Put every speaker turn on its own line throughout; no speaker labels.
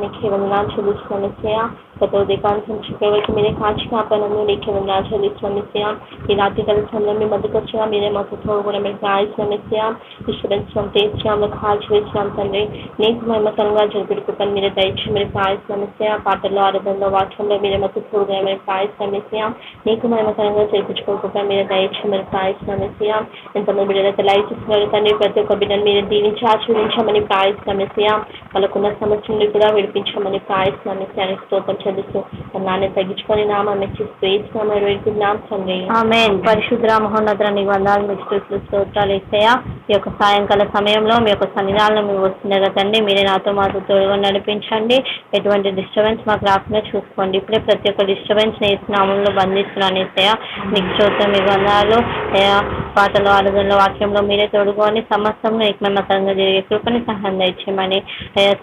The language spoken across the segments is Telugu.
నీకే వందనాలు చెల్లిస్తున్నాం యేసయ్యా. గత ఉదయకాలం చెప్పేవరకు మీరే కాచి కాపాడను, నీకే వందనాలు చెల్లిస్తున్నాం యేసయ్యా. ఈ రాత్రి కాల సమయంలో మీ మధ్యకు వచ్చినా మీరే మాకు తోడుగా మీరు ప్రార్థిస్తున్నాం యేసయ్యా. డిస్టర్బెన్స్ తీర్చినాము, కాల్చి వేసినాం తండ్రి. నీకు మహిమకరంగా జరిపెట్టుకుంటాను మీరే దయచేసి మీరు ప్రార్థిస్తున్నాం యేసయ్యా. పాటల్లో ఆరాధనలో వాక్యంలో మీరే మాకు తోడుగా మీరు ప్రార్థిస్తున్నాం యేసయ్యా. నీకు మహిమకరంగా జరిపించుకోకుండా మీరే దయచేసి మీరు ప్రార్థిస్తున్నాం యేసయ్యా. ఎంతమంది బిడ్డలైతే లైవ్ చూస్తున్నారు తండ్రి, ప్రతి ఒక్క బిడ్డను మీరు దీనికి ఆశీర్వదించామని ప్రార్థిస్తున్నాం యేసయ్యా. వాళ్ళకున్న సమస్య నుండి కూడా విడిపించామని ప్రార్థిస్తున్నాం యేసయ్యా. స్తోత్రం చెల్లిస్తూ నాణ్యత తగ్గించుకొని నామం వేడుకుంటున్నాం తండ్రి. ఆమేన్. పరిశుద్ధ మహోన్నత నీకు వందనాలు, మీకు స్తుతులు స్తోత్రాలు యేసయ్యా. ఈ యొక్క సాయంకాల సమయంలో మీ యొక్క సన్నిధానంలో మీరు వస్తున్నారు తండ్రి. మీరే నాతో మాతో తోడుగా నడిపించండి. ఎటువంటి డిస్టర్బెన్స్ మాకు రాకుండా చూసుకోండి. ఇప్పుడే ప్రతి ఒక్క డిస్టర్బెన్స్ నామంలో బంధిస్తున్నాను యేసయ్యా. మీకు స్తోత్రం, మీకు వందనాలు. పాటలు ఆరాధనలో వాక్యంలో మీరే తోడుకొని సమస్తం నీకు మహిమకరంగా జరిగే కృపని సహాయం దయచేయమని,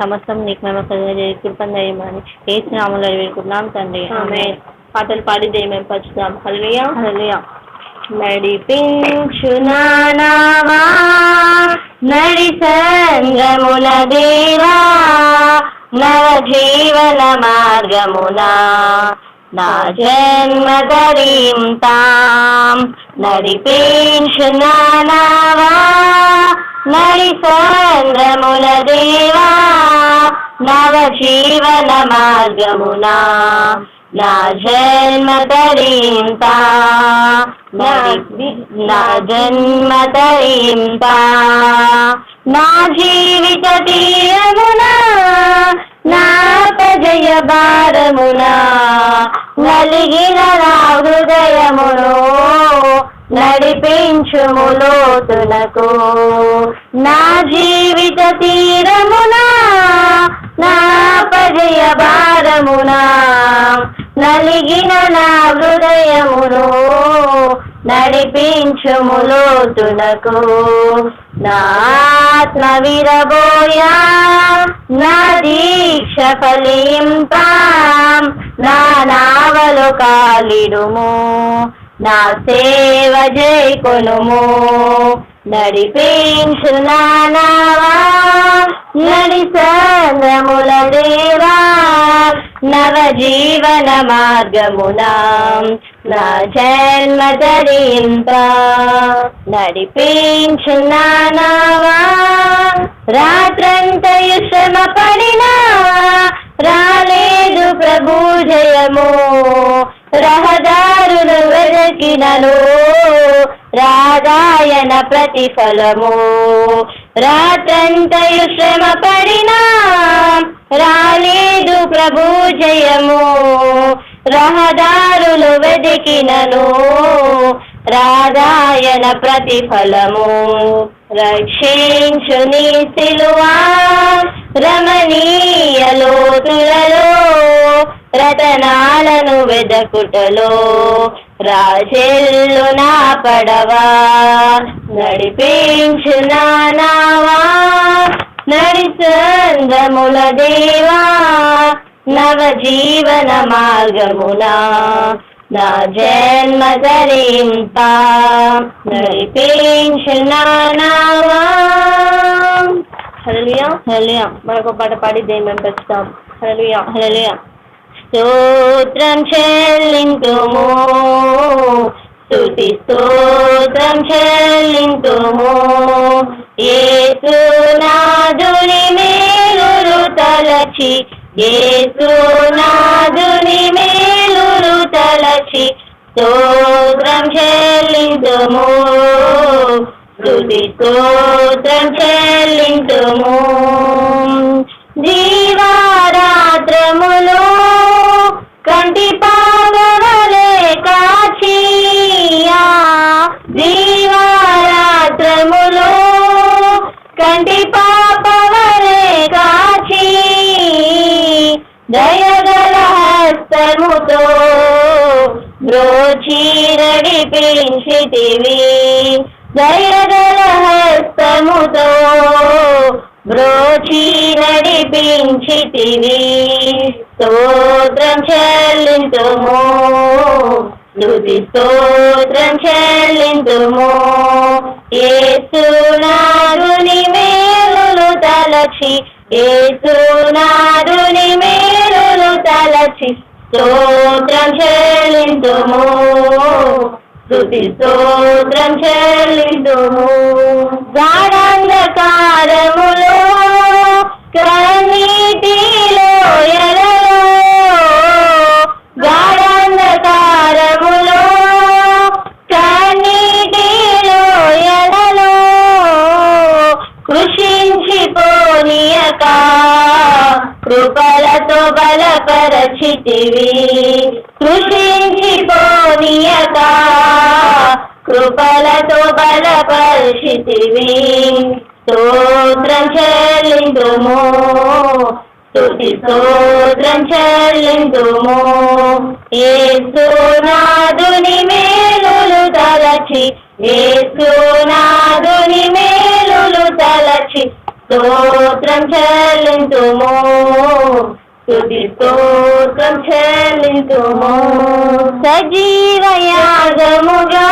సమస్తం నీకు మహిమకరంగా జరిగే కృపను దయమని యేసు నామములో వేడుకుంటున్నాం తండ్రి. ఆమేన్. పాటలు పాడి దయమని పరుచుదాం. హల్లెలూయా హల్లెలూయా. నడిపించు నావా నడి సంగముల దేవా, నవ జీవన మార్గమునా నా జన్మ ధరింతాం. నడిపించు నావా నడి సంగముల దేవా, నవ జీవన మార్గమునా నా జన్మ ధరింతా. నా జన్మ ధరింతా. నా జీవిత తీరమునా నా జయ భారమునా నలిగిన నా హృదయమును నడిపించుము లోతునకు. నా జీవిత తీరమునా నా జయ భారమునా నలిగిన నా హృదయమును నడిపించుము లోతునకు. నా ఆత్మ విరబోయా నా దీక్ష ఫలింపాం. నా నావలు కాలిడుము నా సేవ జైకొనుము. నడిపించు నావా నడి సంద్రముల దేవా, నవ జీవన మార్గమునా నా జన్మ ధరింపా. నడిపించు నావా రాత్రంతయు శ్రమ పడినా రాలేదు ప్రభు జయము. రహదారులు వెదకినను రాగాయన ప్రతిఫలము. రాత్రంతయు శ్రమ పడినా రాలేదు ప్రభు జయము. రహదారులు వెదికినను రాగాయన ప్రతిఫలము. రక్షించు నీ సిలువా రమణీయ లోతులలో, రతనాలను వెదకుటలో రాజెల్లు నా పడవా. నడిపించు నావా నడి సంద్రముల దేవా, నవ జీవన మార్గమునా నా జన్మ ధరింపా. నడిపించు నావా. హల్లెలూయా హల్లెలూయా. మరొక పాట పాడి దైవం పెంచుతాం. హల్లెలూయా హల్లెలూయా. స్తోత్రం చెల్లింతుము, స్తుతి స్తోత్రం చెల్లింతుము. యేసునాథుని మేలులు తలచి, యేసునాథుని మేలులు తలచి స్తోత్రం చెల్లింతుము, స్తుతి స్తోత్రం చెల్లింతుము. జీవారాత్రములో కంటి పావలే కాచియా, జీవారాత్రములో కంటి పాపవలే కాచి, దయగల హస్తముతో బ్రోచి నడిపించితివి. దయగల హస్తముతో బ్రోచి నడిపించితివి. స్తోత్రం చెల్లింతుము, స్తుతి స్తోత్రం చెల్లింతుము. యేసునాథుని మేలులు తలచి, యేసునాథుని తలచి స్తోత్రం చెల్లింతుము, స్తుతి స్తోత్రం చెల్లింతుము. గాఢాంధకారములో కన్నీటిలో ఎలలో, గాఢాంధకారములో కన్నీటిలో ఎలలో కృషించిపోనీయక కృపలతో బలపరచితివి, కృషించిపోనీయక కృపలతో బలపరిచితివి. స్తోత్రం చెల్లింతుము, స్తుతి స్తోత్రం చెల్లింతుము. యేసునాథుని మేలులు తలచి, యేసునాథుని మేలులు తలచి స్తోత్రం చెల్లింతుము, స్తుతి స్తోత్రం చెల్లింతుము. సజీవ యాగముగా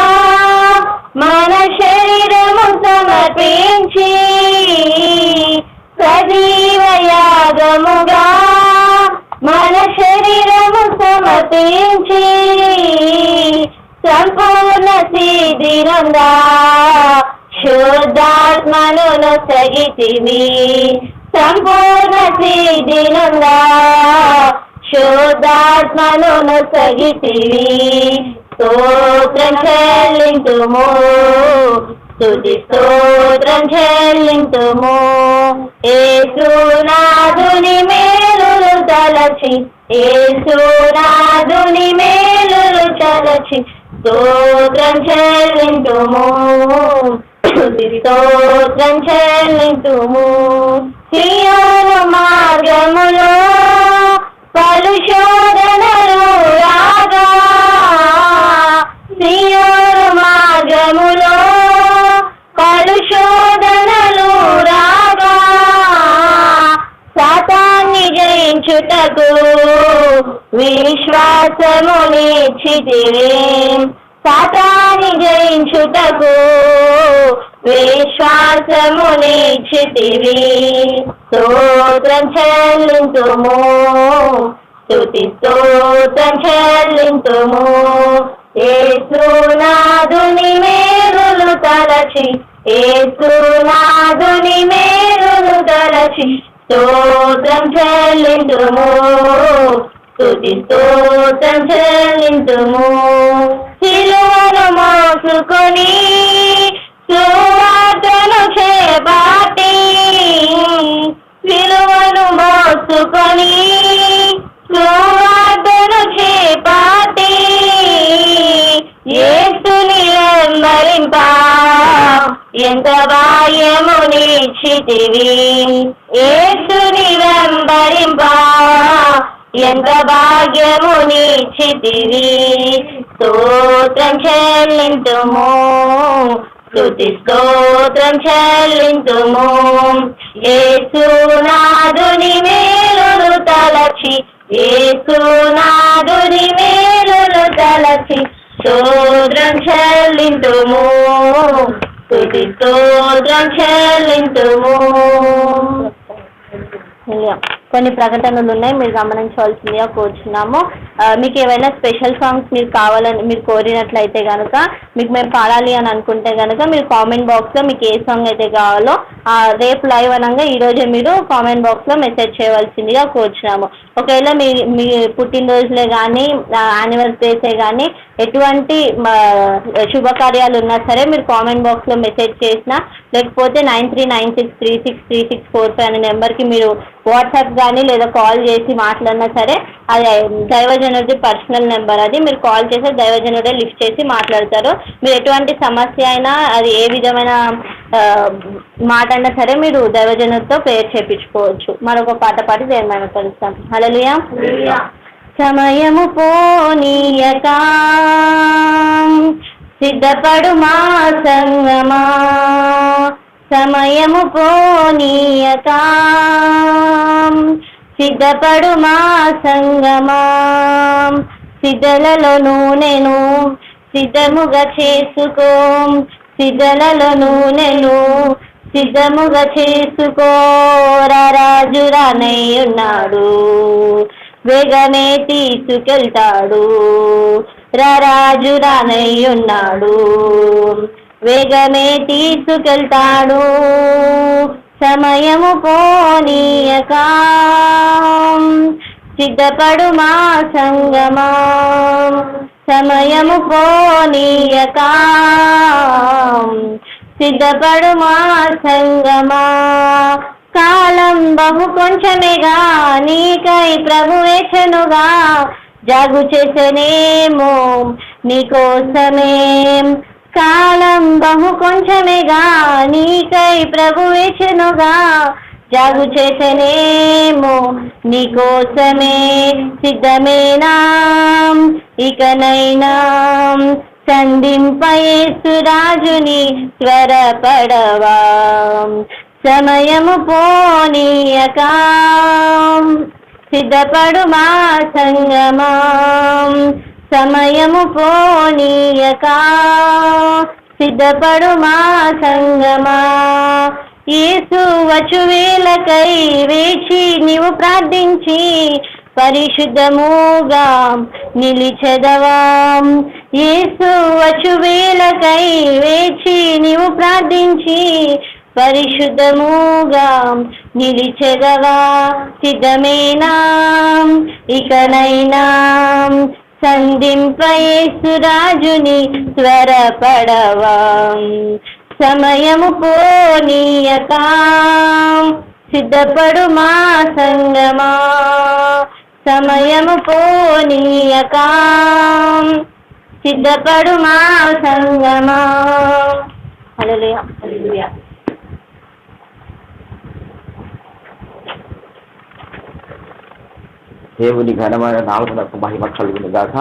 మన శరీరము సమర్పించి, సజీవ యాగముగా మన శరీరము సమర్పించి సంపూర్ణ శిథిలంగా శుద్ధాత్మను నొసగితివి, సంపూర్ణ శిథిలంగా శుద్ధాత్మను నొసగితివి. స్తోత్రం చెల్లింతుము, స్తుతి స్తోత్రం చెల్లింతుము. యేసునాథుని మేలులు తలచి, యేసునాథుని మేలులు తలచి స్తోత్రం చెల్లింతుము, స్తుతి స్తోత్రం చెల్లింతుము. సియోను మార్గములో పలు శోధనలు రాగా, సియోను మార్గములో పలు శోధనలు రాగా సాతాన్ని జయించుటకు విశ్వాసము నిచ్చితివి, సాతాన్ని జయించుటకు విశ్వాసము నిచ్చితివి. స్తోత్రం చెల్లింతుము, స్తుతి స్తోత్రం చెల్లింతుము. యేసునాథుని మేలులు తలచి, యేసునాథుని మేలులు తలచి స్తోత్రం చెల్లింతుము, స్తుతి స్తోత్రం చెల్లింతుము. సిలువను మోసుకొని సువార్తను చేపట్టి, సిలువను మోసుకొని సువార్తను చేపట్టి యేసుని వెంబడింప ఎంత భాగ్యము నిచ్చితివి, యేసుని వెంబడింప ఎంత భాగ్యము నిచ్చితివి. స్తోత్రం చెల్లింతుము, స్తుతి స్తోత్రం చెల్లింతుము. యేసునాథుని మేలులు తలచి, యేసునాథుని మేలులు తలచి స్తోత్రం చెల్లింతుము, స్తుతి స్తోత్రం చెల్లింతుము. కొన్ని ప్రకటనలు ఉన్నాయి, మీరు గమనించవలసిందిగా కోరుచున్నాము. మీకు ఏవైనా స్పెషల్ సాంగ్స్ మీరు కావాలని మీరు కోరినట్లయితే కనుక, మీకు మేము పాడాలి అని అనుకుంటే కనుక మీరు కామెంట్ బాక్స్లో మీకు ఏ సాంగ్ అయితే కావాలో రేపు లైవ్ అనగా ఈరోజే మీరు కామెంట్ బాక్స్లో మెసేజ్ చేయవలసిందిగా కోరుచున్నాము. ఒకవేళ మీ పుట్టినరోజులే కానీ యానివర్సరీసే కానీ ఎటువంటి శుభకార్యాలు ఉన్నా సరే మీరు కామెంట్ బాక్స్లో మెసేజ్ చేసినా, లేకపోతే 9396363645 అనే నెంబర్కి మీరు వాట్సాప్ కానీ లేదా కాల్ చేసి మాట్లాడినా సరే, అది దైవజనుడి పర్సనల్ నెంబర్. అది మీరు కాల్ చేస్తే దైవజనుడే లిఫ్ట్ చేసి మాట్లాడతారు. మీరు ఎటువంటి సమస్య అయినా, అది ఏ విధమైన మాట అయినా సరే మీరు దైవజనుడితో ప్రేయర్ చేయించుకోవచ్చు. మరొక పాట పాడి దేవుని కలుస్తాం. హల్లెలూయా. సమయము పోనీయక సిద్ధపడు మా సంగమా, సమయము పోనీయక సిద్ధపడు మా సంగమా. సిద్ధలలో నూనెను సిద్ధముగా చేసుకో, సిద్ధలలో నూనెను సిద్ధముగా చేసుకో, రాజు రానై ఉన్నాడు, వేగమే తీసుకెళ్తాడు, రారాజు రానయ్యున్నాడు. వేగమే తీసుకెళ్తాడు, సమయము పోనీయక. సిద్ధపడు మా సంగమా, సమయము పోనీయక. సిద్ధపడు మా సంగమా, కాలం బహు కొంచెమేగా, నీకై ప్రభువేచనుగా. జాగు చేసనేమో నీకోసమే, కాలం బహు కొంచెమేగా, నీకై ప్రభువేచనుగా. జాగు చేసనేమో నీకోసమే, సిద్ధమేనా ఇకనైనా. సంధింపయేసురాజుని త్వరపడవా, సమయము పోనీయక. సిద్ధపడు మా సంగమా, సమయము పోనీయక. సిద్ధపడు మా సంగమా, యేసు వచ్చు వేళకై వేచి నీవు ప్రార్థించి పరిశుద్ధముగా నిలిచెదవా. యేసు వచ్చు వేళకై వేచి నీవు ప్రార్థించి పరిశుద్ధముగా నిలిచెదవా. సిద్ధమేనా ఇకనైనా, సంధింపయేసురాజుని త్వరపడవా, సమయము పోనీయక. సిద్ధపడు మా సంగమా, సమయము పోనీయక. సిద్ధపడు మా సంగమా. హల్లెలూయా, హల్లెలూయా.
దేవుని ఘనమైన నామమునకు మహిమ కలుగును గాక.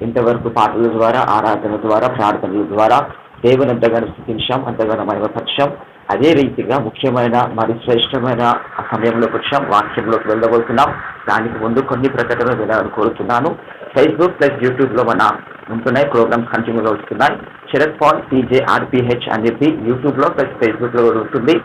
ఇంతవరకు పాటల ద్వారా, ఆరాధన ద్వారా, ప్రార్థనల ద్వారా దేవుని ఎంతగానో స్తుతించాం, అంతగానో మహిమపరిచాం. అదే రీతిగా ముఖ్యమైన మరి శ్రేష్టమైన సమయంలోకి వచ్చాం, వాక్యంలోకి వెళ్ళబోతున్నాం. దానికి ముందు కొన్ని ప్రకటనలు వినాలని కోరుతున్నాను. ఫేస్బుక్ ప్లస్ యూట్యూబ్లో మన ఉంటున్నాయి, ప్రోగ్రామ్స్ కంటిన్యూగా వస్తున్నాయి. శరత్ పాల్ TJRPH అని చెప్పి యూట్యూబ్లో ప్లస్ ఫేస్బుక్లో కూడా ఉంటుంది.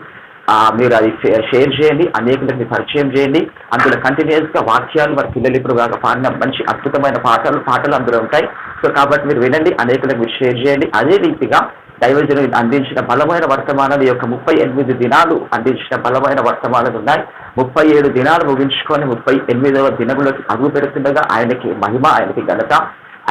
మీరు అది షేర్ చేయండి, అనేకులకి పరిచయం చేయండి. అందులో కంటిన్యూస్గా వాక్యాలు మరి పిల్లలు ఇప్పుడు కాక పాడిన మంచి అద్భుతమైన పాటలు అందులో ఉంటాయి. సో కాబట్టి మీరు వినండి, అనేకులకు మీరు షేర్ చేయండి. అదే రీతిగా దైవజనులు అందించిన బలమైన వర్తమానాలు, యొక్క 38 దినాలు అందించిన బలమైన వర్తమానాలు ఉన్నాయి. 37 దినాలు ముగించుకొని 38వ దినములోకి అడుగు పెడుతుండగా ఆయనకి మహిమ, ఆయనకి ఘనత.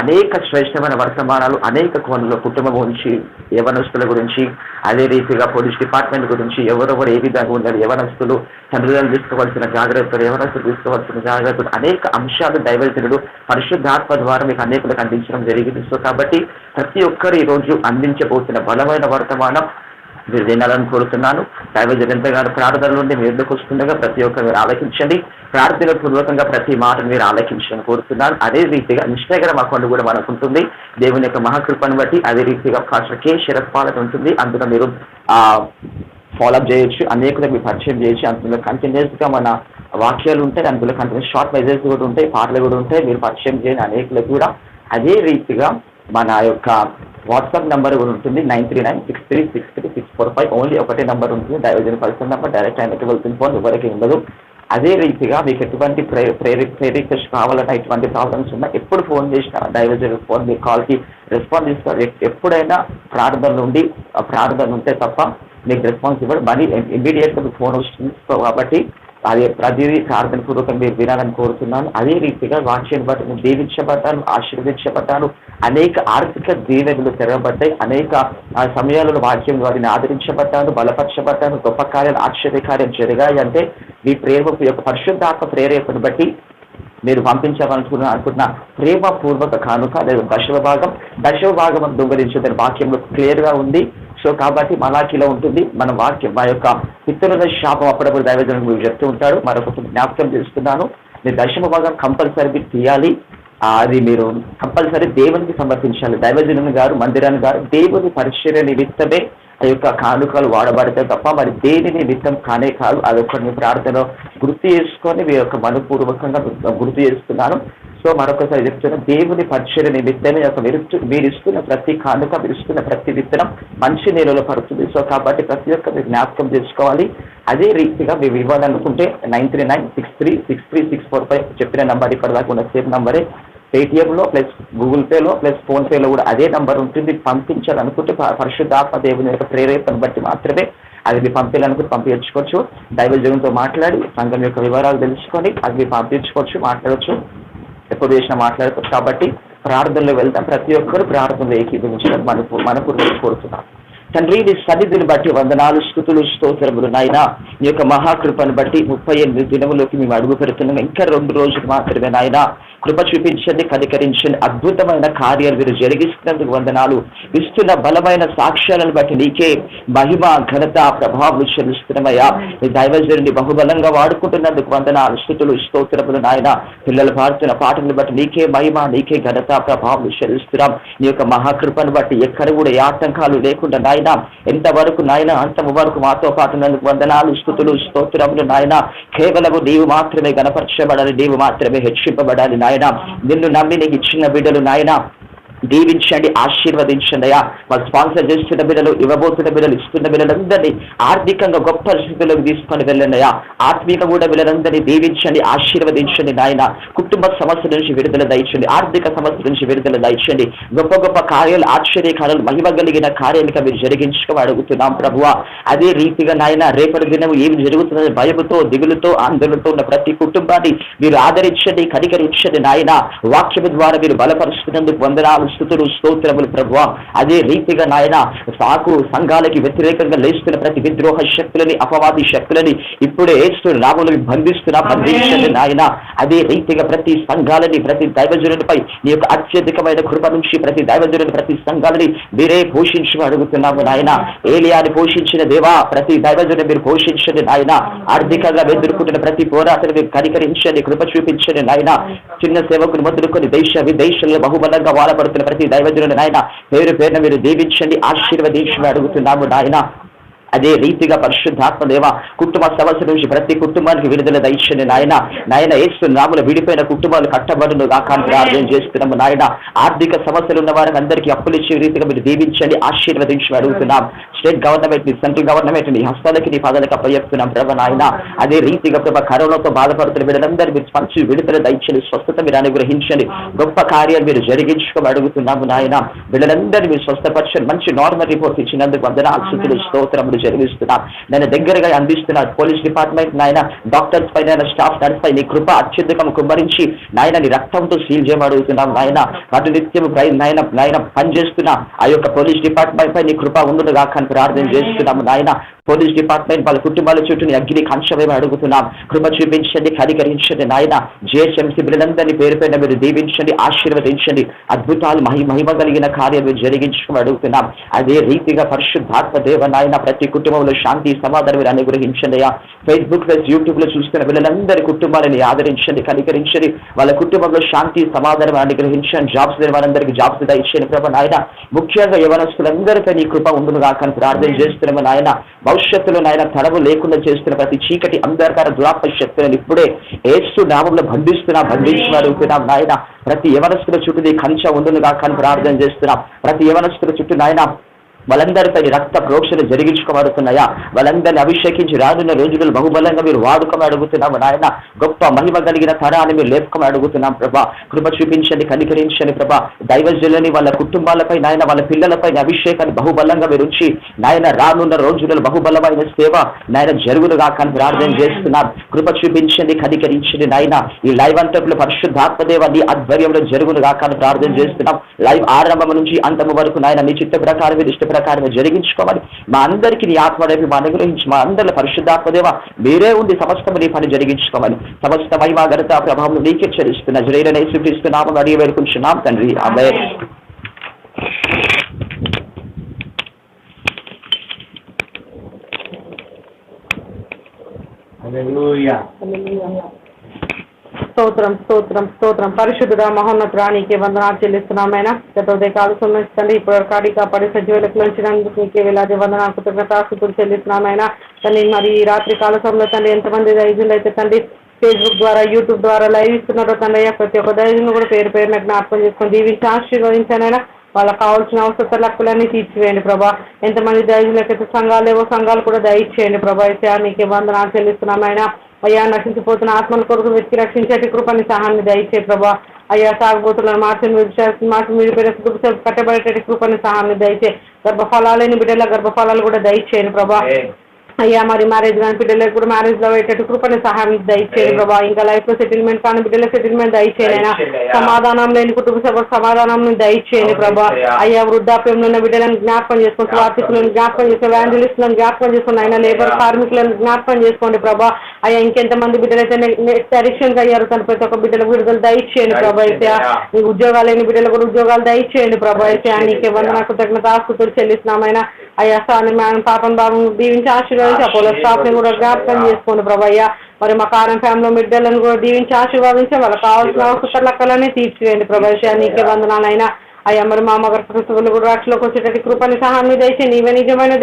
అనేక శ్రేష్టమైన వర్తమానాలు, అనేక కోణంలో కుటుంబం గురించి, యవనస్తుల గురించి, అదే రీతిగా పోలీస్ డిపార్ట్మెంట్ గురించి, ఎవరెవరు ఏ విధంగా ఉన్నారు, యవనస్తులు తండ్రులను తీసుకోవాల్సిన జాగ్రత్తలు, యవనస్తులు తీసుకోవాల్సిన జాగ్రత్తలు, అనేక అంశాలు దైవజనుడు పరిశుద్ధాత్మ ద్వారా మీకు అనేకులకు అందించడం జరిగింది. సో కాబట్టి ప్రతి ఒక్కరు ఈరోజు అందించబోతున్న బలమైన వర్తమానం మీరు వినాలని కోరుతున్నాను. దైవజనుడు ఎంతగానో ప్రార్థన నుండి మీ ఎందుకు వస్తుండగా ప్రతి ఒక్కరు మీరు ఆలకించండి. ప్రార్థన పూర్వకంగా ప్రతి మాటను మీరు ఆలకించాలని కోరుతున్నాను. అదే రీతిగా ఇన్స్టాగ్రామ్ అకౌంట్ కూడా మనకు ఉంటుంది, దేవుని యొక్క మహాకృపను బట్టి. అదే రీతిగా పాస్టర్ K. శరత్ పాల్ ఉంటుంది, అందులో మీరు ఫాలోఅప్ చేయొచ్చు, అనేకులకు మీరు పరిచయం చేయొచ్చు. అందులో కంటిన్యూస్గా మన వాక్యాలు ఉంటాయి, అందులో కంటిన్యూస్ షార్ట్ మెసేజ్ కూడా ఉంటాయి, పాటలు కూడా ఉంటాయి. మీరు పరిచయం చేయండి అనేకులకు కూడా. అదే రీతిగా మన యొక్క వాట్సాప్ నెంబర్ కూడా ఉంటుంది, 9396363645. ఓన్లీ ఒకటే నెంబర్ ఉంటుంది, దైవజన పర్సనల్ నెంబర్. డైరెక్ట్ ఆయనకి వెళ్తున్న ఫోన్ ఎవరికి ఉండదు. అదే రీతిగా మీకు ఎటువంటి ప్రేరిక్వెస్ట్ కావాలన్నా, ఎటువంటి ప్రాబ్లమ్స్ ఉన్నా ఎప్పుడు ఫోన్ చేసినా దైవజన ఫోన్ మీ కాల్కి రెస్పాన్స్ ఇస్తారు. ఎప్పుడైనా ప్రార్థనలు ఉండి ప్రార్థన ఉంటే తప్ప మీకు రెస్పాన్స్ ఇవ్వడం, మనీ ఇమ్మీడియట్గా మీకు ఫోన్ వస్తుంది. కాబట్టి అది ప్రతిదీ ప్రార్థన పూర్వకంగా మీరు వినాలని కోరుతున్నాను. అదే రీతిగా వాక్యాన్ని బట్టి నేను దీవించబడ్డాను, ఆశీర్వదించబడ్డాను. అనేక ఆర్థిక దీవెనలు తెరవబడ్డాయి. అనేక సమయాలలో వాక్యం వారిని ఆదరించబడ్డాను, బలపరచబడ్డాను. గొప్ప కార్యాలు, ఆశ్చర్య కార్యాలు జరిగాయి. అంటే మీ ప్రేమ యొక్క పరిశుద్ధాత్మ ప్రేరేపణ బట్టి మీరు పంపించాలనుకున్న ప్రేమపూర్వక కానుక లేదా దశమ భాగం దొంగలించదని వాక్యంలో క్లియర్గా ఉంది. సో కాబట్టి మలాఖీలో ఉంటుంది మన వాక్యం. మా యొక్క పితరుల శాపం అప్పుడప్పుడు దైవజనుడు మీకు చెప్తూ ఉంటాడు. మరొక జ్ఞాపకం చేస్తున్నాను, మీరు దశమ భాగం కంపల్సరీ తీయాలి. అది మీరు కంపల్సరీ దేవునికి సమర్పించాలి. దైవజనుని గారు, మందిరాన్ని గారు దేవుని పరిచర్య నిమిత్తమే ఆ యొక్క కానుకలు వాడబడితే తప్ప మరి దేని నిమిత్తం కానే కాదు. అదొకటి మీ ప్రార్థనలో గుర్తు చేసుకొని మీ యొక్క మనపూర్వకంగా గుర్తు చేస్తున్నాను. సో మరొకసారి చెప్తున్నా, దేవుని పరిచర్య నిమిత్తమే మీరు ఇస్తున్న ప్రతి కానుక, మీరు ఇస్తున్న ప్రతి విత్తనం మంచి నీళ్ళలో పడుతుంది. సో కాబట్టి ప్రతి ఒక్క మీరు జ్ఞాపకం చేసుకోవాలి. అదే రీతిగా మేము ఇవ్వాలనుకుంటే 9396363645 చెప్పిన నంబర్ ఇప్పటిదాకా ఉన్న సేమ్ నంబరే. పేటిఎంలో ప్లస్ గూగుల్ పేలో ప్లస్ ఫోన్పేలో కూడా అదే నంబర్ ఉంటుంది. పంపించాలనుకుంటే పరిశుద్ధాత్మ దేవుని యొక్క ప్రేరేపణ బట్టి మాత్రమే అది మీరు పంపించాలనుకుంటే పంపించుకోవచ్చు. దైవజనులతో మాట్లాడి సంఘం యొక్క వివరాలు తెలుసుకొని అది మీరు పంపించుకోవచ్చు, మాట్లాడవచ్చు, ఎప్పుడు చేసినా మాట్లాడుకోవచ్చు. కాబట్టి ప్రార్థనలో వెళ్తాం. ప్రతి ఒక్కరు ప్రార్థనలో ఏకీభవించడం మనపూర్వకంగా కోరుతున్నాం. తండ్రి నీ సన్నిధిని బట్టి వందనాలు, స్తుతులు, స్తోత్రములు నాయన. నీ యొక్క మహాకృపను బట్టి 38 దినములోకి మేము అడుగు పెడుతున్నాం. ఇంకా 2 రోజులు మాత్రమే నాయన. కృప చూపించండి, కనికరించండి. అద్భుతమైన కార్యాలు మీరు జరిగిస్తున్నందుకు వందనాలు. ఇస్తున్న బలమైన సాక్ష్యాలను బట్టి నీకే మహిమ, ఘనత, ప్రభావం చెల్లిస్తున్నామయ్యా. నీ దైవజనుడిని బహుబలంగా వాడుకుంటున్నందుకు వందనాలు, స్తుతులు, స్తోత్రములు నాయన. పిల్లలు పాడుతున్న పాటలను బట్టి నీకే మహిమ, నీకే ఘనత, ప్రభావం చెల్లిస్తున్నాం. నీ యొక్క మహాకృపను బట్టి ఎక్కడ కూడా ఏ ఆటంకాలు లేకుండా నాయన ఎంతవరకు నాయన అంతము వరకు మాతో పాటున్నందుకు వందనాలు, స్తుతులు, స్తోత్రములు నాయన. కేవలము నీవు మాత్రమే గణపరచబడాలి, నీవు మాత్రమే హెచ్చింపబడాలి నాయన. నిన్ను నమ్మి నీకు ఇచ్చిన బిడ్డలు నాయన దీవించండి, ఆశీర్వదించండి అయ్యా. వాళ్ళు స్పాన్సర్ చేస్తున్న బిడ్డలు, ఇవ్వబోతున్న బిడ్డలు, ఇస్తున్న బిడ్డలందరినీ ఆర్థికంగా గొప్ప స్థితిలోకి తీసుకొని వెళ్ళండి అయ్యా. ఆత్మీయంగా కూడా బిడ్డలందరినీ దీవించండి, ఆశీర్వదించండి నాయన. కుటుంబ సమస్యల నుంచి విడుదల దయచండి, ఆర్థిక సమస్యల నుంచి విడుదల దయచండి. గొప్ప గొప్ప కార్యాలు, ఆశ్చర్యకార్యాలు, మహిమ కలిగిన కార్యాలుగా మీరు జరిగించుకోమని అడుగుతున్నాం ప్రభువా. అదే రీతిగా నాయన రేపటి దినం ఏమి జరుగుతుందని భయముతో, దిగులుతో, ఆందోళనతో ఉన్న ప్రతి కుటుంబాన్ని మీరు ఆదరించండి, కనికరించండి నాయన. వాక్యము ద్వారా మీరు బలపరుస్తున్నందుకు వందనాలు, స్తుతులు, స్తోత్రములు ప్రభువా. అదే రీతిగా నాయన సాకు సంఘాలకి వ్యతిరేకంగా లేస్తున్న ప్రతి విద్రోహ శక్తులని, అపవాది శక్తులని ఇప్పుడే ఏస్తున్న నామములు బంధించండి నాయన. అదే రీతిగా ప్రతి సంఘాలని, ప్రతి దైవజనులపై నీ యొక్క అత్యధికమైన కృప నుంచి ప్రతి దైవజనుని, ప్రతి సంఘాలని మీరే పోషించమని అడుగుతున్నాము నాయన. ఏలియాని పోషించిన దేవా, ప్రతి దైవజనుని మీరు పోషించండి నాయన. ఆర్థికంగా ఎదుర్కొంటున్న ప్రతి పోరాటాన్ని మీరు కనికరించండి, కృప చూపించండి నాయన. చిన్న సేవకులు మొదలుకొని దేశ విదేశాల్లో బహుబలంగా వాడబడుతున్న ప్రతి దైవజనుని నాయన పేరు పేరున మీరు దీవించండి, ఆశీర్వదించమని అడుగుతున్నాము నాయన. అదే రీతిగా పరిశుద్ధాత్మ దేవ కుటుంబ సమస్య నుంచి ప్రతి కుటుంబానికి విడుదల దయచండి నాయన. నాయన యేసు నామములో విడిపోయిన కుటుంబాలు కట్టబడును గాక ప్రార్థన చేస్తున్నాము నాయన. ఆర్థిక సమస్యలు ఉన్న వారికి అందరికీ అప్పులు ఇచ్చే రీతిగా మీరు దీవించండి, ఆశీర్వదించమని అడుగుతున్నాం. స్టేట్ గవర్నమెంట్ ని, సెంట్రల్ గవర్నమెంట్ ని హస్తాలకి నీ పాదాలకు అప్పచెప్తున్నాం ప్రభ నాయన. అదే రీతిగా ప్రభ కరోనాతో బాధపడుతున్న వీళ్ళందరూ మీరు మంచి విడుదల దయచండి, స్వస్థత మీరు అనుగ్రహించండి, గొప్ప కార్యాలు మీరు జరిగించుకోమని అడుగుతున్నాము నాయన. వీళ్ళందరూ మీరు స్వస్థపరచండి, మంచి నార్మల్ రిపోర్ట్ ఇచ్చినందుకు వందనాలు, స్తుతులు, స్తోత్రములు జరిగిస్తున్నాం. నేను దగ్గరగా అందిస్తున్నారు పోలీస్ డిపార్ట్మెంట్ నాయన, డాక్టర్స్ పైన, స్టాఫ్ నర్స్ పై నీ కృప అత్యధికం కుమ్మరించి నాయన నీ రక్తంతో సీల్ చేయమడుగుతున్నాం నాయన. అటు నిత్యం నాయన పనిచేస్తున్న ఆ యొక్క పోలీస్ డిపార్ట్మెంట్ పై నీ కృప ఉండును గాక ప్రార్థన చేస్తున్నాము నాయన. పోలీస్ డిపార్ట్మెంట్ వాళ్ళ కుటుంబాల చుట్టూ అగ్ని కంచమేమో అడుగుతున్నాం. కృప చూపించండి, కనికరించండి నాయన. జిహెచ్ఎంసీ బిడ్డలందరినీ పేరు పైన మీరు దీవించండి, ఆశీర్వదించండి. అద్భుతాలు, మహిమ కలిగిన కార్యాలు జరిగించుకుని అడుగుతున్నాం. అదే రీతిగా పరిశుద్ధాత్మ దేవ నాయన ప్రతి కుటుంబంలో శాంతి, సమాధానం మీరు అనుగ్రహించండి అయ్యా. ఫేస్బుక్ ప్లస్ యూట్యూబ్ లో చూస్తున్న పిల్లలందరి కుటుంబాలని ఆదరించండి, కనికరించండి. వాళ్ళ కుటుంబంలో శాంతి, సమాధానం అనుగ్రహించండి. జాబ్స్ లేని వారందరికీ జాబ్స్ ఇచ్చిన ప్రభ నాయన. ముఖ్యంగా యవనస్తులందరిపై నీ కృప ఉండును గాక ప్రార్థన చేస్తున్నాము నాయన. భవిష్యత్తులో నాయన తడవు లేకుండా చేస్తున్న ప్రతి చీకటి, అంధకార, దురాత్మ శక్తులను ఇప్పుడే యేసు నామములో బంధించమడుగుతున్నాం నాయన. ప్రతి యవనస్తుల చుట్టూ నీ కంచె ఉండును గాక ప్రార్థన చేస్తున్నాం. ప్రతి యవనస్తుల చుట్టూ నాయన వాళ్ళందరిపై రక్త ప్రోక్షలు జరిగించుకోబడుతున్నాయా. వాళ్ళందరినీ అభిషేకించి రానున్న రోజులలో బహుబలంగా మీరు వాడుకోమని అడుగుతున్నాము నాయన. గొప్ప మహిమ కలిగిన తరాన్ని మీరు లేపుకోమని అడుగుతున్నాం ప్రభా. కృప చూపించండి, కనికరించండి ప్రభా. దైవజనులని వాళ్ళ కుటుంబాలపై నాయన, వాళ్ళ పిల్లలపై అభిషేకాన్ని బహుబలంగా మీరు ఉంచి నాయన రానున్న రోజులలో బహుబలమైన సేవ నాయన జరుగును గాక ప్రార్థన చేస్తున్నాం. కృప చూపించండి, కనికరించండి నాయన. ఈ లైవ్ అంతట్లో పరిశుద్ధాత్మదేవ నీ ఆధ్వర్యంలో జరుగును గాక ప్రార్థన చేస్తున్నాం. లైవ్ ఆరంభం నుంచి అంతము వరకు నాయన నీ చిత్త ప్రకారం, మీరు ఇష్ట ప్రకారం జరిగించుకోవాలి. మా అందరికీ నీ ఆత్మదేవి మా అనుగ్రహించి మా అందరిలో పరిశుద్ధాత్మదేవ మీరే ఉండి సమస్తం నీ పని జరిగించుకోవాలి. సమస్త మహిమ, ఘనత, ప్రభావం నీకే చెల్లిస్తున్న జరైన యేసుక్రీస్తునామములో అడిగి వేడుకుంటున్నాం తండ్రి, ఆమేన్.
హల్లెలూయా. స్తోత్రం, స్తోత్రం, స్తోత్రం. పరిశుద్ధుడ, మహోన్నతుడా నీకే వందనాలు చెల్లిస్తున్నామైనా. గత ఉదయకాల సంబంధించండి ఇప్పుడు కాడి కాపాడి సజీవులకు ఉంచినందుకు నీకే వేలాది వందనాలు, కృతజ్ఞతాస్తుతులు చెల్లిస్తున్నామైనా. తండ్రి మరి ఈ రాత్రి కాల సమయంలో తండ్రి ఎంతమంది దైవజనులు అయితే తండ్రి ఫేస్బుక్ ద్వారా, యూట్యూబ్ ద్వారా లైవ్ ఇస్తున్నారో తండ్రి ప్రతి ఒక్క దైవజనులు కూడా పేరు పేరున జ్ఞాపకం చేసుకొని దీవించి ఆశీర్వదించానైనా. వాళ్ళకి కావాల్సిన అవసరాలన్నీ తీర్చివేయండి ప్రభా. ఎంతమంది దైవజనులకైతే సంఘాలు లేవో సంఘాలు కూడా దయచేయండి ప్రభా. అయితే నీకే వందనాలు చెల్లిస్తున్నాం ఆయన. అయ్యా నశించిపోతున్న ఆత్మల కొరకు వెతికి రక్షించేటి కృపని సహాన్ని దయచే ప్రభా. అయ్యా సాగుబోతున్న మార్చి మీరు కట్టబడేటట్టు కృపని సహాన్ని దయచే. గర్భఫలాలేని బిడ్డల గర్భఫలాలు కూడా దయచేయండి ప్రభా. అయ్యా మరి మ్యారేజ్ కాని బిడ్డలకు కూడా మ్యారేజ్ లో అయ్యేటట్టు కృపని సహాయం దయచేయండి ప్రభా. ఇంకా లైఫ్ లో సెటిల్మెంట్ కానీ బిడ్డల సెటిల్మెంట్ దయచేయండి అయినా. సమాధానం లేని కుటుంబ సభ సమాధానం దయచేయండి ప్రభా. అయ్యా వృద్ధాప్యంలో ఉన్న బిడ్డలను జ్ఞాపకం చేసుకోండి, వార్తికులను జ్ఞాపకం చేసుకోండి, వ్యాంజలిస్టులను జ్ఞాపకం చేసుకోండి అయినా, లేబర్ కార్మికులను జ్ఞాపకం చేసుకోండి ప్రభా. అయ్యా ఇంకెంతమంది బిడ్డలైతే అడిక్షన్ అయ్యారు తన ప్రతి ఒక్క బిడ్డలకు విడుదల దయచేయండి ప్రభా. అయితే ఉద్యోగాలు లేని బిడ్డలు కూడా ఉద్యోగాలు దయచేయండి ప్రభా. అయితే నీకే వందన కృతజ్ఞత ఆస్తుతులు చెల్లిస్తున్నామైనా. అయ్యా సాని పాపం బాబు దీవించి ఆశీర్వాదించి అపోలో స్టాఫ్ ని కూడా జ్ఞాపకం చేసుకోండి ప్రభా. అయ్యా మరి మా కారం ఫ్యామిలీ బిడ్డలను కూడా దీవించి ఆశీర్వాదించి వాళ్ళకి కావాల్సిన అవసరాలన్నీ తీర్చివేయండి ప్రభా. నీకే వందనాలైనా. అయ్యా మరి మా అమ్మగారు క్రిస్తువులు కూడా రాష్ట్రంలోకి వచ్చేటట్టు కృపని సహాయం దయచేయండి. నీవే నిజమైన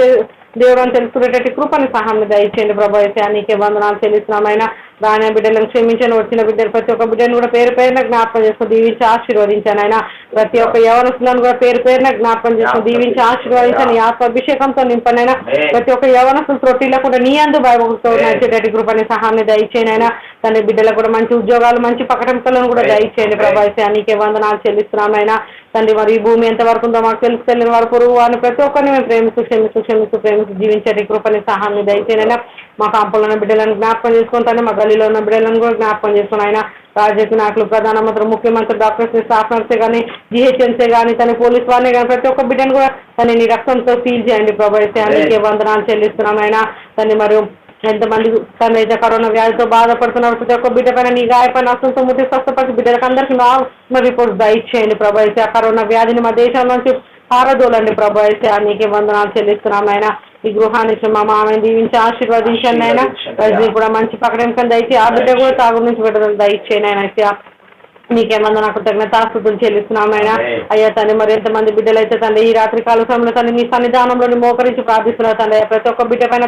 దేవుడు అని తెలుసుకునేటట్టు కృపని సహాయం దయచేయండి ప్రభా. నీకే వందనాలు చెల్లిస్తున్నామైనా. రాని బిడ్డలను క్షమించను, వచ్చిన బిడ్డలు ప్రతి ఒక్క బిడ్డను కూడా పేరు పేరున జ్ఞాపకం చేసుకుని దీవించి ఆశీర్వదించాను ఆయన. ప్రతి ఒక్క యవనస్తులను కూడా పేరు పేరున జ్ఞాపకం చేసుకుని దీవించి ఆశీర్వదించాను. నీ ఆత్మ అభిషేకంతో నింపనైనా. ప్రతి ఒక్క యవనస్తులు త్రొట్టిలో కూడా నీ అందు భయభక్తితో నడిచేటట్టు కృపని సహాయాన్ని దయచేయను ఆయన. తన బిడ్డలకు కూడా మంచి ఉద్యోగాలు మంచి పకటంకలను కూడా దయచేయండి ప్రభా. నీకే వందనాలు చెల్లిస్తున్నామైనా. తండ్రి మరి ఈ భూమి ఎంతవరకు ఉందో మాకు తెలుసు తెలియని వారు పొరుగు వారిని ప్రతి ఒక్కరిని మేము ప్రేమిస్తూ జీవించే కృపని సహాయాన్ని దయచేయనైనా. మా కాంపంలో బిడ్డలను జ్ఞాపకం చేసుకుంటాను, మా గల్లీలో ఉన్న బిడ్డలను కూడా జ్ఞాపకం చేసుకుని ఆయన. రాజకీయ నాయకులు, ప్రధానమంత్రి, ముఖ్యమంత్రి, డాక్టర్స్, స్టాఫ్ నర్సే కానీ, జిహెచ్ఎంసీ కానీ, తన పోలీస్ వారిని కానీ ప్రతి ఒక్క బిడ్డను కూడా తన నీ రక్తంతో సీల్ చేయండి ప్రభా. నీకే వందనాలు చెల్లిస్తున్నాం ఆయన. తను మరియు ఎంతమంది తనైతే కరోనా వ్యాధితో బాధపడుతున్నారు ప్రతి ఒక్క బిడ్డ పైన నీ గాయపైన అసంతో ముట్టి స్వస్థపరిచి బిడ్డలకు అందరికీ మా రిపోర్ట్స్ దయచేయండి ప్రభా. ఆ కరోనా వ్యాధిని మా దేశం నుంచి పారదోలండి ప్రభా. నీకే వందనాలు చెల్లిస్తున్నాం ఆయన. ఈ గృహానికి మా మామని దీవించి ఆశీర్వదించండి ఆయన. రజనీ కూడా మంచి పక్కన దయచి ఆ బిడ్డ కూడా తాగు నుంచి విడుదల దయచేయండి ఆయన. నీకేమన్నా నాకు తగిన ఆస్తుతులు చెల్లిస్తున్నామైనా. అయ్యా తండ్రి మరి ఎంతమంది బిడ్డలు అయితే తండ్రి ఈ రాత్రి కాల సమయంలో తండ్రి నీ సన్నిధానంలో మోకరించి ప్రార్థిస్తున్నారు తండ్రి. ప్రతి ఒక్క బిడ్డ పైన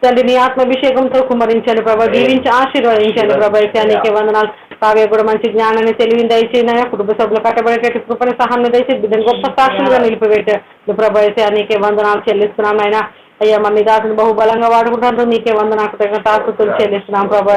తండ్రి నీ ఆత్మాభిషేకంతో కుమరించండి ప్రభా. దీవించి ఆశీర్వదించండి ప్రభా. నీకే వందనాలు. కావ్య కూడా మంచి జ్ఞానాన్ని తెలివిని దయచేయనైనా. కుటుంబ సభ్యులు కట్టబడేటట్టు కృపని సహాయం దయచేసి బిడ్డను గొప్ప సాక్షులుగా నిలిపిపెట్టాడు ప్రభా. నీకే వందనాలు చెల్లిస్తున్నామైనా. అయ్యా మన దాసుని బహుబలంగా వాడుకుంటారు. నీకే వందనాకు తగిన ఆస్తుతులు చెల్లిస్తున్నాం ప్రభా.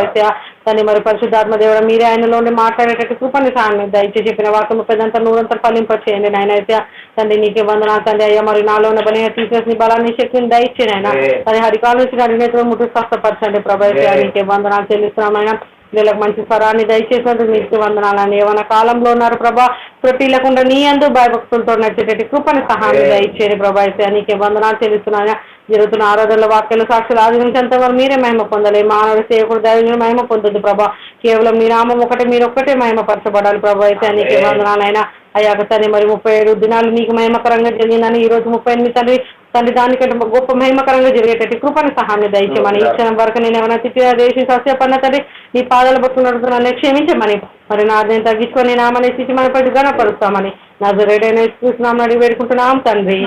తను మరి పరిశుద్ధాత్మ దేవుడు మీరే ఆయనలోనే మాట్లాడేటట్టు కృపని సహాయం దయచేసి చెప్పిన వాక్యం పెద్దంతా నూరంతా ఫలింప చేయండి నాయన. అయితే తండ్రి నీకే వందనాలు తండ్రి. అయ్యా మరి నాలో ఉన్న బలహీన టీచర్స్ ని బలాన్ని శక్తిని దయచేయండి ఆయన. అది హరికాల నుంచి అడిగినట్టు ముట్టు స్వస్థపరచండి ప్రభా. నీకే వందనాలు చెల్లిస్తున్నామైనా. వీళ్ళకి మంచి స్వరాన్ని దయచేసినందుకు నీకు వందనాలని. ఏమైనా కాలంలో ఉన్నారు ప్రభా, త్రుటిల్లకుండా నీ అందు భయభక్తులతో నడిచేటట్టు కృపని సహాయం దయచేయండి ప్రభా. నీకే వందనాలు చెల్లిస్తున్నాను. జరుగుతున్న ఆరాధనల వాక్యాలు సాక్షులు ఆదరించేంత వరకు మీరే మహిమ పొందాలి. మానవుడి సేవకుడు దైవజనుడు మహిమ పొందొద్దు ప్రభా. కేవలం మీ నామం ఒకటే, మీరు ఒక్కటే మహిమపరచబడాలి ప్రభా. నీకే వందనాలైనా. అయ్యాక తండ్రి మరి 37 దినాలు నీకు మహిమకరంగా జరిగిందని ఈ రోజు 38 తండ్రి దానికంటే గొప్ప మహిమకరంగా జరిగేటట్టు కృపని సహాయం దయచేయమని. ఈ క్షణం వరకు నేను ఏమైనా తిట్టిన దేశం సస్యపడిన తండ్రి నీ పాదాల పట్టుకున్నట్టు నన్ను క్షమించమని. మరి నేను తగ్గించుకొని నామని స్థితి మన పట్టి గణపరుస్తామని నజరేయుడైన యేసు నామమున అడిగి వేడుకుంటున్నాం తండ్రి.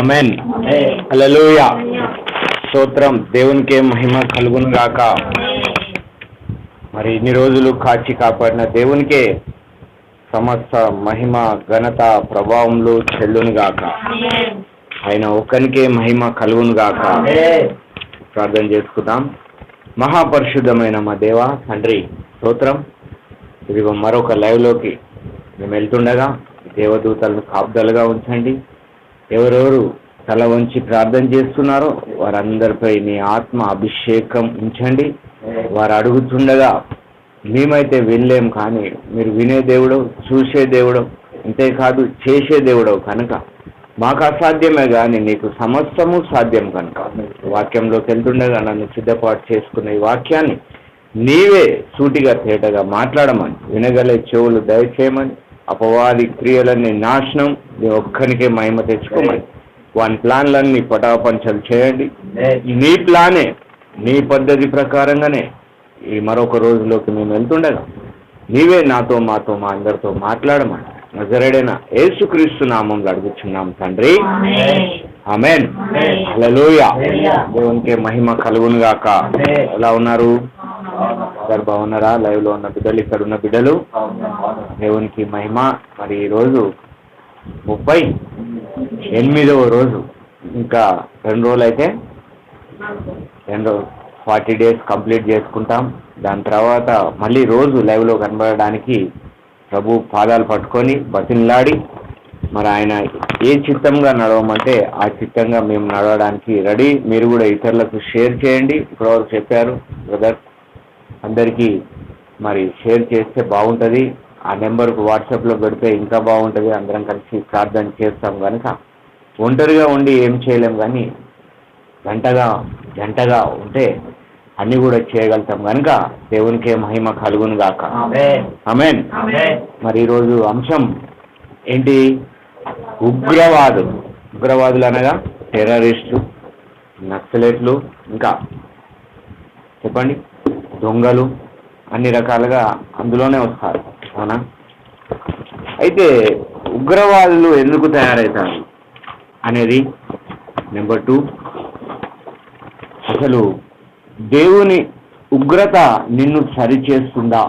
ఆమేన్. హల్లెలూయా. స్తోత్రం. దేవునికే మహిమ కలుగును గాక. మరి ఇన్ని రోజులు కాచి కాపాడిన దేవునికే సమస్త మహిమ ఘనత ప్రభావములు చెల్లును గాక. ఆయన ఒక్కనికే మహిమ కలుగును గాక. ప్రార్థన చేసుకుందాం. మహాపరిశుద్ధమైన మా దేవ తండ్రి స్తోత్రం. ఇదిగో మరొక లైవ్లోకి మేము వెళ్తుండగా దేవదూతలను కాపుదలుగా ఉంచండి. ఎవరెవరు తల వంచి ప్రార్థన చేస్తున్నారో వారందరిపై నీ ఆత్మ అభిషేకం ఉంచండి. వారు అడుగుతుండగా మేమైతే వినలేం, కానీ మీరు వినే దేవుడు, చూసే దేవుడు, అంతేకాదు చేసే దేవుడు కనుక మాకు అసాధ్యమే కానీ నీకు సమస్తము సాధ్యం కనుక వాక్యంలోకి వెళ్తుండగా నన్ను సిద్ధపాటు చేసుకున్న ఈ వాక్యాన్ని నీవే సూటిగా తేటగా మాట్లాడమని, వినగలే చెవులు దయచేయమని, అపవాది క్రియలన్నీ నాశనం నీ ఒక్కనికే మహిమ తెచ్చుకోమని, వాని ప్లాన్లన్నీ పటాపంచలు చేయండి. నీ ప్లానే, నీ పద్ధతి ప్రకారంగానే ఈ మరొక రోజులోకి మేము వెళ్తుండగా నీవే నాతో మాతో మా అందరితో మాట్లాడమని నజరేయుడైన యేసుక్రీస్తు నామములో అడుగుచున్నాం తండ్రి. ఆమేన్. హల్లెలూయా. దేవునికే మహిమ కలుగును గాక. ఎలా ఉన్నారు? అందరు బాగున్నారా? లైవ్లో ఉన్న బిడ్డలు, ఇక్కడ ఉన్న బిడ్డలు, దేవునికి మహిమ. మరి ఈరోజు 38వ రోజు, ఇంకా 2 రోజులు అయితే 40 days కంప్లీట్ చేసుకుంటాం. దాని తర్వాత మళ్ళీ రోజు లైవ్లో కనబడడానికి ప్రభు పాదాలు పట్టుకొని బతిలాడి మరి ఆయన ఏ చిత్తంగా నడవమంటే ఆ చిత్తంగా మేము నడవడానికి రెడీ. మీరు కూడా ఇతరులకు షేర్ చేయండి. ఇప్పుడు చెప్పారు బ్రదర్, అందరికీ మరి షేర్ చేస్తే బాగుంటుంది. ఆ నెంబర్కు వాట్సాప్లో పెడితే ఇంకా బాగుంటుంది. అందరం కలిసి ప్రార్థన చేస్తాం కనుక ఒంటరిగా ఉండి ఏం చేయలేం, కానీ జంటగా ఉంటే అన్నీ కూడా చేయగలుగుతాం కనుక దేవునికే మహిమ కలుగును గాక. ఆమేన్. మరి ఈరోజు అంశం ఏంటి? ఉగ్రవాదులు అనగా టెర్రరిస్టులు, నక్సలైట్లు, ఇంకా చెప్పండి దొంగలు, అన్ని రకాలుగా అందులోనే వస్తారు, అవునా? అయితే ఉగ్రవాదులు ఎందుకు తయారవుతారు అనేది నెంబర్ 2. అసలు దేవుని ఉగ్రత నిన్ను సరిచేస్తుందా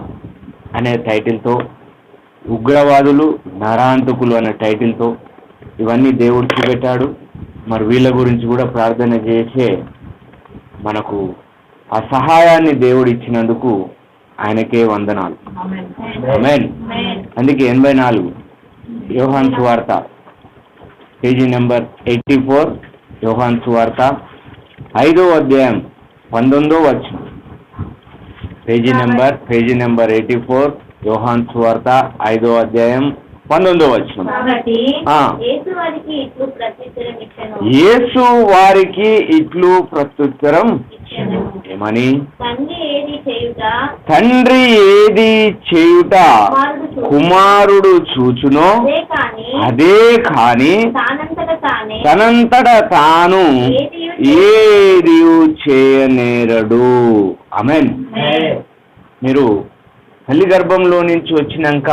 అనే టైటిల్తో, ఉగ్రవాదులు నరాంతకులు అనే టైటిల్తో ఇవన్నీ దేవుడు చూపెట్టాడు. మరి వీళ్ళ గురించి కూడా ప్రార్థన చేసే మనకు ఆ సహాయాన్ని దేవుడు ఇచ్చినందుకు ఆయనకే వందనాలు. ఆమేన్. అందుకే 84 యోహాను సువార్త పేజీ నెంబర్ 84, యోహాను సువార్త 5వ అధ్యాయం 19వ వచనం. పేజీ నెంబర్ 84, యోహాను సువార్త 5వ అధ్యాయం 19వ వచనం. యేసు వారికి ఇట్లు ప్రత్యుత్తరం ఏమని? తండ్రి ఏది చేయుట కుమారుడు చూచునో అదే కాని తనంతట తాను ఏది చేయనేరడు. ఆమేన్. మీరు తల్లి గర్భంలో నుంచి వచ్చినాక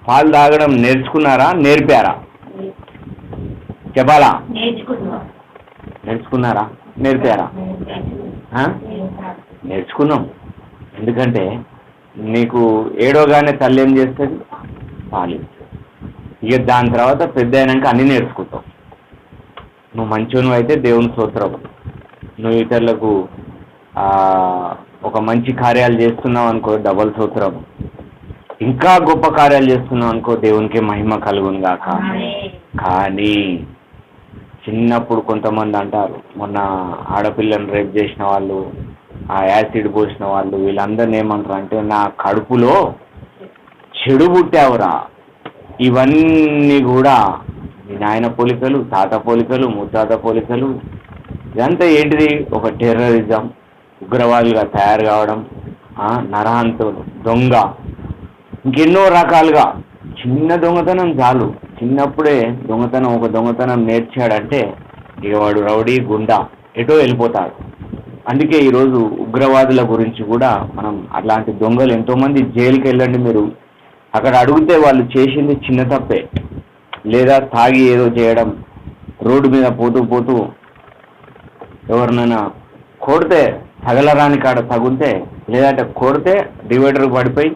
పాలు తాగడం నేర్చుకున్నారా, నేర్పారా? చెప్పాలా? నేర్చుకున్నారా, నేర్పారా? నేర్చుకున్నాం. ఎందుకంటే నీకు ఏడోగానే తల్లి ఏం చేస్తుంది? పాలు. ఇక దాని తర్వాత పెద్ద అయినాక అన్నీ నేర్చుకుంటావు. నువ్వు మంచిగా అయితే దేవుని స్తోత్రం. నువ్వు ఇతరులకు ఒక మంచి కార్యాలు చేస్తున్నావు అనుకో, డబల్ స్తోత్రం. ఇంకా గొప్ప కార్యాలు చేస్తున్నావు అనుకో, దేవునికే మహిమ కలుగును గాక. కానీ చిన్నప్పుడు కొంతమంది అంటారు, మొన్న ఆడపిల్లని రేప్ చేసిన వాళ్ళు, ఆ యాసిడ్ పోసిన వాళ్ళు, వీళ్ళందరినీ ఏమంటారు అంటే, నా కడుపులో చెడు పుట్టావురా. ఇవన్నీ కూడా మీ నాయన పోలికలు, తాత పోలికలు, ముత్తాత పోలికలు. ఇదంతా ఏంటిది? ఒక టెర్రరిజం, ఉగ్రవాదులుగా తయారు కావడం, నరహంతులు, దొంగ, ఇంకెన్నో రకాలుగా. చిన్న దొంగతనం చాలు, చిన్నప్పుడే ఒక దొంగతనం నేర్చాడంటే ఇక వాడు రౌడీ, గుండా, ఎటో వెళ్ళిపోతాడు. అందుకే ఈరోజు ఉగ్రవాదుల గురించి కూడా మనం, అట్లాంటి దొంగలు ఎంతోమంది జైలుకి వెళ్ళండి మీరు, అక్కడ అడిగితే వాళ్ళు చేసింది చిన్న తప్పే, లేదా తాగి ఏదో చేయడం, రోడ్డు మీద పోతూ ఎవరినైనా కొడితే తగలరాని కాడ తగులితే, లేదంటే కొడితే డివైడర్ పడిపోయి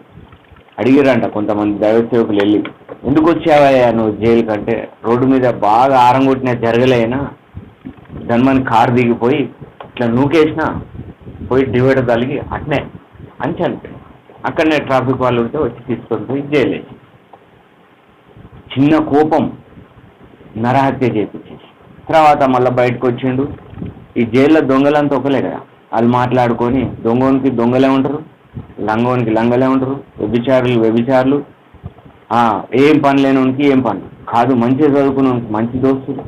అడిగిరంట కొంతమంది దైవసేవకులు వెళ్ళి, ఎందుకు వచ్చావయ్యా నువ్వు జైలు కంటే, రోడ్డు మీద బాగా ఆరంగొట్టినా జరగలేనా, జన్మని కారు దిగిపోయి ఇట్లా నూకేసినా పోయి డివైడర్ తగిలి అట్నే అంచంటే అక్కడనే ట్రాఫిక్ వాళ్ళు ఉంటే వచ్చి తీసుకొని పోయి జైలు వేసి, చిన్న కోపం నరహత్య చేపించేసి తర్వాత మళ్ళీ బయటకు వచ్చిండు. ఈ జైల్లో దొంగలంతా ఒకలే కదా, వాళ్ళు మాట్లాడుకొని దొంగోనికి దొంగలే ఉంటారు, లంగోనికి లంగలే ఉంటారు, వ్యభిచారులు, ఏం పని లేనోనికి ఏం పని కాదు, మంచిగా చదువుకున్నానికి మంచి దోస్తులు.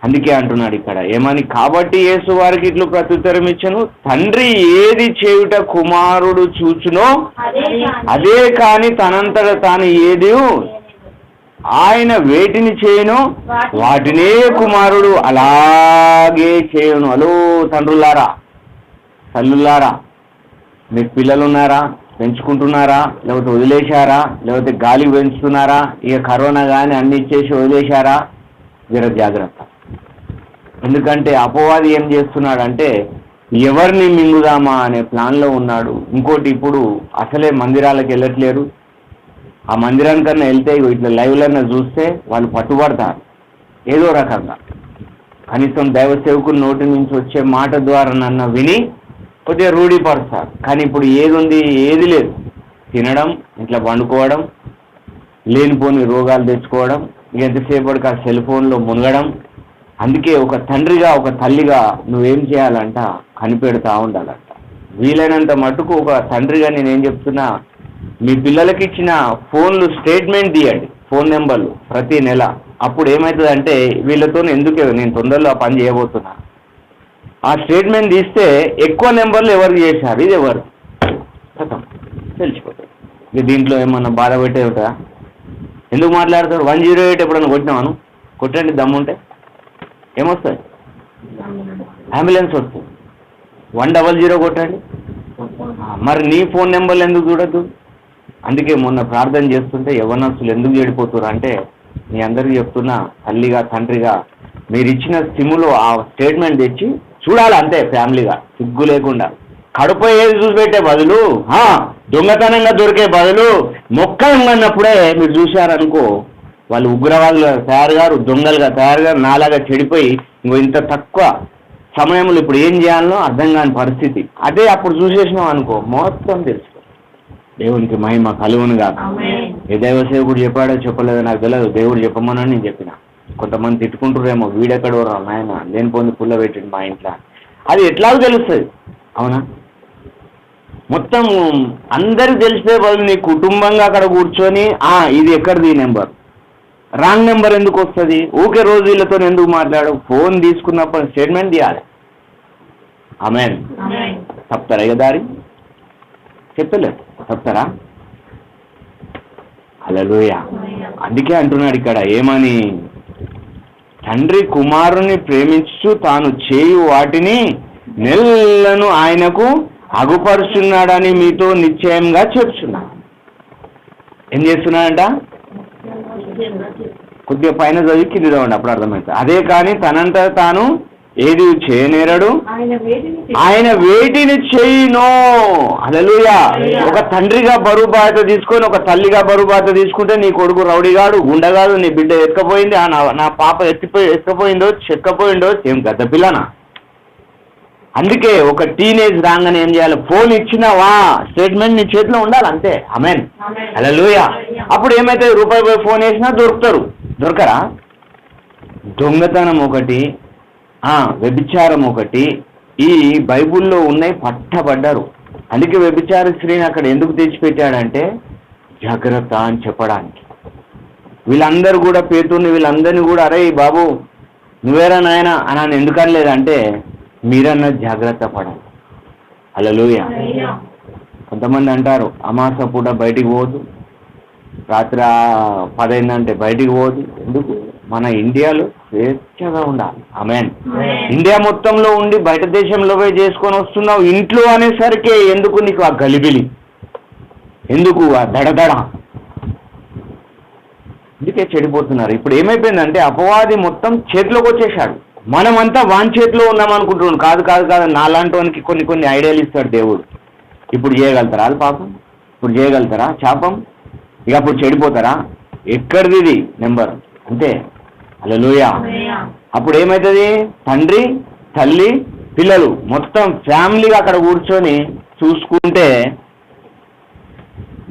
అందుకే అంటున్నాడు ఇక్కడ ఏమని? కాబట్టి యేసు వారికి ఇట్లు ప్రత్యుత్తరం ఇచ్చను, తండ్రి ఏది చేయుట కుమారుడు చూచునో అదే కాని తనంతట తాను ఏది ఆయన వేటిని చేయను వాటినే కుమారుడు అలాగే చేయను. అలో తండ్రులారా, తల్లులారా, మీకు పిల్లలు ఉన్నారా? పెంచుకుంటున్నారా? లేకపోతే వదిలేశారా? లేకపోతే గాలికి పెంచుతున్నారా? ఇక కరోనా కానీ అన్ని ఇచ్చేసి వదిలేశారా? జర జాగ్రత్త. ఎందుకంటే అపవాది ఏం చేస్తున్నాడంటే ఎవరిని మింగుదామా అనే ప్లాన్లో ఉన్నాడు. ఇంకోటి, ఇప్పుడు అసలే మందిరాలకు వెళ్ళట్లేరు. ఆ మందిరానికన్నా వెళ్తే ఇట్లా లైవ్లన్నా చూస్తే వాళ్ళు పట్టుబడతారు ఏదో రకంగా. కనీసం దైవ సేవకుల నోటి నుంచి వచ్చే మాట ద్వారా నన్ను విని కొద్దిగా రూఢీపరుస్తారు. కానీ ఇప్పుడు ఏది ఉంది? ఏది లేదు. తినడం, ఇంట్లో వండుకోవడం, లేనిపోని రోగాలు తెచ్చుకోవడం, ఎంతసేపటికి ఆ సెల్ ఫోన్లో మునగడం. అందుకే ఒక తండ్రిగా, ఒక తల్లిగా నువ్వేం చేయాలంట? కనిపెడతా ఉండాలంట. వీలైనంత మటుకు ఒక తండ్రిగా నేనేం చెప్తున్నా, మీ పిల్లలకి ఇచ్చిన ఫోన్లు స్టేట్మెంట్ తీయండి, ఫోన్ నెంబర్లు ప్రతి నెల. అప్పుడు ఏమవుతుందంటే వీళ్ళతో ఎందుకు నేను తొందరలో ఆ పని చేయబోతున్నా, ఆ స్టేట్మెంట్ తీస్తే ఎక్కువ నెంబర్లు ఎవరు చేశారు, ఇది ఎవరు కథం తెలిసిపోతుంది. ఇక దీంట్లో ఏమన్నా బాధ పెట్టే ఉంటుందా? ఎందుకు మాట్లాడతారు? 108 ఎప్పుడన్నా కొట్టినామను కొట్టండి, దమ్ముంటే ఏమొస్తుంది? అంబులెన్స్ వస్తుంది. 100 కొట్టండి. మరి నీ ఫోన్ నెంబర్లు ఎందుకు చూడద్దు? అందుకే మొన్న ప్రార్థన చేస్తుంటే యవ్వనస్తులు ఎందుకు చెడిపోతున్నారు అంటే, మీ అందరికీ చెప్తున్నా, తల్లిగా తండ్రిగా మీరు ఇచ్చిన సిమ్లో ఆ స్టేట్మెంట్ తెచ్చి చూడాలి అంతే, ఫ్యామిలీగా సిగ్గు లేకుండా. కడుపు ఏది చూసి పెట్టే బదులు, దొంగతనంగా దొరికే బదులు మొక్కలు అన్నప్పుడే మీరు చూశారనుకో, వాళ్ళు ఉగ్రవాదులుగా తయారుగారు, దొంగలుగా తయారుగారు, నాలాగా చెడిపోయి ఇంత తక్కువ సమయంలో ఇప్పుడు ఏం చేయాలో అర్థం కాని పరిస్థితి. అదే అప్పుడు చూసేసినాం అనుకో, మొత్తం తెలుసు. దేవునికి మహిమ కలుగును కాక. ఏ దైవ సేవకుడు చెప్పాడో చెప్పలేదో నాకు తెలియదు, దేవుడు చెప్పమని నేను చెప్పిన. కొంతమంది తిట్టుకుంటారేమో, వీడెక్కడో రా నాయన లేనిపోయింది పుల్ల పెట్టింది మా ఇంట్లో. అది ఎట్లాగో తెలుస్తుంది, అవునా? మొత్తం అందరికి తెలిసే బదులు నీ కుటుంబంగా అక్కడ కూర్చొని ఇది ఎక్కడిది నెంబర్, రాంగ్ నెంబర్ ఎందుకు వస్తుంది? ఊకే రోజు వీళ్ళతో ఎందుకు మాట్లాడు? ఫోన్ తీసుకున్నప్పుడు స్టేట్మెంట్ తీయాలి. ఆమేన్. చెప్తారా ఇక దారి? చెప్పలేదు, చెప్తారా? హల్లెలూయా. అందుకే అంటున్నాడు ఇక్కడ ఏమని, తండ్రి కుమారుని ప్రేమించు తాను చేయు వాటిని నెల్లను ఆయనకు అగుపరుచున్నాడని మీతో నిశ్చయంగా చెప్తున్నా. ఏం చేస్తున్నాడంట? కొద్దిగా పైన చదివి కింద చదవండి, అప్పుడు అర్థమవుతుంది. అదే కానీ తనంత తాను ఏది చేయనేరడు, ఆయన వేటిని చేయనో. హల్లెలూయా. ఒక తండ్రిగా బరువు బాధ్యత తీసుకొని, ఒక తల్లిగా బరువు బాధ్యత తీసుకుంటే, నీ కొడుకు రౌడీగాడు, గుండగాడు, నీ బిడ్డ ఎత్తుకపోయింది, నా పాప ఎత్తుకపోయిందో చెక్కపోయిందో, ఏం గద్ద పిల్లనా? అందుకే ఒక టీనేజ్ రాగానే ఏం చేయాలి? ఫోన్ ఇచ్చినావా, స్టేట్మెంట్ నీ చేతిలో ఉండాలి అంతే. ఆమేన్. హల్లెలూయా. అప్పుడు ఏమైతే రూపాయి ఫోన్ వేసినా దొరకరా? దొంగతనం ఒకటి, వ్యభిచారం ఒకటి, ఈ బైబుల్లో ఉన్నాయి, పట్టబడ్డారు. అందుకే వ్యభిచార స్త్రీని అక్కడ ఎందుకు తెచ్చిపెట్టాడంటే జాగ్రత్త అని చెప్పడానికి. వీళ్ళందరూ కూడా పేతుర్ని, వీళ్ళందరినీ కూడా అరే బాబు నువ్వేరా నాయన అని ఎందుకనలేదంటే, మీరన్నా జాగ్రత్త పడాలి. హల్లెలూయా. కొంతమంది అంటారు అమాస పూట బయటికి పోదు, రాత్రి 10 అయిందంటే బయటికి పోదు. ఎందుకు? మన ఇండియాలో స్వేచ్ఛగా ఉండాలి. ఆమేన్. ఇండియా మొత్తంలో ఉండి బయట దేశంలో పోయి చేసుకొని వస్తున్నావు, ఇంట్లో అనేసరికి ఎందుకు నీకు ఆ గలిబిలి, ఎందుకు ఆ దడదడ? అందుకే చెడిపోతున్నారు. ఇప్పుడు ఏమైపోయిందంటే అపవాది మొత్తం చేతిలోకి వచ్చేసాడు. మనమంతా వాని చేతిలో ఉన్నామనుకుంటున్నాం. కాదు, నాలాంటి వానికి కొన్ని ఐడియాలు ఇస్తాడు దేవుడు. ఇప్పుడు చేయగలుగుతారా అది పాపం? ఇప్పుడు చేయగలుగుతారా శాపం? ఇక అప్పుడు చెడిపోతారా? ఎక్కడిది ఇది నెంబర్ అంతే. హల్లెలూయా. అప్పుడు ఏమవుతుంది? తండ్రి, తల్లి, పిల్లలు మొత్తం ఫ్యామిలీగా అక్కడ కూర్చొని చూసుకుంటే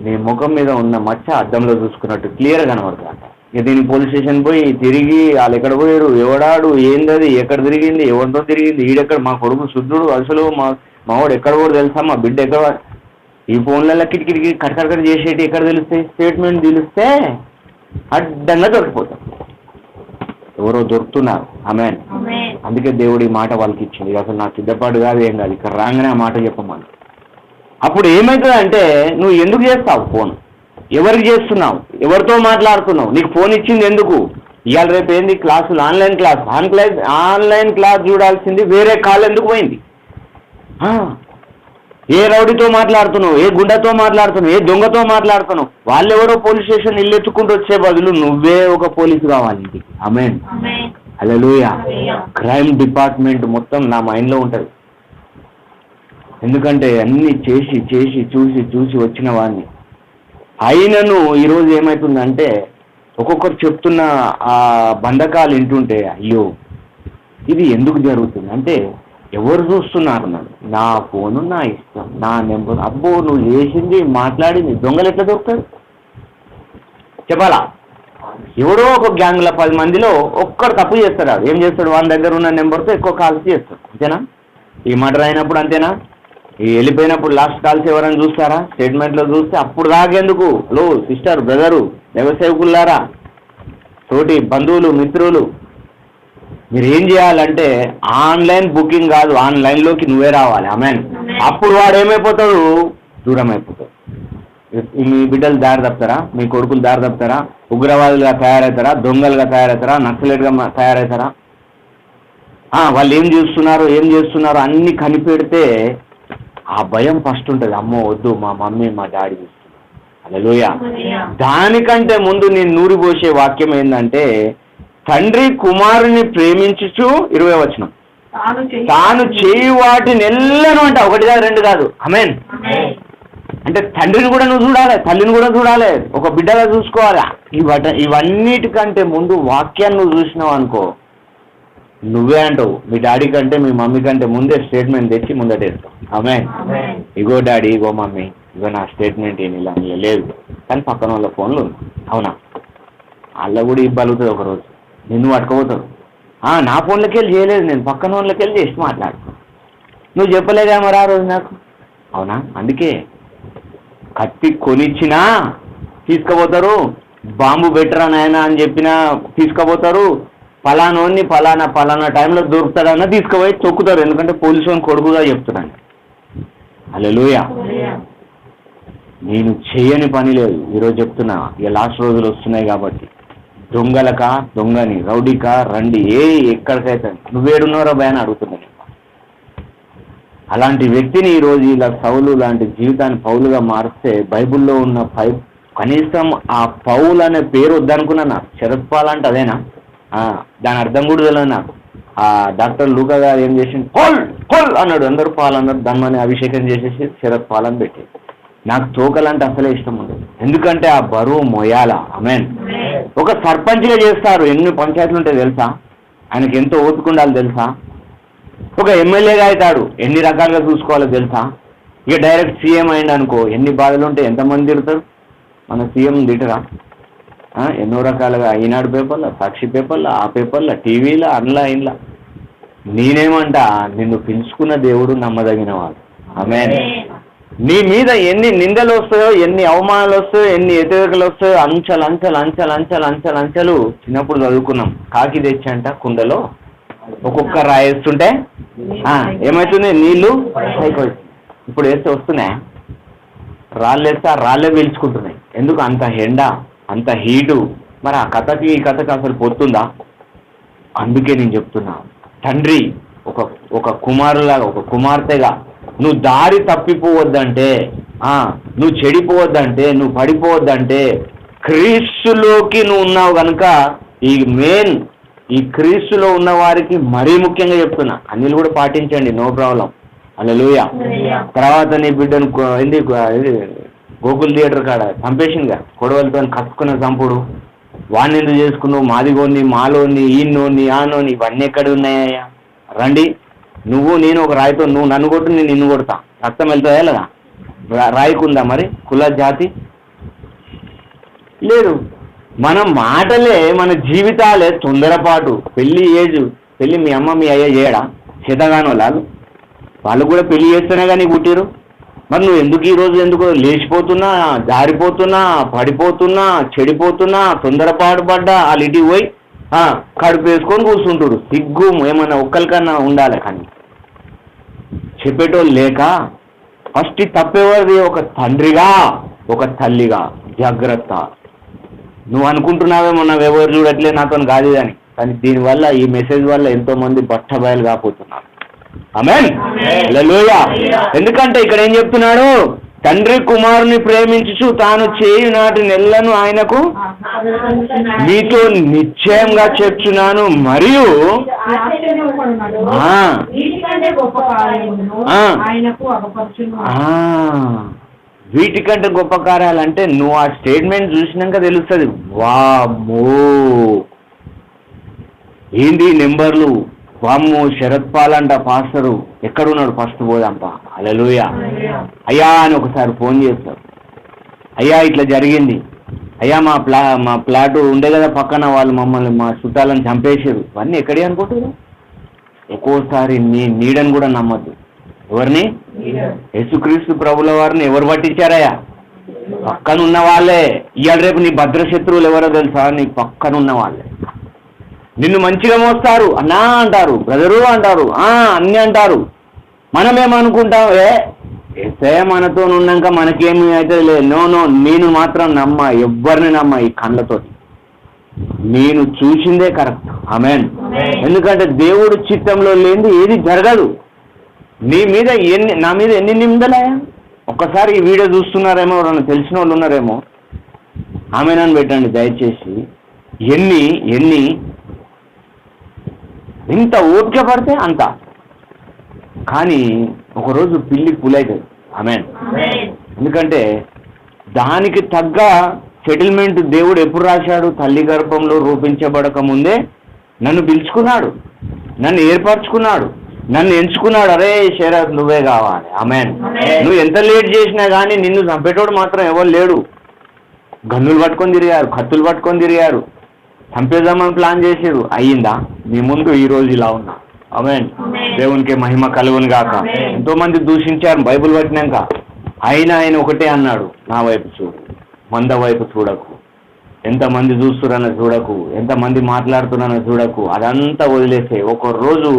నీ ముఖం మీద ఉన్న మచ్చ అద్దంలో చూసుకున్నట్టు క్లియర్గా కనబడుతుంది. ఇక దీనికి పోలీస్ స్టేషన్ పోయి తిరిగి వాళ్ళు ఎక్కడ పోయారు, ఎవడాడు, ఏందది, ఎక్కడ తిరిగింది, ఎవరితో తిరిగింది, ఈడెక్కడ, మా కొడుకు శుద్ధుడు, అసలు మావాడు ఎక్కడ కూడా తెలుసా, మా బిడ్డ ఎక్కడ, ఈ ఫోన్లలో కిటికిటికి కడకడకడ చేసేటి ఎక్కడ తెలుస్తాయి? స్టేట్మెంట్ తెలిస్తే అడ్డంగా దొరికిపోతాం. ఎవరో దొరుకుతున్నారు. ఆమేన్. అందుకే దేవుడు ఈ మాట వాళ్ళకి ఇచ్చింది. అసలు నాకు సిద్ధపాటు కాదు, ఏం కాదు, ఇక్కడ రాగానే ఆ మాట చెప్పమని. అప్పుడు ఏమవుతుందంటే నువ్వు ఎందుకు చేస్తావు ఫోన్, ఎవరికి చేస్తున్నావు, ఎవరితో మాట్లాడుతున్నావు, నీకు ఫోన్ ఇచ్చింది ఎందుకు? ఇవాళ రేపు ఏంది క్లాసులు, ఆన్లైన్ క్లాస్ చూడాల్సింది వేరే కాల్ ఎందుకు పోయింది? ఏ రౌడీతో మాట్లాడుతున్నావు, ఏ గుండెతో మాట్లాడుతున్నావు, ఏ దొంగతో మాట్లాడుతున్నావు, వాళ్ళెవరో పోలీస్ స్టేషన్ ఇల్లు ఎత్తుకుంటూ వచ్చే బదులు నువ్వే ఒక పోలీసు కావాలి. ఆమేన్. హల్లెలూయా. క్రైమ్ డిపార్ట్మెంట్ మొత్తం నా మైండ్లో ఉంటుంది. ఎందుకంటే అన్నీ చేసి చేసి చూసి చూసి వచ్చిన వాడిని. అయినను ఈరోజు ఏమవుతుందంటే ఒక్కొక్కరు చెప్తున్న ఆ బంధకాలు వింటుంటే అయ్యో ఇది ఎందుకు జరుగుతుంది అంటే ఎవరు చూస్తున్నారు నన్ను, నా ఫోను నా ఇష్టం, నా నెంబర్, అబ్బో నువ్వు చేసింది మాట్లాడింది దొంగలు ఎట్లా దొరుకుతారు చెప్పాలా? ఎవడో ఒక గ్యాంగ్లో 10 మందిలో ఒక్కడు తప్పు చేస్తాడు. ఏం చేస్తాడు? వాని దగ్గర ఉన్న నెంబర్తో ఎక్కువ కాల్స్ చేస్తాడు. అంతేనా? ఈ మర్డర్ అయినప్పుడు అంతేనా? ఈ వెళ్ళిపోయినప్పుడు లాస్ట్ కాల్స్ ఎవరైనా చూస్తారా? స్టేట్మెంట్లో చూస్తే అప్పుడు దాగేందుకు హలో సిస్టర్ బ్రదరు వ్యవసేవకులారా తోటి బంధువులు మిత్రులు మీరు ఏం చేయాలంటే ఆన్లైన్ బుకింగ్ కాదు, ఆన్లైన్లోకి నువ్వే రావాలి. ఆమెన్. అప్పుడు వాడు ఏమైపోతాడు? దూరం అయిపోతాడు. మీ బిడ్డలు దారి తప్పుతారా? మీ కొడుకులు దారి తప్పుతారా? ఉగ్రవాదులుగా తయారవుతారా? దొంగలుగా తయారవుతారా? నక్సలైట్గా తయారవుతారా? వాళ్ళు ఏం చేస్తున్నారు అన్నీ కనిపెడితే ఆ భయం ఫస్ట్ ఉంటుంది. అమ్మో వద్దు, మా మమ్మీ మా డాడీ చూస్తున్నారు. హల్లెలూయా. దానికంటే ముందు నేను నూరిపోసే వాక్యం ఏంటంటే తండ్రి కుమారుని ప్రేమించుచు 20వ వచనం తాను చేయు వాటిని ఎల్లను అంట. 1 కాదు 2 కాదు. ఆమేన్. అంటే తండ్రిని కూడా నువ్వు చూడాలి, తల్లిని కూడా చూడాలి, ఒక బిడ్డగా చూసుకోవాలి. ఇవన్నిటికంటే ముందు వాక్యాన్ని నువ్వు చూసినావు అనుకో నువ్వే అంటావు మీ డాడీ కంటే మీ మమ్మీ కంటే ముందే స్టేట్మెంట్ తెచ్చి ముందటేస్తావు. ఆమేన్. ఇగో డాడీ ఇగో మమ్మీ ఇగో నా స్టేట్మెంట్ ఏమి ఇలా లేదు కానీ పక్కన వాళ్ళ ఫోన్లు ఉంది. అవునా? వాళ్ళ కూడా ఇబ్బంది ఒకరోజు నిన్ను పట్టుకోపోతాడు. నా ఫోన్లోకి వెళ్ళి చేయలేదు, నేను పక్కన వాళ్ళకి వెళ్ళి చేసి మాట్లాడుకో. నువ్వు చెప్పలేదా మరి ఆ రోజు నాకు? అవునా? అందుకే కత్తి కొనిచ్చినా తీసుకుపోతారు, బాంబు బెటరా నాయన అని చెప్పినా తీసుకుపోతారు, ఫలానోని ఫలానా టైంలో దొరుకుతాడన్నా తీసుకుపోయి తొక్కుతారు. ఎందుకంటే పోలీసు వాడిని కొడుకుగా చెప్తున్నాను. హల్లెలూయా. నేను చేయని పని లేదు. ఈరోజు చెప్తున్నా, ఇక లాస్ట్ రోజులు వస్తున్నాయి కాబట్టి దొంగని రౌడీక రండి ఎక్కడికైతే నువ్వేడున్నారో భయాన్ని అడుగుతున్నాను. అలాంటి వ్యక్తిని ఈరోజు ఇలా సౌలు లాంటి జీవితాన్ని పౌలుగా మారిస్తే బైబిల్లో ఉన్న కనీసం ఆ పౌలు అనే పేరు వద్దనుకున్నా నాకు. శరత్ పాల్ అంటే అదేనా? దాని అర్థం కూడా తెలియదు నాకు. ఆ డాక్టర్ లూకా గారు ఏం చేసిండు? కోల్ అన్నాడు, అందరూ పాల్ అన్నారు. దాన్ని అభిషేకం చేసేసి శరత్ పాల్ అని పెట్టి. నాకు తోకలంటే అసలే ఇష్టం ఉండదు, ఎందుకంటే ఆ బరువు మొయ్యాల. ఆమేన్. ఒక సర్పంచ్గా చేస్తారు, ఎన్ని పంచాయతీలు ఉంటాయి తెలుసా? ఆయనకి ఎంతో ఓపికండాలి తెలుసా? ఒక ఎమ్మెల్యేగా అవుతాడు, ఎన్ని రకాలుగా చూసుకోవాలో తెలుసా? ఇక డైరెక్ట్ సీఎం అయింది అనుకో, ఎన్ని బాధలు ఉంటాయి, ఎంతమంది తిడతారు? మన సీఎం తిట్టరా? ఎన్నో రకాలుగా ఈనాడు పేపర్లో, సాక్షి పేపర్లో, ఆ పేపర్లో, టీవీలో, అందులో ఇంట్లో. నేనేమంటా, నిన్ను పిలుచుకున్న దేవుడు నమ్మదగిన వాడు. ఆమేన్. నీ మీద ఎన్ని నిందలు వస్తాయో, ఎన్ని అవమానాలు వస్తాయో, ఎన్ని వ్యతిరేకలు వస్తాయో అంచెలు చిన్నప్పుడు చదువుకున్నాం. కాకి తెచ్చంట కుండలో ఒక్కొక్క రాయేస్తుంటే ఏమవుతుంది? నీళ్లు ఇప్పుడు వేస్తే వస్తున్నాయి, రాళ్ళు వేస్తే ఆ రాళ్ళే పీల్చుకుంటున్నాయి. ఎందుకు? అంత ఎండ, అంత హీటు. మరి ఆ కథకి ఈ కథకి అసలు పొత్తుందా? అందుకే నేను చెప్తున్నా, తండ్రి ఒక కుమారులాగా, ఒక కుమార్తెగా నువ్వు దారి తప్పిపోవద్దంటే, నువ్వు చెడిపోవద్దంటే, నువ్వు పడిపోవద్దంటే క్రీస్తులోకి నువ్వు ఉన్నావు కనుక ఈ క్రీస్తులో ఉన్న వారికి మరీ ముఖ్యంగా చెప్తున్నా, అన్నిలు కూడా పాటించండి, నో ప్రాబ్లం. హల్లెలూయా. తర్వాత నీ బిడ్డను గోకుల్ థియేటర్ కాడ చంపేసిందిగా, కొడవలతో కసుకున్న చంపుడు. వాడిని ఎందుకు చేసుకున్నావు? మాదిగోని, మాలోని, ఈయనోని, ఆనోని, ఇవన్నీ ఎక్కడ ఉన్నాయా? రండి, నువ్వు నేను ఒక రాయితో, నువ్వు నన్ను కొట్టు, నేను నిన్ను కొడతా. రక్తం వెళ్తాయా లేదా? రాయికుందా మరి కుల జాతి? లేదు. మన మాటలే, మన జీవితాలే తొందరపాటు. పెళ్ళి మీ అమ్మ మీ అయ్య చేయడా? చేతగానో వాళ్ళు కూడా పెళ్లి చేస్తేనే కానీ పుట్టిరు. మరి నువ్వు ఎందుకు లేచిపోతున్నా, జారిపోతున్నా, పడిపోతున్నా, చెడిపోతున్నా, తొందరపాటు పడ్డా వాళ్ళ ఇంటికి పోయి కడుపు వేసుకొని కూర్చుంటారు. సిగ్గు ఏమన్నా ఒక్కరికన్నా ఉండాలి. కానీ చెప్పేటోళ్ళు లేక ఫస్ట్ తప్పేవారిది ఒక తండ్రిగా, ఒక తల్లిగా జాగ్రత్త. నువ్వు అనుకుంటున్నావేమో ఎవరు చూడట్లే నాతో కాదు అని, కానీ దీనివల్ల, ఈ మెసేజ్ వల్ల ఎంతోమంది బట్టబయలు కాకపోతున్నారు. ఆమేన్. హల్లెలూయా. ఎందుకంటే ఇక్కడ ఏం చెప్తున్నాడు? తండ్రి కుమారుని ప్రేమించుచు తాను చేయు నాటి నెలను ఆయనకు మీతో నిశ్చయంగా చెప్తున్నాను, మరియు
గొప్ప కార్యములను ఆయనకు అగపరచును.
వీటికంటే గొప్ప కార్యాలంటే నువ్వు ఆ స్టేట్మెంట్ చూసినాక తెలుస్తుంది. వామ్మో ఏంది నెంబర్లు, వామ్మో శరత్ పాల్ అంట పాస్టరు ఎక్కడున్నాడు, ఫస్ట్ పోదాంపా హల్లెలూయా అయ్యా అని ఒకసారి ఫోన్ చేస్తారు. అయ్యా ఇట్లా జరిగింది అయ్యా, మా ప్లాట్ ఉండే కదా పక్కన, వాళ్ళు మమ్మల్ని మా చుట్టాలను చంపేసారు. ఇవన్నీ ఎక్కడే అనుకుంటున్నారు. ఒక్కోసారి నీ నీడని కూడా నమ్మద్దు. ఎవరిని? యేసుక్రీస్తు ప్రభుల వారిని ఎవరు పట్టించారయ్యా? పక్కనున్న వాళ్ళే. ఇవాళ రేపు నీ భద్రశత్రువులు ఎవరో తెలుసా? నీ పక్కనున్న వాళ్ళే. నిన్ను మంచిగా మోస్తారు, అన్నా అంటారు, బ్రదరు అంటారు, అన్నీ అంటారు. మనమేమనుకుంటాం, ఏసే మనతో ఉన్నాక మనకేమి అయితే లేదు. నో, నేను మాత్రం నమ్మ, ఎవ్వరిని నమ్మ ఈ కళ్ళతో. నేను చూసిందే కరెక్ట్. ఆమేన్. ఎందుకంటే దేవుడు చిత్తంలో లేనిది ఏది జరగదు. నా మీద ఎన్ని నిందలయ్యా? ఒక్కసారి ఈ వీడియో చూస్తున్నారేమో, ఎవరైనా తెలిసిన వాళ్ళు ఉన్నారేమో, ఆమెనని పెట్టండి దయచేసి. ఎన్ని ఇంత ఓపిక పడితే అంత. కానీ ఒకరోజు పిల్లి పులైతుంది. ఆమేన్. ఎందుకంటే దానికి తగ్గ సెటిల్మెంట్ దేవుడు ఎప్పుడు రాశాడు? తల్లి గర్భంలో రూపించబడక ముందే నన్ను పిలుచుకున్నాడు, నన్ను ఏర్పరచుకున్నాడు, నన్ను ఎంచుకున్నాడు. అరే శరత్ నువ్వే కావాలి. ఆమేన్. నువ్వు ఎంత లేట్ చేసినా కానీ నిన్ను చంపేటోడు మాత్రం ఎవరు లేడు. గన్నులు పట్టుకొని తిరిగారు, కత్తులు పట్టుకొని తిరిగారు, చంపేద్దామని ప్లాన్ చేసారు. అయ్యిందా? మీ ముందు ఈరోజు ఇలా ఉన్నా. ఆమేన్. దేవునికి మహిమ కలుగును గాక. ఎంతో మంది దూషించారు బైబిల్ పట్టినాక. ఆయన ఒకటే అన్నాడు, నా వైపు చూడు, మంద వైపు చూడకు, ఎంతమంది చూస్తున్నారని చూడకు, ఎంతమంది మాట్లాడుతున్నారని చూడకు, అదంతా వదిలేసే ఒక రోజు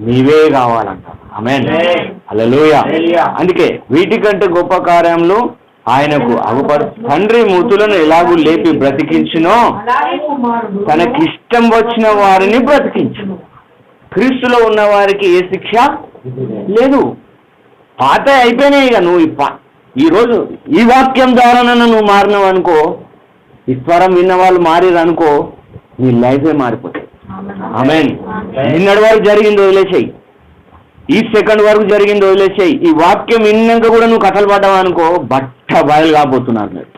నీవే కావాలంట. ఆమేన్. హల్లెలూయా. అందుకే వీటికంటే గొప్ప కార్యంలో ఆయనకు తండ్రి మృతులను ఎలాగూ లేపి బ్రతికించునో తనకిష్టం వచ్చిన వారిని బ్రతికించును. క్రీస్తులో ఉన్న వారికి ఏ శిక్ష లేదు. పాత అయిపోయినాయి. ఇక నువ్వు ఈరోజు ఈ వాక్యం ద్వారానన్నా నువ్వు మారినావు అనుకో, ఈ స్వరం విన్న వాళ్ళు మారిరనుకో, నీ లైఫే మారిపోతుంది. ఆమేన్. నిన్నటి వరకు జరిగింది వదిలేసేయి, ఈ సెకండ్ వరకు జరిగింది వదిలేసేయి. ఈ వాక్యం విన్నాక కూడా నువ్వు కథలు పడ్డావు అనుకో, బట్ట బయలు కాబోతున్నారు. మీరు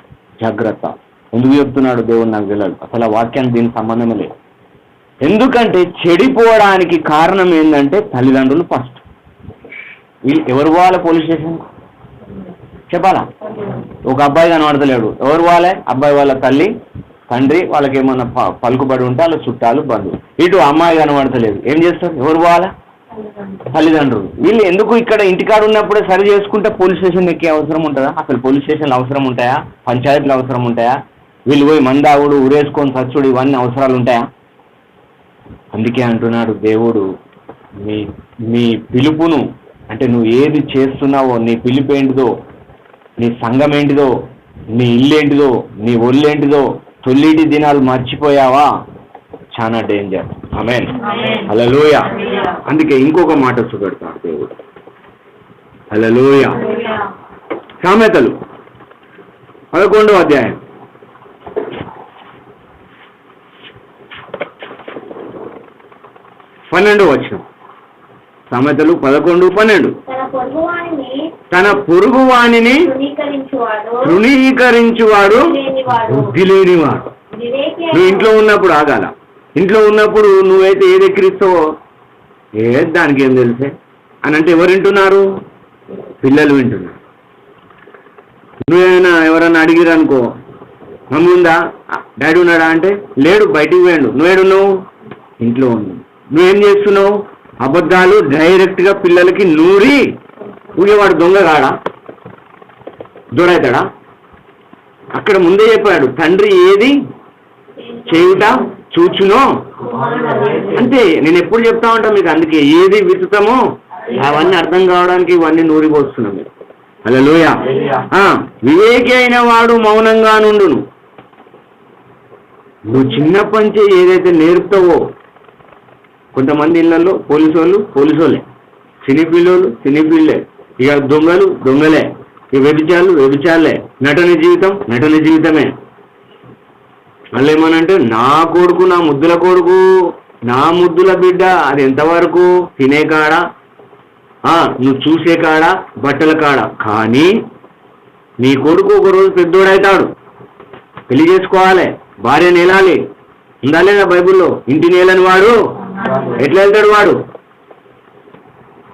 జాగ్రత్త. ఎందుకు చెప్తున్నాడు దేవుడు నాకు తెలియదు. అసలు ఆ వాక్యానికి దీనికి సంబంధమే లేదు. ఎందుకంటే చెడిపోవడానికి కారణం ఏంటంటే తల్లిదండ్రులు ఫస్ట్. ఎవరు పోవాలి పోలీస్ స్టేషన్? చెప్పాలా? ఒక అబ్బాయి కనబడతలేడు, ఎవరు పోవాలి? అబ్బాయి వాళ్ళ తల్లి తండ్రి, వాళ్ళకి ఏమన్నా పలుకుబడి ఉంటే వాళ్ళ చుట్టాలు బంధువులు. ఇటు అమ్మాయి కనబడతలేదు, ఏం చేస్తారు? ఎవరు పోవాలా? తల్లిదండ్రులు. వీళ్ళు ఎందుకు ఇక్కడ ఇంటికాడ ఉన్నప్పుడే సరి చేసుకుంటే పోలీస్ స్టేషన్ ఎక్కే అవసరం ఉంటుందా? అసలు పోలీస్ స్టేషన్లు అవసరం ఉంటాయా? పంచాయతీలు అవసరం ఉంటాయా? వీళ్ళు పోయి మందావుడు ఉరేసుకొని సచ్చుడు ఇవన్నీ అవసరాలు ఉంటాయా? అందుకే అంటున్నాడు దేవుడు, నీ పిలుపును, అంటే నువ్వు ఏది చేస్తున్నావో, నీ పిలుపు ఏంటిదో, నీ సంఘం ఏంటిదో, నీ ఇల్లు ఏంటిదో, నీ ఒళ్ళేంటిదో, తొల్లిటి దినాలు మర్చిపోయావా? చాలా డేంజర్. ఆమేన్. హల్లెలూయా. అందుకే ఇంకొక మాట చూపెడతాడు దేవుడు. హల్లెలూయా. సామెతలు 11వ అధ్యాయం 12వ వచనం. సామెతలు 11:12. తన పొరుగు వాణిని తృణీకరించువాడు బుద్ధి లేనివాడు. నువ్వు ఇంట్లో ఉన్నప్పుడు ఆగాల. ఇంట్లో ఉన్నప్పుడు నువ్వైతే ఏది ఎక్కిరిస్తావో దానికి ఏం తెలిసే అని అంటే ఎవరు వింటున్నారు? పిల్లలు వింటున్నారు. నువ్వేమైనా ఎవరన్నా అడిగిరనుకో, మమ్మీ ఉందా, డాడీ ఉన్నాడా అంటే లేడు, బయటికి పోయాడు. నువ్వేడున్నావు? ఇంట్లో ఉన్నావు. నువ్వేం చేస్తున్నావు? అబద్ధాలు డైరెక్ట్గా పిల్లలకి నూరి ఊగేవాడు దొంగ కాడా? దొరైతాడా? అక్కడ ముందే చెప్పాడు, తండ్రి ఏది చేయుట చూచునో. అంటే నేను ఎప్పుడు చెప్తా ఉంటా మీకు, అందుకే ఏది విత్తుతామో అవన్నీ అర్థం కావడానికి ఇవన్నీ నూరిపోస్తున్నాం మీరు. హల్లెలూయా. వివేకి అయిన వాడు మౌనంగా నుండును. నువ్వు చిన్నప్పటి నుంచి ఏదైతే నేర్పుతావో, కొంతమంది ఇళ్లలో పోలీసోళ్ళే, సినీ పిల్లలే, ఇక దొంగలే, ఇక వ్యభిచారులే, నటన జీవితమే. మళ్ళీ ఏమనంటే నా కొడుకు, నా ముద్దుల కొడుకు, నా ముద్దుల బిడ్డ, అది ఎంతవరకు? తినే కాడ నువ్వు చూసే కాడ బట్టల కాడ. కానీ నీ కొడుకు ఒకరోజు పెద్దోడవుతాడు, పెళ్లి చేసుకోవాలి, భార్య నేలాలి, ఉందా లేదా బైబుల్లో? ఇంటి నేలని వాడు ఎట్లా వెళ్తాడు? వాడు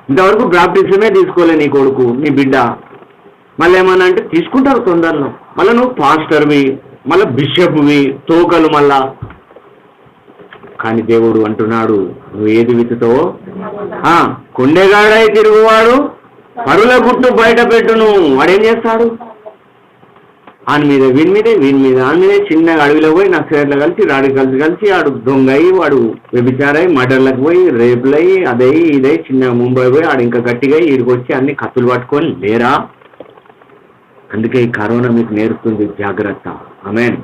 ఇంతవరకు బాప్టిజమే తీసుకోలే నీ కొడుకు, నీ బిడ్డ. మళ్ళీ ఏమన్నా అంటే తీసుకుంటారు తొందరలో. మళ్ళీ నువ్వు పాస్టర్వి, మళ్ళీ బిషప్వి, తోకలు మళ్ళా. కానీ దేవుడు అంటున్నాడు, నువ్వు ఏది విత్తుతావో కొండెగాడై తిరుగువాడు పరుల గుట్టు బయట పెట్టును. వాడేం చేస్తాడు? ఆయన మీద వీని మీదే, వీని మీద ఆయన మీదే, చిన్నగా అడవిలో పోయి నక్సలైట్లు కలిసి కలిసి ఆడు దొంగయి, వాడు వ్యభిచారై, మర్డర్లకు పోయి, రేపులయ్యి, అదై ఇదై, చిన్నగా ముంబై పోయి ఆడు ఇంకా గట్టిగా ఈడికి వచ్చి అన్ని కత్తులు పట్టుకొని లేరా. అందుకే ఈ కరోనా మీకు నేర్పుతుంది జాగ్రత్త. ఆమేన్.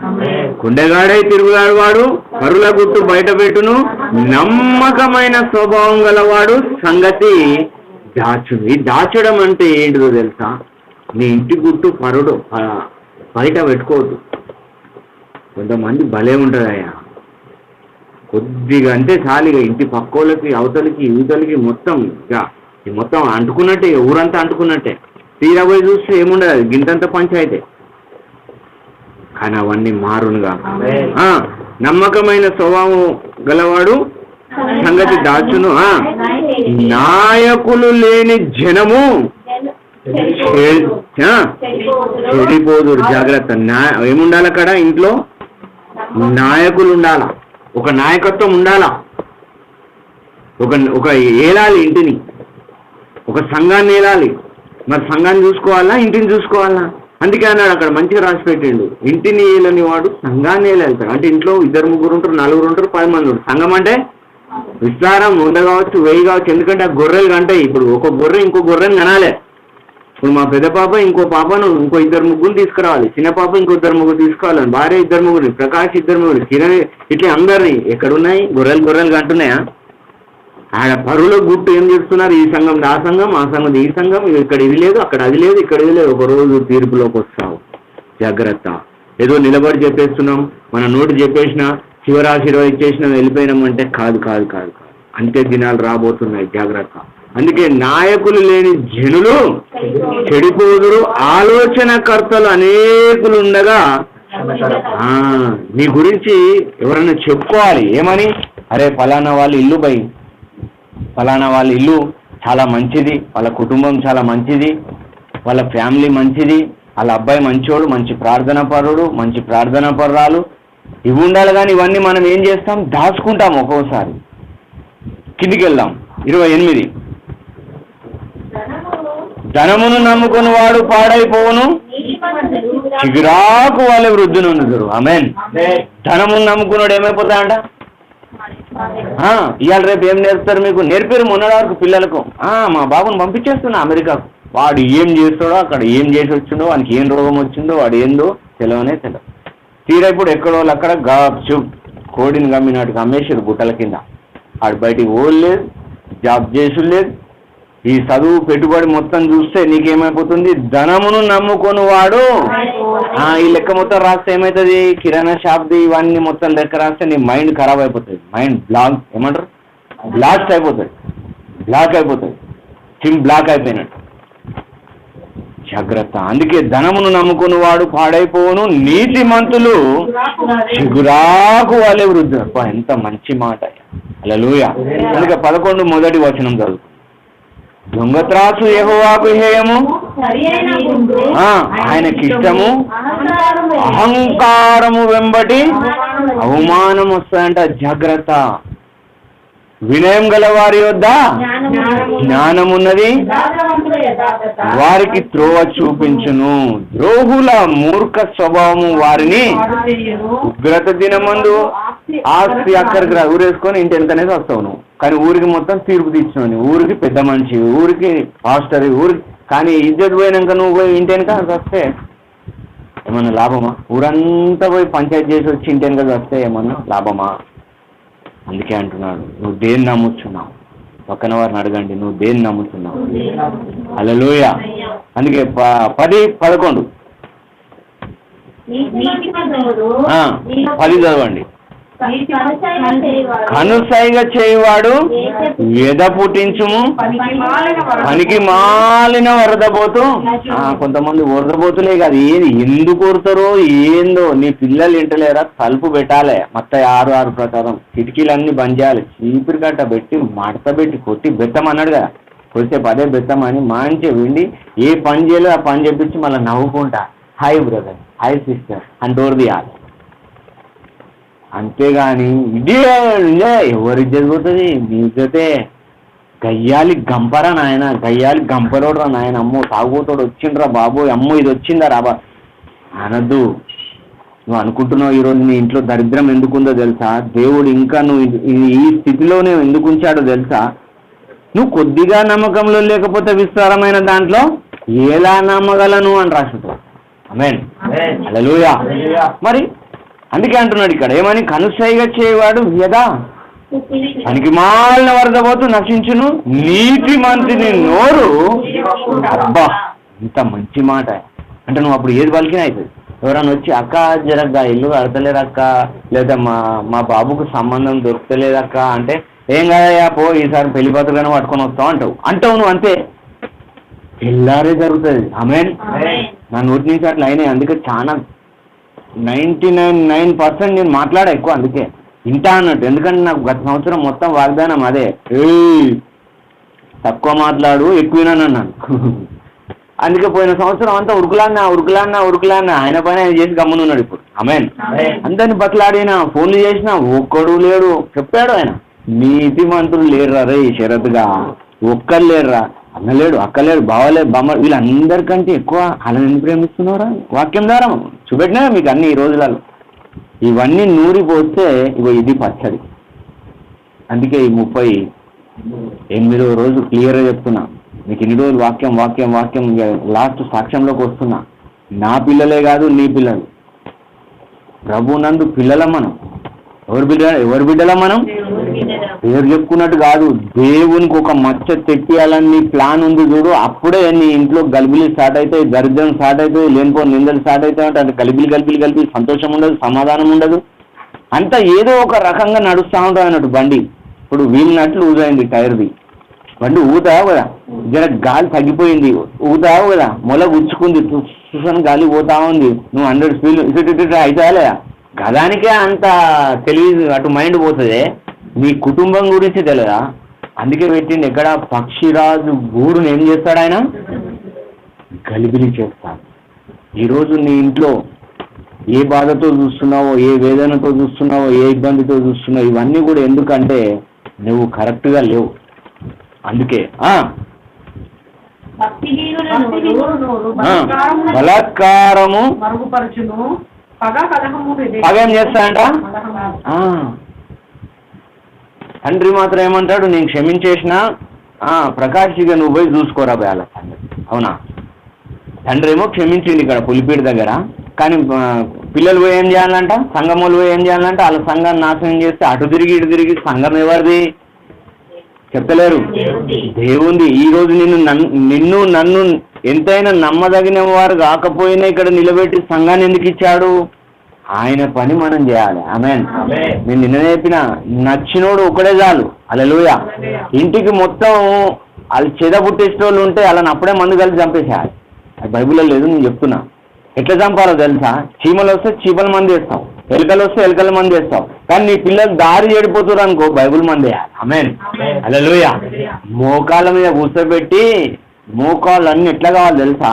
కొండగాడై తిరుగులాడు వాడు పరుల గుట్టు బయట పెట్టును, నమ్మకమైన స్వభావం గలవాడు సంగతి దాచును. ఈ దాచడం అంటే ఏంటిదో తెలుసా? నీ ఇంటి గుట్టు పరుడు బయట పెట్టుకోవద్దు. కొంతమంది భలే ఉంటుందయ్యా, కొద్దిగా అంటే చాలిగా ఇంటి పక్కోళ్ళకి, అవతలికి, యువతలకి మొత్తం మొత్తం అంటుకున్నట్టే, ఊరంతా అంటుకున్నట్టే. తీరా పోయి చూస్తే ఏముండదు, అది గింతంత పంచాయితే. కానీ అవన్నీ మారునుగా. నమ్మకమైన స్వభావం గలవాడు సంగతి దాచును. నాయకులు లేని జనము చెడిపోదు. జాగ్రత్త. ఏముండాలి అక్కడ? ఇంట్లో నాయకులు ఉండాలా, ఒక నాయకత్వం ఉండాలా, ఒక ఏలాలి, ఇంటిని, ఒక సంఘాన్ని ఏలాలి. మరి సంఘాన్ని చూసుకోవాలా, ఇంటిని చూసుకోవాలా? అందుకే అన్నాడు అక్కడ, మంచిగా రాసి పెట్టిండు, ఇంటిని ఏలని వాడు సంఘాన్ని ఏలాలి. అంటే ఇంట్లో 2-3 ఉంటారు, 4 ఉంటారు, 10 మంది ఉంటారు. సంఘం అంటే విస్తారం 100 కావచ్చు, 1000 కావచ్చు. ఎందుకంటే ఆ గొర్రెలు కంటాయి. ఇప్పుడు ఒక గొర్రె ఇంకో గొర్రెని కనాలి. ఇప్పుడు మా పెద్ద పాప ఇంకో పాపను, ఇంకో 2-3 తీసుకురావాలి. చిన్న పాప ఇంకో 2-3 తీసుకోవాలి. భార్య 2-3, ప్రకాష్ 2-3, కిరణ్, ఇట్లా అందరినీ. ఎక్కడున్నాయి గొర్రెలు కంటున్నాయా? ఆడ పరుల గుట్టు ఏం చేస్తున్నారు? ఈ సంఘం ఆ సంఘం, ఆ సంఘం ఈ సంఘం, ఇక్కడ ఇది లేదు, అక్కడ అది లేదు, ఇక్కడ ఇది లేదు. ఒక రోజు తీర్పులోకి వస్తావు. జాగ్రత్త. ఏదో నిలబడి చెప్పేస్తున్నాం, మన నోటి చెప్పేసినా, శివరాశిర్వాదం ఇచ్చేసినా, వెళ్ళిపోయినామంటే కాదు. అంతే దినాలు రాబోతున్నాయి. జాగ్రత్త. అందుకే నాయకులు లేని జనులు చెడిపోదురు, ఆలోచనకర్తలు అనేకులు ఉండగా. నీ గురించి ఎవరైనా చెప్పుకోవాలి. ఏమని? అరే ఫలానా వాళ్ళ ఇల్లు ఫలానా వాళ్ళ ఇల్లు చాలా మంచిది, వాళ్ళ కుటుంబం చాలా మంచిది, వాళ్ళ ఫ్యామిలీ మంచిది, వాళ్ళ అబ్బాయి మంచోడు, మంచి ప్రార్థనా పరుడు, మంచి ప్రార్థనా పరురాలు, ఇవి ఉండాలి. కానీ ఇవన్నీ మనం ఏం చేస్తాం? దాచుకుంటాం. ఒక్కోసారి కిందికి వెళ్దాం. 28 ధనమును నమ్ముకుని వాడు పాడైపోవును, చిగురాకు వాళ్ళ వృద్ధి నొందుదురు. ఆమేన్. ధనమును నమ్ముకున్నాడు ఏమైపోతాడంట? ఇవాళ రేపు ఏం నేర్పుతారు మీకు? నేర్పారు మొన్నటి వరకు పిల్లలకు. మా బాబుని పంపించేస్తున్నా అమెరికాకు, వాడు ఏం చేస్తాడో, అక్కడ ఏం చేసి వచ్చిండో, వానికి ఏం రోగం వచ్చిందో, వాడు ఏందో తెలియనే తెలియదు. తీరా ఇప్పుడు ఎక్కడో అక్కడ కోడిని గమ్మినట్టుగా అమ్మేసారు గుట్టల కింద. ఆడు బయటికి ఓడలేదు, జాబ్ చేసుడు లేదు. ఈ చదువు పెట్టుబడి మొత్తం చూస్తే నీకేమైపోతుంది? ధనమును నమ్ముకొని వాడు. ఈ లెక్క మొత్తం రాస్తే ఏమవుతుంది? కిరాణా షాప్ది ఇవన్నీ మొత్తం లెక్క రాస్తే నీ మైండ్ ఖరాబ్ అయిపోతుంది. మైండ్ బ్లాక్ అయిపోతుంది. సిమ్ బ్లాక్ అయిపోయినట్టు. జాగ్రత్త. అందుకే ధనమును నమ్ముకుని వాడు పాడైపోవును, నీతిమంతులు చిగురాకు వాళ్ళే వృద్ధి. ఎంత మంచి మాట. హల్లెలూయా. అందుకే 11 మొదటి వచనం చదువు. దొంగత్రాసు యెహోవాకు హేయము, ఆయనకిష్టము, అహంకారము వెంబటి అవమానం వస్తాయంట. జాగ్రత్త. వినయం గల వారి వద్ద జ్ఞానమున్నది, వారికి త్రోవ చూపించును. ద్రోహుల మూర్ఖ స్వభావము వారిని ఉగ్రత దినమందు ఆస్తి అక్కడికి ఊరేసుకొని ఇంటి వెళ్తానే వస్తావు నువ్వు. కానీ ఊరికి మొత్తం తీర్పు తీర్చున్నావు. ఊరికి పెద్ద మనిషి, ఊరికి పాస్టర్, ఊరికి. కానీ ఇజ్జత్ పోయినాక నువ్వు పోయి ఇంటి వెనక వస్తే ఏమన్నా లాభమా? ఊరంతా పోయి పంచాయతీ చేసి వచ్చి ఇంటి వెనక వస్తే ఏమన్నా లాభమా? అందుకే అంటున్నాడు, నువ్వు దేన్ని నమ్ముతున్నావు? పక్కన వారిని అడగండి, నువ్వు దేన్ని నమ్ముతున్నావు? హల్లెలూయా. అందుకే 10-11 10 చదవండి. కనుసైగ చేయువాడు ఎద పుట్టించుము పనికి మాలిన వరదబోతు. కొంతమంది వరదబోతులే కాదు, ఏది ఎందుకు కొడతారో ఏందో. నీ పిల్లలు ఇంటలేరా, తలుపు పెట్టాలి మొత్తం 6 ప్రకారం, కిటికీలన్నీ బంద్ చేయాలి, చీపురు కట్ట పెట్టి మడత పెట్టి కొట్టి బెత్తం అన్నాడు కదా, కొడితే పదే బెత్తం అని మంచిగా విండి ఏ పని చేయలేదు ఆ పని చేపించి మళ్ళీ నవ్వుకుంటా హాయ్ బ్రదర్, హాయ్ సిస్టర్ అని డోర్ తీయాలి. అంతేగాని ఇదే ఎవరి జరుగుతుంది మీ ఇజ్జతే. గయ్యాలి గంపరా నాయన, గయ్యాలి గంపరోడ్రా నాయన, అమ్మో తాగుతోడు వచ్చిండ్రా బాబు, అమ్మో ఇది వచ్చిందా రాబా అనద్దు. నువ్వు అనుకుంటున్నావు ఈరోజు నీ ఇంట్లో దరిద్రం ఎందుకుందో తెలుసా, దేవుడు ఇంకా నువ్వు ఈ స్థితిలోనే ఎందుకు ఉంచాడో తెలుసా. నువ్వు కొద్దిగా నమ్మకంలో లేకపోతే విస్తారమైన దాంట్లో ఎలా నమ్మగలను అని రాసుకుంటావు. ఆమేన్, హల్లెలూయా. మరి అందుకే అంటున్నాడు ఇక్కడ ఏమని, కనుసైగా చేయవాడు యదా పనికి మాలిన వరదబోతు నశించును, నీతి మంత్రిని నోరు. అబ్బా ఇంత మంచి మాట. అంటే నువ్వు అప్పుడు ఏది పలికినా అవుతుంది. ఎవరైనా వచ్చి అక్క జరగ్గా ఇల్లు కడతలేదు అక్క, లేదా మా బాబుకు సంబంధం దొరకలేదు అక్క అంటే, ఏం కాదయ్యా పో ఈసారి పెళ్లి పత్రికను పట్టుకొని వస్తావు అంటావు నువ్వు అంతే, ఎల్లారే జరుగుతుంది. ఆమేన్. నా నోటి నుంచి అట్లా అయినాయి. అందుకే చాలా 99% నేను మాట్లాడా ఎక్కువ, అందుకే ఇంటా అన్నట్టు. ఎందుకంటే నాకు గత సంవత్సరం మొత్తం వాగ్దానం అదే, తక్కువ మాట్లాడు ఎక్కువ అన్నాను. అందుకే పోయిన సంవత్సరం అంతా ఉరుకులాన్నా ఆయన పైన ఆయన చేసి గమ్మునున్నాడు. ఇప్పుడు ఆమేన్. అందరిని బతలాడినా, ఫోన్లు చేసినా ఒక్కడు లేడు. చెప్పాడు ఆయన, నీతి మంత్రులు లేరురా రే షరతుగా, ఒక్కరు లేరురా, అన్నలేడు అక్కలేడు బావలేడు బామ్మ, వీళ్ళందరికంటే ఎక్కువ వాళ్ళని ప్రేమిస్తున్నారా వాక్యం ద్వారా చూపెట్టినా మీకు అన్ని ఈ రోజులలో. ఇవన్నీ నూరిపోస్తే ఇది పచ్చడి. అందుకే ఈ 38వ రోజు క్లియర్గా చెప్తున్నా మీకు. ఇన్ని రోజులు వాక్యం లాస్ట్ సాక్ష్యంలోకి వస్తున్నా. నా పిల్లలే కాదు నీ పిల్లలు, ప్రభు నందు పిల్లలం మనం. ఎవరి బిడ్డలం మనం? పేరు చెప్పుకున్నట్టు కాదు, దేవునికి ఒక మచ్చ తెప్పియాలని నీ ప్లాన్ ఉంది చూడు. అప్పుడే నీ ఇంట్లో గలిబిలి స్టార్ట్ అవుతాయి, దరిద్రం స్టార్ట్ అవుతాయి, లేనిపోని నిందలు స్టార్ట్ అవుతాయి. అంటే అది గలిబిలి సంతోషం ఉండదు, సమాధానం ఉండదు, అంతా ఏదో ఒక రకంగా నడుస్తూ ఉంటుంది అన్నట్టు బండి. ఇప్పుడు వీళ్ళనట్లు ఊజైంది టైర్ది, బండి ఊతావు కదా, జర గాలి తగ్గిపోయింది, ఊతావు కదా, మొల గుచ్చుకుంది, చూసాను గాలి పోతా ఉంది, నువ్వు 100 స్పీడ్ ఇటు అవుతా లేదా, గదానికే అంత తెలివి అటు మైండ్ పోతుంది. నీ కుటుంబం గురించి తెలియదా? అందుకే పెట్టిండి ఎక్కడ, పక్షిరాజు గూడును ఏం చేస్తాడు ఆయన, గలిబిలి చేస్తాడు. ఈరోజు నీ ఇంట్లో ఏ బాధతో చూస్తున్నావో, ఏ వేదనతో చూస్తున్నావో, ఏ ఇబ్బందితో చూస్తున్నావో, ఇవన్నీ కూడా ఎందుకంటే నువ్వు కరెక్ట్గా లేవు. అందుకే బలాత్కారము పగేం చేస్తాడంట. తండ్రి మాత్రం ఏమంటాడు, నేను క్షమించేసిన ప్రకాష్గా నువ్వు పోయి చూసుకోరా వేళ తండ్రి. అవునా, తండ్రి ఏమో క్షమించింది ఇక్కడ పులిపీడి దగ్గర, కానీ పిల్లలు పోయి ఏం చేయాలంట, సంఘములు పోయి ఏం చేయాలంట, వాళ్ళ సంఘాన్ని నాశనం చేస్తే అటు తిరిగి ఇటు తిరిగి సంఘం ఎవరిది చెప్తలేరు, దేవుంది. ఈరోజు నిన్ను నన్ను ఎంతైనా నమ్మదగిన వారు కాకపోయినా ఇక్కడ నిలబెట్టి సంఘాన్ని ఎందుకు ఇచ్చాడు? ఆయన పని మనం చేయాలి. ఆమేన్. నేను నిన్న చెప్పిన, నచ్చినోడు ఒకడే చాలు. హల్లెలూయా. ఇంటికి మొత్తం వాళ్ళు చెదబుట్టేసేటోళ్ళు ఉంటే వాళ్ళని అప్పుడే మందు కలిసి చంపేసేయాలి. అది బైబిల్లో లేదు, నేను చెప్తున్నా. ఎట్లా చంపాలో తెలుసా? చీమలు వస్తే చీమల మంది వేస్తావు, ఎలుకలు వస్తే ఎలుకల మంది వేస్తావు, కానీ నీ పిల్లలు దారి చెడిపోతున్నారు అనుకో, బైబిల్ మంది వేయాలి. ఆమేన్. హల్లెలూయా. మోకాళ్ళ మీద కూర్చోబెట్టి, మోకాళ్ళు అన్నీ ఎట్లా కావాలి తెలుసా?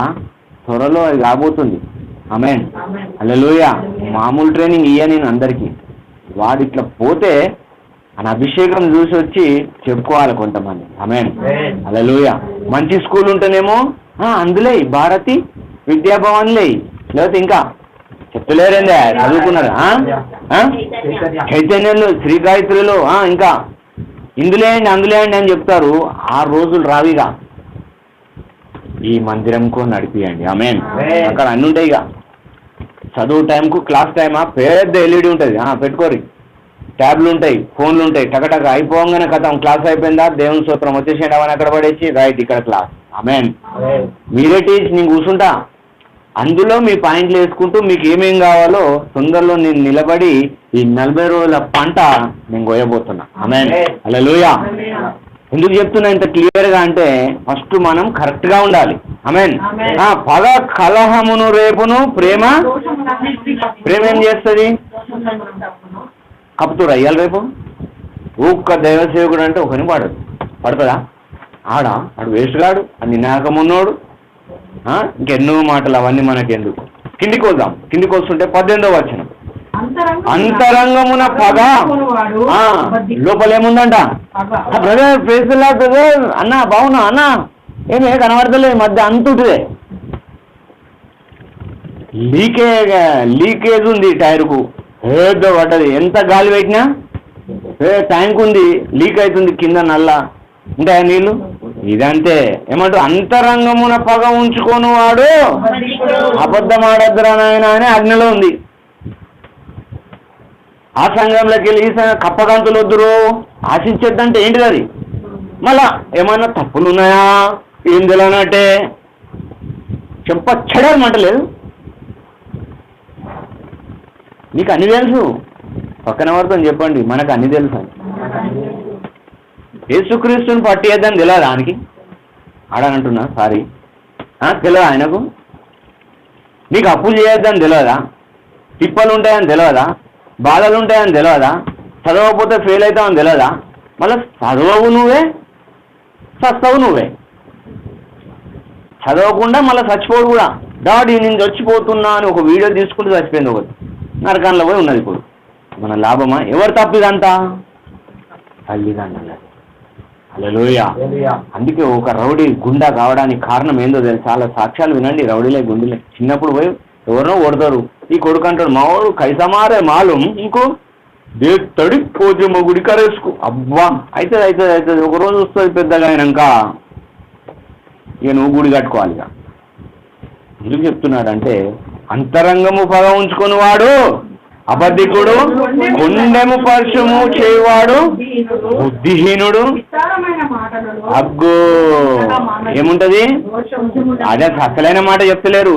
త్వరలో అది రాబోతుంది. ఆమేన్. హల్లెలూయా. మామూలు ట్రైనింగ్ ఇయ్య నేను అందరికీ. వాడు ఇట్లా పోతే అని అభిషేకం చూసి వచ్చి చెప్పుకోవాలి కొంతమంది. ఆమేన్. హల్లెలూయా. మంచి స్కూల్ ఉంటేనేమో అందులో భారతి విద్యాభవన్లే, లేకపోతే ఇంకా చెప్తలేరండి చదువుకున్నారు, చైతన్యంలో శ్రీగాయత్రిలో ఇంకా ఇందులో అందులో అని చెప్తారు. 6 రోజులు రావిగా ఈ మందిరంకు నడిపియండి. ఆమేన్. అక్కడ అన్నీ ఉంటాయి. ఇక చదువు టైంకు క్లాస్ టైమా పెద్ద ఎల్ఈడి ఉంటుంది, పెట్టుకోరు, ట్యాబ్లు ఉంటాయి, ఫోన్లు ఉంటాయి, టకటక అయిపోగానే కథం క్లాస్ అయిపోయిందా, దేవుని స్తోత్రం వచ్చేసేయండి అవన్నీ అక్కడ పడేసి రైట్ ఇక్కడ క్లాస్. ఆమేన్. మీరే టీచ్, నేను కూర్చుంటా, అందులో మీ పాయింట్లు వేసుకుంటూ మీకు ఏమేం కావాలో తొందరలో నేను నిలబడి ఈ 40 రోజుల పంట నేను కోయబోతున్నా. ఆమేన్. హల్లెలూయా. ఎందుకు చెప్తున్నా ఇంత క్లియర్గా అంటే ఫస్ట్ మనం కరెక్ట్గా ఉండాలి. ఆమేన్. పగ కలహమును రేపును ప్రేమ ఏం చేస్తుంది? కప్పుతురా ఇయ్యాలి రేపు ఒక్క దైవసేవకుడు అంటే ఒకరిని పడుతుందా? ఆడు వేస్ట్ గాడు, అది నినాకమున్నోడు, ఇంకెన్నో మాటలు అవన్నీ మనకెందుకు. కిందికి వస్తుంటే 18వ వచనం, అంతరంగమున పగ లోపల ఏముందంట? బ్రదర్ ప్రేసులా బ్రదర్ అన్నా బాగున్నా అన్నా ఏమే కనబడతలేదు మధ్య అంతుంటిదే లీకేజ్ ఉంది టైర్కు ఏదో పడ్డది, ఎంత గాలి పెట్టినా ట్యాంక్ ఉంది లీక్ అవుతుంది కింద నల్ల ఉంటాయా నీళ్ళు. ఇదంతే ఏమంటారు? అంతరంగమున పగ ఉంచుకొని వాడు అబద్ధం ఆడద్దురా నాయన అని ఆజ్ఞలో ఉంది. ఆ సంఘంలోకి వెళ్ళి ఈ సంఘం కప్పగంతులు వద్దురు ఆశించేద్దంటే ఏంటిది అది? మళ్ళా ఏమన్నా తప్పులు ఉన్నాయా ఏం తెలియనట్టే చెప్పచ్చడమంట లేదు. నీకు అన్ని తెలుసు, పక్కన వారితో చెప్పండి మనకు అన్ని తెలుసు అని. యేసుక్రీస్తుని పట్టేద్దని తెలియదు ఆయనకి, ఆడనంటున్నా సారీ తెలియదా ఆయనకు? నీకు అప్పులు చేయొద్దని తెలియదా? తిప్పలు ఉంటాయని తెలియదా? బాధలు ఉంటాయని తెలియదా? చదవకపోతే ఫెయిల్ అవుతావని తెలియదా? మళ్ళీ చదవవు నువ్వే, చస్తావు నువ్వే. చదవకుండా మళ్ళీ చచ్చిపోడు కూడా. డాడీ నేను చచ్చిపోతున్నా అని ఒక వీడియో తీసుకుంటూ చచ్చిపోయింది ఒకటి, నరకంలో పోయి ఉన్నది. ఇప్పుడు మన లాభమా? ఎవరు తప్పిదంతా? తల్లిదండ్రులు. హల్లెలూయా. అందుకే ఒక రౌడీ గుండా కావడానికి కారణం ఏందో తెలుసు? చాలా సాక్ష్యాలు వినండి. రౌడీలే గుండెలే చిన్నప్పుడు పోయి ఎవరినో కొడతారు. ఈ కొడుకు అంటాడు మా వాడు కైసమారే మాలం ఇంకో దేత్తడి పోజమ్మ గుడి కరేసుకు. అబ్బా అవుతుంది ఒక రోజు వస్తుంది పెద్దగా అయినాక ఇక నువ్వు గుడి కట్టుకోవాలి. ఇక ఎందుకు చెప్తున్నాడంటే అంతరంగము పగ ఉంచుకొని వాడు అబద్ధికుడు, కొండెము పరుషము చేయవాడు బుద్ధిహీనుడు. అగ్గో ఏముంటది? అదే అసలైన మాట చెప్తలేరు,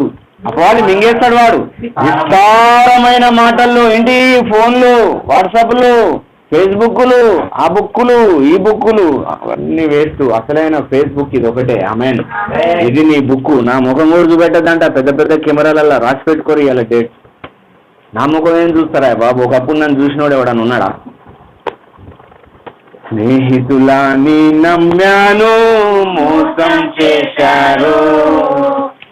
అపవాది మింగేస్తాడు వాడు. విస్తారమైన మాటల్లో ఏంటి? ఫోన్లు, వాట్సాప్లు, ఫేస్బుక్లు, ఆ బుక్కులు, ఈ బుక్కులు అవన్నీ వేస్ట్. అసలైన ఫేస్బుక్ ఇది ఒకటే. ఆమేన్. ఇది నీ బుక్. నా ముఖం కూడా చూపెట్టద్దంట, పెద్ద పెద్ద కెమెరాలలో రాసి పెట్టుకోరు ఇలా డేట్. నా ముఖం ఏం చూస్తారా బాబు? ఒకప్పుడు నన్ను చూసినోడు ఎవడన్నా ఉన్నాడా? స్నేహితులని నమ్మాను మోసం చేశారు,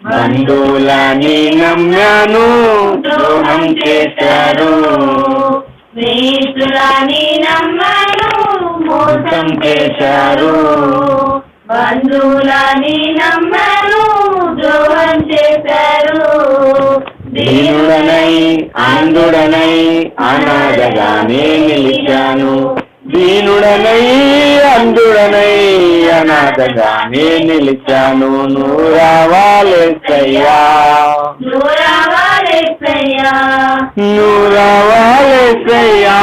బంధువులని నమ్మాను ద్రోహం చేశారు,
స్నేహితులని నమ్మాను మోసం చేశారు, బంధువులని నమ్మాను ద్రోహం చేశారు.
దీనుడనై అంధుడనై అనాథగానే నిలిచాను, దీనుడనై అంధుడనై అనాథగానే నిలిచాను. నువ్వు రావాలేసయ్యా,
నువ్వు రావాలేసయ్యా,
నువ్వు రావాలేసయ్యా,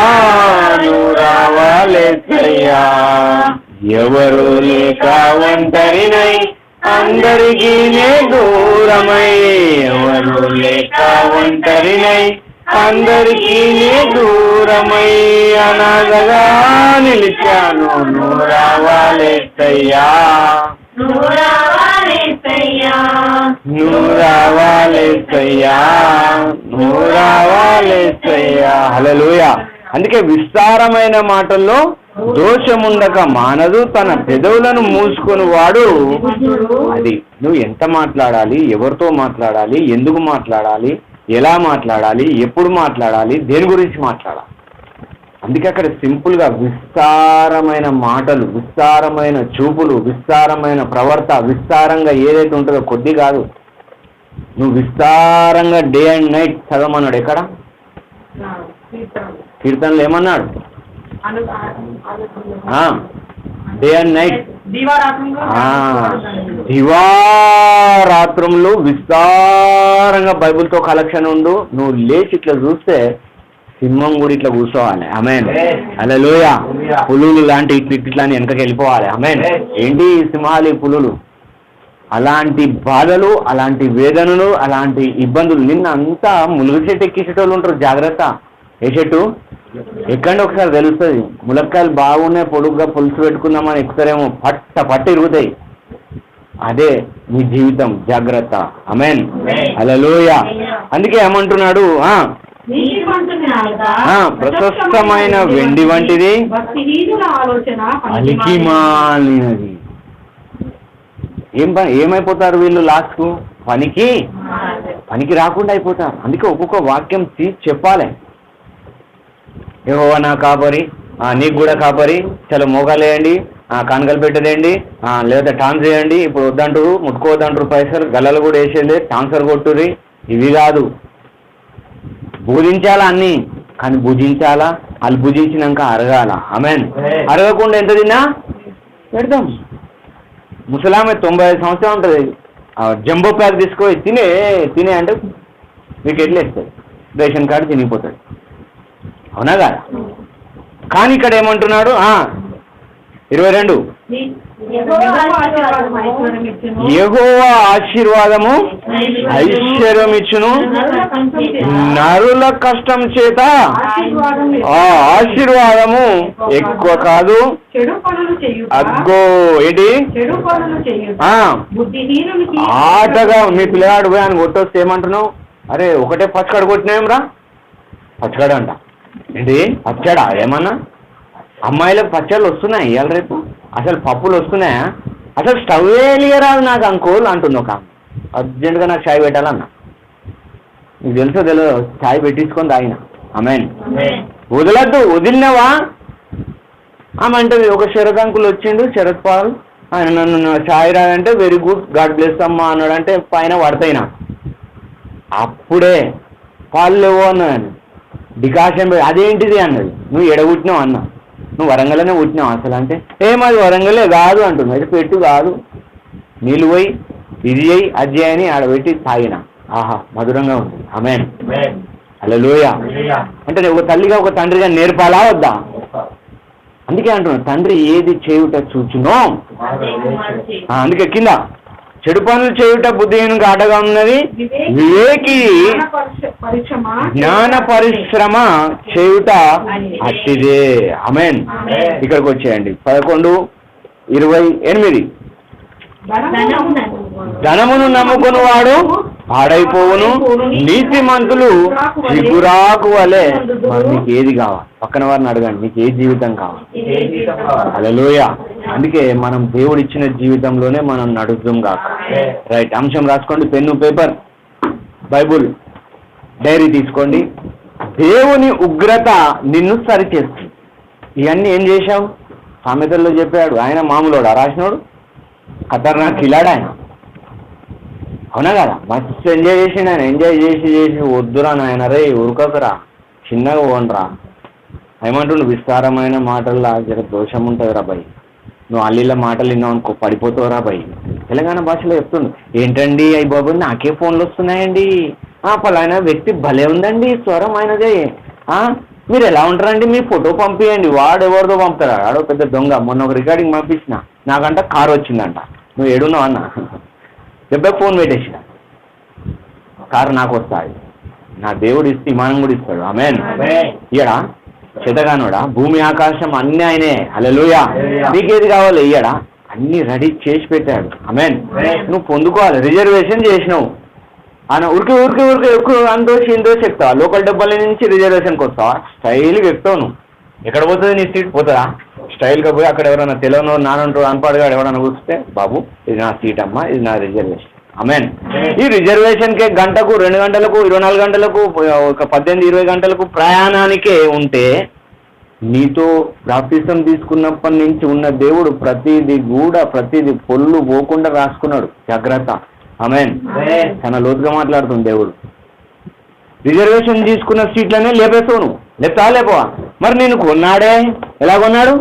నువ్వు రావాలేసయ్యా. ఎవరు లేక ఒంటరినై అందరికీ నే దూరమై, ఎవరు లేక ఒంటరినై అందరికీ నే దూరమై అనాథగా నిలిచాను. నువ్వు రావాలేసయ్యా,
నువ్వు రావాలేసయ్యా,
నువ్వు రావాలేసయ్యా, నువ్వు రావాలేసయ్యా. హల్లెలూయా. అందుకే విస్తారమైన మాటల్లో దోషముండక మానదు, తన పెదవులను మూసుకొని వాడు. అది నువ్వు ఎంత మాట్లాడాలి, ఎవరితో మాట్లాడాలి, ఎందుకు మాట్లాడాలి, ఎలా మాట్లాడాలి, ఎప్పుడు మాట్లాడాలి, దేని గురించి మాట్లాడాలి. అందుకే అక్కడ సింపుల్గా విస్తారమైన మాటలు, విస్తారమైన చూపులు, విస్తారమైన ప్రవర్త, విస్తారంగా ఏదైతే ఉంటుందో కొద్ది కాదు. నువ్వు విస్తారంగా డే అండ్ నైట్ చదవమన్నాడు. ఎక్కడ? కీర్తనలు ఏమన్నాడు? డే అండ్ నైట్, దివారాత్రములు విస్తారంగా బైబిల్తో కలెక్షన్ ఉండు. నువ్వు లేచి ఇట్లా చూస్తే సింహం కూడా ఇట్లా కూర్చోవాలి. ఆమేన్. హల్లెలూయా. పులులు లాంటి ఇట్లా వెనకకి వెళ్ళిపోవాలి. ఆమేన్. ఏంటి సింహాలు, పులులు? అలాంటి బాధలు, అలాంటి వేదనలు, అలాంటి ఇబ్బందులు. నిన్న అంతా ములుగు చెట్టు ఎక్కించేటోళ్ళు ఉంటారు. జాగ్రత్త. ఏ చెట్టు? ఎక్కండి ఒకసారి తెలుస్తుంది. ములక్కాయలు బాగున్నాయి, పొడుగ్గా పులుసు పెట్టుకుందామని ఎక్కుతారేమో, పట్టు ఇరుగుతాయి. అదే మీ జీవితం, జాగ్రత్త. ఆమేన్, హల్లెలూయా. అందుకే ఏమంటున్నాడు, ప్రశస్తమైన వెండి వంటిది, అలికిమాలినది. ఏమైపోతారు వీళ్ళు లాస్ట్కు? పనికి రాకుండా అయిపోతారు. అందుకే ఒక్కొక్క వాక్యం తీసి చెప్పాలి. యెహోవా నా కాపరి, నీకు కూడా కాపరి, చలో మోకాలేయండి, కానుకలు పెట్టదేయండి, లేదా టాన్స్ చేయండి. ఇప్పుడు వద్దంటారు, ముట్టుకోవద్దంటారు, పైసలు గల్లలు కూడా వేసేది, టాన్సర్ కొట్టుర్రి. ఇవి కాదు, భుజించాలా అన్నీ, కానీ భుజించాలా, వాళ్ళు భుజించినాక అరగాల. ఆమేన్. అరగకుండా ఎంత తిన్నా పెడతాం. ముసలామె 95 సంవత్సరాలు ఉంటుంది, జంబో ప్యాక్ తీసుకొని తినే అంటే మీకు ఎట్లేస్తుంది, రేషన్ కార్డు తినిగిపోతుంది. అవునా కాదా? కానీ ఇక్కడ ఏమంటున్నాడు, 22, యెహోవా ఆశీర్వాదము ఐశ్వర్యం ఇచ్చును, నరుల కష్టం చేత ఆశీర్వాదము ఎక్కువ కాదు. అగ్గో ఏంటి ఆటగా మీ పిల్లగాడు పోయి అని కొట్టొస్తే ఏమంటున్నావు? అరే ఒకటే పచ్చకాడు కొట్టినాం రా, పచ్చకాడు అంట. ఏంటి పచ్చడా? ఏమన్నా అమ్మాయిలకు పచ్చళ్ళు వస్తున్నాయి ఇవాళ రేపు? అసలు పప్పులు వస్తున్నాయా? అసలు స్టవ్ వెలిగరాదు నాకు అంకోల్ అంటుంది ఒక ఆమె. అర్జెంటుగా నాకు చాయ్ పెట్టాలన్నా. నీకు తెలుసో తెలియదు, చాయ్ పెట్టించుకొని తాగిన. ఆమేన్. వదలద్దు, వదిలినవా ఆమె అంటది. ఒక శరత్ అంకుల్ వచ్చిండు, శరత్ పాల్, ఆయన నన్ను చాయ్ రాదంటే వెరీ గుడ్, గాడ్ బ్లెస్ అమ్మా అన్నాడంటే పైన పడతాయినా. అప్పుడే పాలు లేవు అన్నాను, డికాషన్ అదేంటిది అన్నది. నువ్వు ఎడగొట్టినావు అన్నా, నువ్వు వరంగల్లోనే పుట్టినావు అసలు అంటే, ఏమది వరంగలే కాదు అంటుంది. అయితే పెట్టు కాదు, నీళ్ళు పోయి ఇది చేయి అది చేయని ఆడబెట్టి తాగిన. ఆహా మధురంగా ఉంది. ఆమేన్, హల్లెలూయా. అంటే ఒక తల్లిగా ఒక తండ్రిగా నేర్పాలా వద్దా? అందుకే అంటున్నాను, తండ్రి ఏది చేయుట చూచునో. అందుకే కింద చెడు పనులు చేయుట బుద్ధిహీనంగా ఆటగా ఉన్నది, వివేకి జ్ఞాన పరిశ్రమ చేయుట అట్టిదే. ఆమేన్. ఇక్కడికి వచ్చేయండి 11:28. ధనమును నమ్ముకుని వాడు పాడైపోవును, నీతిమంతులు చిగురాకు వలె. మరి నీకు ఏది కావాలి? పక్కన వారిని అడగండి, నీకు ఏ జీవితం కావాలి? హల్లెలూయా. అందుకే మనం దేవుడు ఇచ్చిన జీవితంలోనే మనం నడుద్దాం కాక. రైట్, అంశం రాసుకోండి, పెన్ను పేపర్ బైబుల్ డైరీ తీసుకోండి. దేవుని ఉగ్రత నిన్ను సరిచేస్తుంది. ఇవన్నీ ఏం చేశావు? సామెతల్లో చెప్పాడు. ఆయన మామూలుడా రాసినోడు, ఖతర్నాక్ కిలాడు ఆయన. అవునా కదా? మస్తు ఎంజాయ్ చేసిండు ఆయన. ఎంజాయ్ చేసి వద్దురా నాయన, రే ఉరకకురా, చిన్నగా పోండ్రా. ఏమంటుండు? విస్తారమైన మాటల్లో జర దోషం ఉంటుంది రా భయ్, నువ్వు అల్లీల మాటలు విన్నావు అనుకో పడిపోతావురా భయ్. తెలంగాణ భాషలో చెప్తుండు. ఏంటండి అయ్యి బాబు నాకే ఫోన్లు వస్తున్నాయండి, పలానా వ్యక్తి భలే ఉందండి స్వరం ఆయనదే, మీరు ఎలా ఉంటారండి, మీ ఫోటో పంపించండి. వాడు ఎవరిదో పంపుతారా? ఆడో పెద్ద దొంగ. మొన్న ఒక రికార్డింగ్ పంపించిన, నాకంట కారు వచ్చిందంట. నువ్వు ఏడున్నావు అన్న, దెబ్బకి ఫోన్ పెట్టేసిన. కారు నాకు వస్తాయి, నా దేవుడు ఇస్తే విమానం కూడా ఇస్తాడు. ఆమేన్. ఇయ్యడా చేతగానోడా? భూమి ఆకాశం అన్నీ ఆయనే. హల్లెలూయా. నీకేది కావాలి ఇయ్యడా? అన్నీ రెడీ చేసి పెట్టాడు. ఆమేన్. నువ్వు పొందుకోవాలి. రిజర్వేషన్ చేసినావు ఆయన ఊరికి ఎక్కువ అందోషి ఇందోషి ఎక్కుతావా? లోకల్ డబ్బాల నుంచి రిజర్వేషన్కి వస్తావా? స్టైల్గా ఎక్కుతావు నువ్వు. ఎక్కడ పోతుంది నీ సీట్? పోతుందా? స్టైల్గా పోయి అక్కడ ఎవరైనా తెలియనో నానంటూ అనపాడుగాడు ఎవరైనా కూర్చుంటే, బాబు ఇది నా సీట్ అమ్మా, ఇది నా రిజర్వేషన్. ఆమేన్. ఈ రిజర్వేషన్కే గంటకు 2 గంటలకు 24 గంటలకు ఒక 18-20 గంటలకు ప్రయాణానికే ఉంటే, నీతో బాప్తిసం తీసుకున్నప్పటి నుంచి ఉన్న దేవుడు ప్రతిదీ పొల్లు పోకుండా రాసుకున్నాడు. జాగ్రత్త. ఆమేన్. చాలా లోతుగా మాట్లాడుతుంది దేవుడు. రిజర్వేషన్ తీసుకున్న సీట్లనే లేపేస్తావు నువ్వు. లేపుతావా లేపవా? మరి నేను కొన్నాడే, ఎలా కొన్నాడు?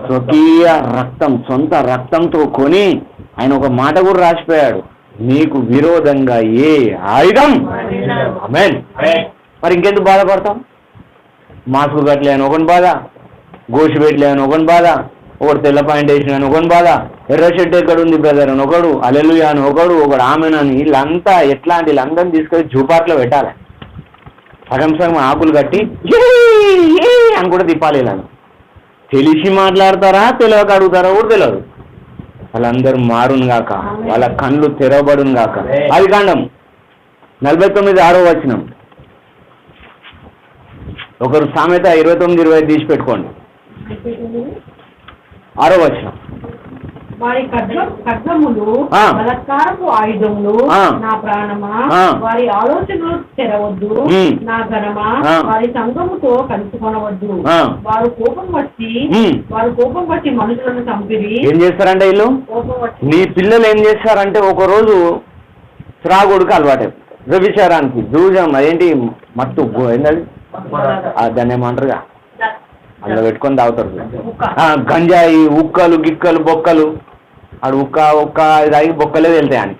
స్వకీయ రక్తం, సొంత రక్తంతో కొని ఆయన ఒక మాట కూడా రాసిపోయాడు, నీకు విరోధంగా ఏ ఆయుధం. ఆమేన్. మరి ఇంకెందుకు బాధపడతాం? మాస్క్ కట్టలేని ఒకని బాధ, గోషి పెట్టలేని ఒకని బాధ, ఒకడు తెల్ల పాయింట్ వేసిన ఒకని బాధ, ఎర్ర షర్ట్ ఎక్కడ ఉంది బ్రదర్ అని ఒకడు, హల్లెలూయా అని ఒకడు ఆమెన్ అని. వీళ్ళంతా ఎట్లాంటి వీళ్ళందరినీ తీసుకొని జూపాట్లో పెట్టాలి. సగం సగం ఆకులు కట్టి అని కూడా తిప్పాలి ఇలా. తెలిసి మాట్లాడతారా తెలియక అడుగుతారా కూడా తెలియదు. వాళ్ళందరూ మారును గాక, వాళ్ళ కళ్ళు తెరవబడును గాక. ఆదికాండం 49:6 వచనం. ఒకరు సామెత 29-20 తీసి పెట్టుకోండి. 6వ వచనం.
వారి ఖడ్గములు బలత్కారపు ఆయుధములు, నా ప్రాణమా వారి ఆలోచనలు తెరవద్దు, నా ఘనమా వారి సంఘముతో కలుసుకొనవద్దు. వారు కోపం బట్టి మనుషులను చంపిరి.
ఏం చేస్తారంటే వీళ్ళు? నీ పిల్లలు ఏం చేస్తారంటే ఒకరోజు త్రాగుడుకు అలవాటు, వ్యభిచారానికి, జూజం, ఏంటి మత్తు, ఏంటది దాన్ని ఏమంటారుగా, అందులో పెట్టుకొని తాగుతారు. గంజాయి, ఉక్కలు, గిక్కలు, బొక్కలు. ఆడు ఉక్క తాగి బొక్కలే వెళ్తాయి అని.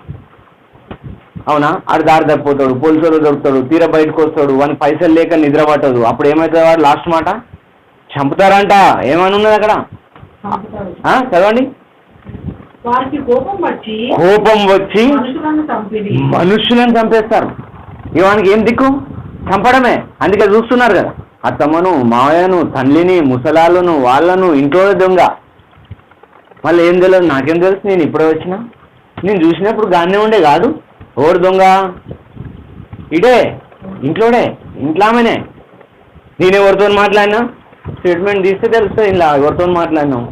అవునా? ఆడు దారి తప్పిపోతాడు, పోలీసులు దొరుకుతాడు, తీర బయటకు వస్తాడు, వానికి పైసలు లేక నిద్ర పట్టదు. అప్పుడు ఏమవుతుంది? వాడు లాస్ట్ మాట చంపుతారంట. ఏమని ఉన్నది అక్కడ? చదవండి. కోపం వచ్చి మనుషులను చంపేస్తారు. ఇవానికి ఏం దిక్కు? చంపడమే. అందుకే చూస్తున్నారు కదా, అత్తమ్మను, మావయ్యను, తల్లిని, ముసలాళ్ళను, వాళ్ళను, ఇంట్లో దొంగ. మళ్ళీ ఏం తెలియదు, నాకేం తెలుసు, నేను ఇప్పుడే వచ్చినా, నేను చూసినప్పుడు గానే ఉండే కాదు. ఓడు దొంగ ఇడే, ఇంట్లోనే, ఇంట్లోనే. నేను ఎవరితో మాట్లాడినా స్టేట్మెంట్ తీస్తే తెలుస్తుంది ఇలా ఎవరితో మాట్లాడినాం.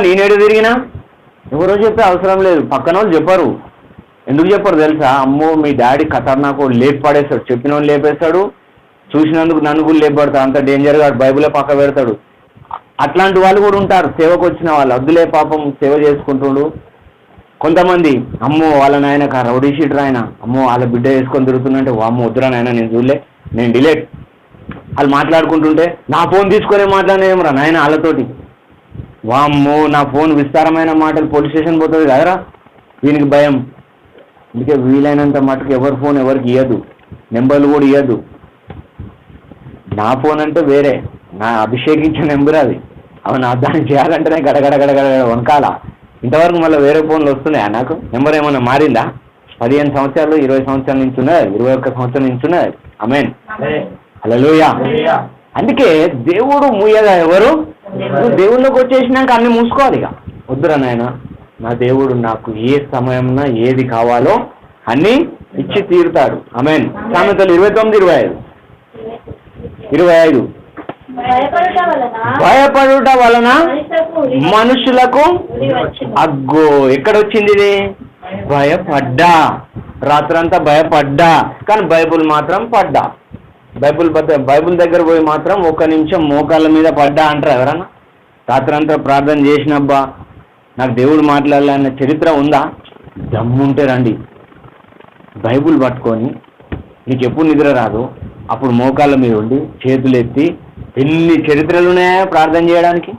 నేనేడు తిరిగినా ఎవరో చెప్పే అవసరం లేదు, పక్కన వాళ్ళు చెప్పరు. ఎందుకు చెప్పరు తెలుసా? అమ్మో మీ డాడీ ఖతర్నాకు లేపి పడేస్తాడు, చెప్పిన వాళ్ళు లేపేస్తాడు, చూసినందుకు నన్ను కూడా లేపడతాడు, అంత డేంజర్గా బైబులే పక్క పెడతాడు. అట్లాంటి వాళ్ళు కూడా ఉంటారు, సేవకు వచ్చిన వాళ్ళు. అద్దులే పాపం సేవ చేసుకుంటుడు. కొంతమంది అమ్మో వాళ్ళ నాయన రౌడీ షీటర్ ఆయన, అమ్మో వాళ్ళ బిడ్డ వేసుకొని తిరుగుతుందంటే అమ్మో వద్దురా నాయన నేను చూడలే, నేను డిలేట్. వాళ్ళు మాట్లాడుకుంటుంటే నా ఫోన్ తీసుకొని మాట్లాడేమరా నాయన వాళ్ళతోటి. వామ్మో నా ఫోన్ విస్తారమైన మాటలు పోలీస్ స్టేషన్ పోతుంది కదరా. దీనికి భయం. అందుకే వీలైనంత మటుకు ఎవరి ఫోన్ ఎవరికి ఇవ్వదు, నెంబర్లు కూడా ఇవ్వద్దు. నా ఫోన్ అంటే వేరే, నా అభిషేకించిన నెంబర్ అది. అవును, దాన్ని చేయాలంటేనే గడగడ వనకాల. ఇంతవరకు మళ్ళీ వేరే ఫోన్లు వస్తున్నాయా నాకు? నెంబర్ ఏమైనా మారిందా? 15 సంవత్సరాలు 20 సంవత్సరాల నుంచి ఉన్నది, 21 సంవత్సరాల నుంచి ఉన్నది. ఆమేన్, హల్లెలూయా. అందుకే దేవుడు మూయగా ఎవరు? దేవుళ్ళకి వచ్చేసినాక అన్ని మూసుకోవాలి. ఇక వద్దురా నాయన, నా దేవుడు నాకు ఏ సమయంలో ఏది కావాలో అన్నీ ఇచ్చి తీరుతాడు. ఆమేన్. సామెతలు 29:25. భయపడుట వలన మనుషులకు అగ్గో. ఎక్కడొచ్చింది ఇది? భయపడ్డా. రాత్రంతా భయపడ్డా, కానీ బైబుల్ మాత్రం పడ్డా. బైబుల్ దగ్గర పోయి మాత్రం 1 నిమిషం మోకాళ్ళ మీద పడ్డా అంటారు ఎవరన్నా? రాత్రంతా ప్రార్థన చేసినబ్బా నాకు దేవుడు మాట్లాడాలన్న చరిత్ర ఉందా? దమ్ముంటే రండి, బైబుల్ పట్టుకొని. నీకు ఎప్పుడు నిద్ర రాదు అప్పుడు మోకాళ్ళ మీద ఉండి చేతులు ఎత్తి. ఎన్ని చరిత్రలు ఉన్నాయా ప్రార్థన చేయడానికి?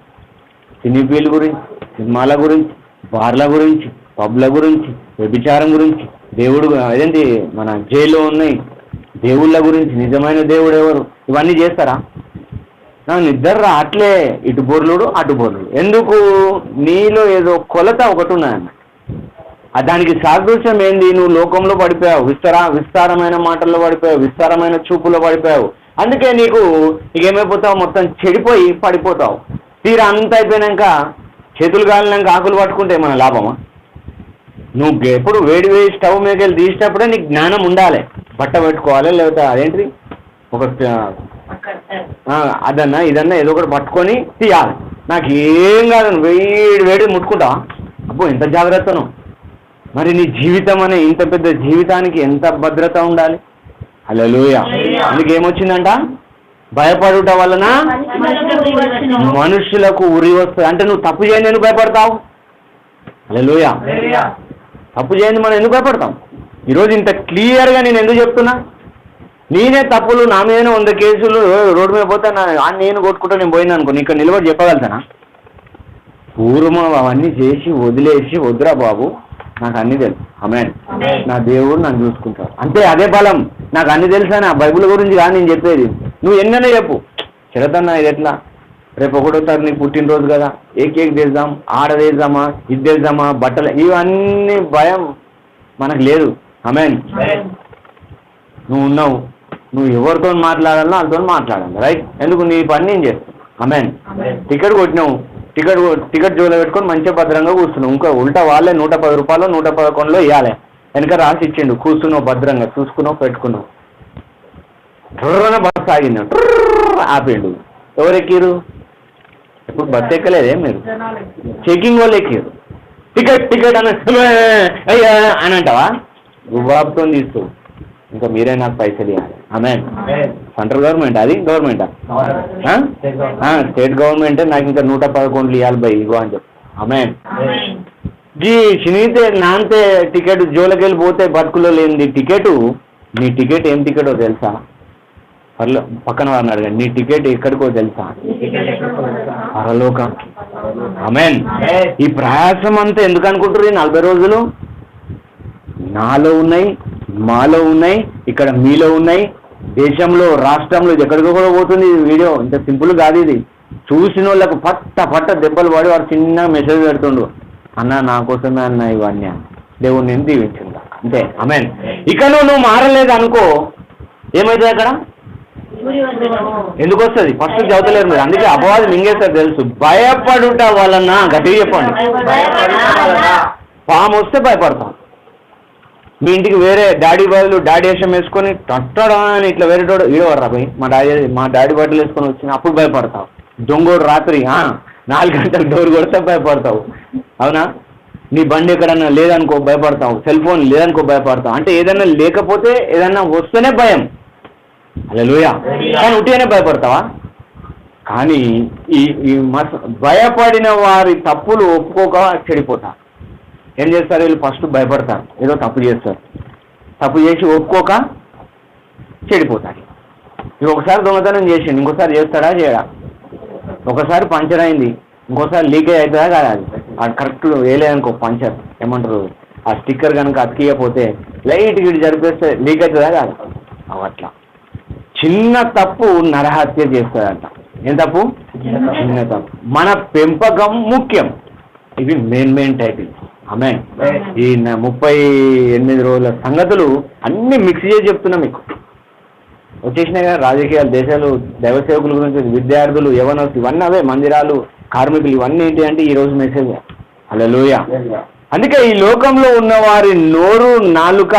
సినీఫీల్డ్ గురించి, సినిమాల గురించి, బార్ల గురించి, పబ్ల గురించి, వ్యభిచారం గురించి, దేవుడు అదేంటి మన జైల్లో ఉన్నాయి దేవుళ్ళ గురించి. నిజమైన దేవుడు ఎవరు? ఇవన్నీ చేస్తారా? నాకు నిద్ర రాట్లే, ఇటు బొర్లుడు అటు బొర్లుడు. ఎందుకు? నీలో ఏదో కొలత ఒకటి ఉన్నదన్న. దానికి సాదృశ్యం ఏంది? నువ్వు లోకంలో పడిపోయావు, విస్తారమైన మాటల్లో పడిపోయావు, విస్తారమైన చూపులో పడిపోయావు. అందుకే నీకు ఏమైపోతావు? మొత్తం చెడిపోయి పడిపోతావు. తీరా అంత అయిపోయినాక చేతులు కాలినాక ఆకులు పట్టుకుంటే మన లాభమా? నువ్వు ఎప్పుడు వేడి స్టవ్ మీదకి తీసినప్పుడే నీకు జ్ఞానం ఉండాలి. బట్ట పెట్టుకోవాలి, లేకపోతే అదేంటిది ఒక అదన్నా ఇదన్నా ఏదో ఒకటి పట్టుకొని తీయాలి. నాకు ఏం కాదు, వేడి ముట్టుకుంటావా? అబ్బో ఎంత జాగ్రత్తను. మరి నీ జీవితం అనే ఇంత పెద్ద జీవితానికి ఎంత భద్రత ఉండాలి? హల్లెలూయా. అందుకు ఏమొచ్చిందంట? భయపడుట వలన మనుషులకు ఉరి వస్తుంది. అంటే నువ్వు తప్పు చేయండి ఎందుకు భయపడతావు? హల్లెలూయా. తప్పు చేయండి మనం ఎందుకు భయపడతాం? ఈరోజు ఇంత క్లియర్గా నేను ఎందుకు చెప్తున్నా? నేనే తప్పులు నా మీదనే 100 కేసులు రోడ్డు మీద పోతే నేను కొట్టుకుంటా నేను పోయినా అనుకో, నీకు నిలబడి చెప్పగలుగుతానా? పూర్వం అవన్నీ చేసి వదిలేసి వద్దురా బాబు నాకు అన్నీ తెలుసు, ఆమేన్, నా దేవుడు నన్ను చూసుకుంటాడు అంతే. అదే బలం. నాకు అన్ని తెలుసా? నా బైబిల్ గురించి కానీ నేను చెప్పేది. నువ్వు ఎన్నైనా చెప్పు. చెడతన్నా ఇది ఎట్లా? రేపు 1వ తారీఖు నీ పుట్టినరోజు కదా, ఏ కేక్ తెద్దాం, ఆడ తెద్దామా, ఇది తెద్దామా, బట్టలు, ఇవన్నీ భయం మనకు లేదు. ఆమేన్. నువ్వు ఉన్నావు, నువ్వు ఎవరితో మాట్లాడాలో వాళ్ళతో మాట్లాడాలి, రైట్? ఎందుకు నీ పని నేను చేస్తాను. ఆమెన్. టికెట్ కొట్టినావు, టికెట్ జోలో పెట్టుకొని మంచిగా భద్రంగా కూర్చున్నావు. ఇంకా ఉల్టా వాళ్ళే 110 రూపాయలు 111లో ఇవ్వాలి, వెనక రాసి ఇచ్చిండు. కూర్చున్నావు భద్రంగా, చూసుకున్నావు, పెట్టుకున్నావు. బస్సు ఆగింది, ఆపిండు. ఎవరు ఎక్కిరు? ఇప్పుడు బస్సు ఎక్కలేదే మీరు, చెకింగ్ వాళ్ళు ఎక్కిరు. టికెట్ అని అయ్యా అని అంటావా? గుబాబుతో తీస్తూ ఇంకా మీరే నాకు పైసలు ఇవ్వాలి. ఆమెన్. సెంట్రల్ గవర్నమెంట్ అది గవర్నమెంటా? స్టేట్ గవర్నమెంటే నాకు ఇంకా 111 ఇవ్వాలి బై ఇగో అని చెప్పు. ఆమెన్. జీ చినిగితే నాంతే టికెట్ జోలకి వెళ్ళిపోతే బతుకులో లేనిది టికెట్. నీ టికెట్ ఏం టికెటో తెలుసా? పక్కన వారిని అడగండి, నీ టికెట్ ఎక్కడికో తెలుసా? పరలోకం. ఆమెన్. ఈ ప్రయాసం అంతా ఎందుకు అనుకుంటారు? 40 రోజులు నాలో ఉన్నాయి, మాలో ఉన్నాయి, ఇక్కడ మీలో ఉన్నాయి, దేశంలో రాష్ట్రంలో ఎక్కడికో కూడా పోతుంది. ఇది వీడియో ఇంత సింపుల్ కాదు. ఇది చూసిన వాళ్ళకు పట్ట దెబ్బలు పడి వాడు చిన్న మెసేజ్ పెడుతుండు, అన్న నా కోసమే అన్న ఇవన్నీ, దేవుణ్ణి నేను దీవించిందా అంతే. ఆమెన్. ఇక నువ్వు మారలేదు అనుకో, ఏమవుతుంది అక్కడ? ఎందుకు వస్తుంది? ఫస్ట్ చదువుతలేరు మీరు, అందుకే అపవాది మింగేస్తారు తెలుసు. భయపడుట వలన, గట్టిగా చెప్పండి, పాము వస్తే భయపడతాం. మీ ఇంటికి వేరే డాడీ బదులు డాడీ వేషం వేసుకొని టట్టడా అని ఇట్లా వేరే తోడు ఈడవర్రా పోయి మా డాడీ బట్టలు వేసుకొని వచ్చిన అప్పుడు భయపడతావు. దొంగోడు రాత్రి 4 గంటలకు డోర్ కొడితే భయపడతావు. అవునా? నీ బండి ఎక్కడన్నా లేదనుకో భయపడతావు, సెల్ ఫోన్ లేదనుకో భయపడతావు. అంటే ఏదైనా లేకపోతే ఏదన్నా వస్తేనే భయం. హల్లెలూయా. కానీ ఉట్టిగానే భయపడతావా? కానీ ఈ భయపడిన వారి తప్పులు ఒప్పుకోక చెడిపోతా. ఏం చేస్తారు వీళ్ళు? ఫస్ట్ భయపడతారు, ఏదో తప్పు చేస్తారు, తప్పు చేసి ఒప్పుకోక చెడిపోతాడు. ఇవి ఒకసారి దొంగతనం చేసిండు, ఇంకోసారి చేస్తాడా చేయడా? ఒకసారి పంచర్ అయింది, ఇంకోసారి లీకేజ్ అవుతుందా కాదా? అది కరెక్ట్ వేయలేదనుకో పంచర్, ఏమంటారు ఆ స్టిక్కర్ కనుక అతికియకపోతే లైట్ గిడి జరిపేస్తే లీక్ అవుతుందా కాదా? అట్లా చిన్న తప్పు నరహత్య చేస్తుందంట. ఏం తప్పు? చిన్న తప్పు. మన పెంపకం ముఖ్యం. ఇవి మెయిన్ టైటిల్. ఆమెన్. ఈ 38 రోజుల సంగతులు అన్ని మిక్స్ చేసి చెప్తున్నా మీకు. వచ్చేసినాయి కదా రాజకీయాలు, దేశాలు, దైవ సేవకుల గురించి, విద్యార్థులు, యవనస్తులు, ఇవన్నీ అవే, మందిరాలు, కార్మికులు, ఇవన్నీ ఏంటి అంటే ఈరోజు మెసేజ్. హల్లెలూయా. అందుకే ఈ లోకంలో ఉన్న వారి నోరు నాలుక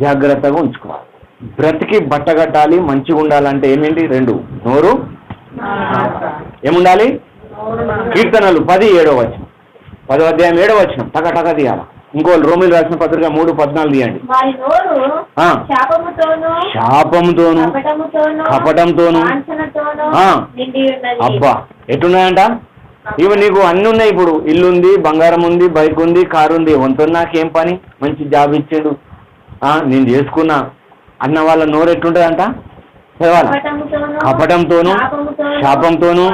జాగ్రత్తగా ఉంచుకోవాలి. బ్రతికి బట్టగట్టాలి, మంచిగా ఉండాలంటే ఏమేంటి? 2, నోరు, ఏముండాలి? కీర్తనలు 10:7 వచనం, 10వ అధ్యాయం 7వ వచనం టక తీయాలి. ఇంకోళ్ళు రోమిలు రాసిన పత్రిక 3:14 తీయండి. శాపముతోను కపటంతోను. అబ్బా ఎట్టున్నాయంట ఇవి? నీకు అన్నీ ఉన్నాయి. ఇప్పుడు ఇల్లు ఉంది, బంగారం ఉంది, బైక్ ఉంది, కారు ఉంది. వంతో నాకేం పని? మంచి జాబ్ ఇచ్చాడు, నేను చేసుకున్నా అన్న వాళ్ళ నోరు ఎట్టుంటుందంట? కపటంతోను శాపంతోను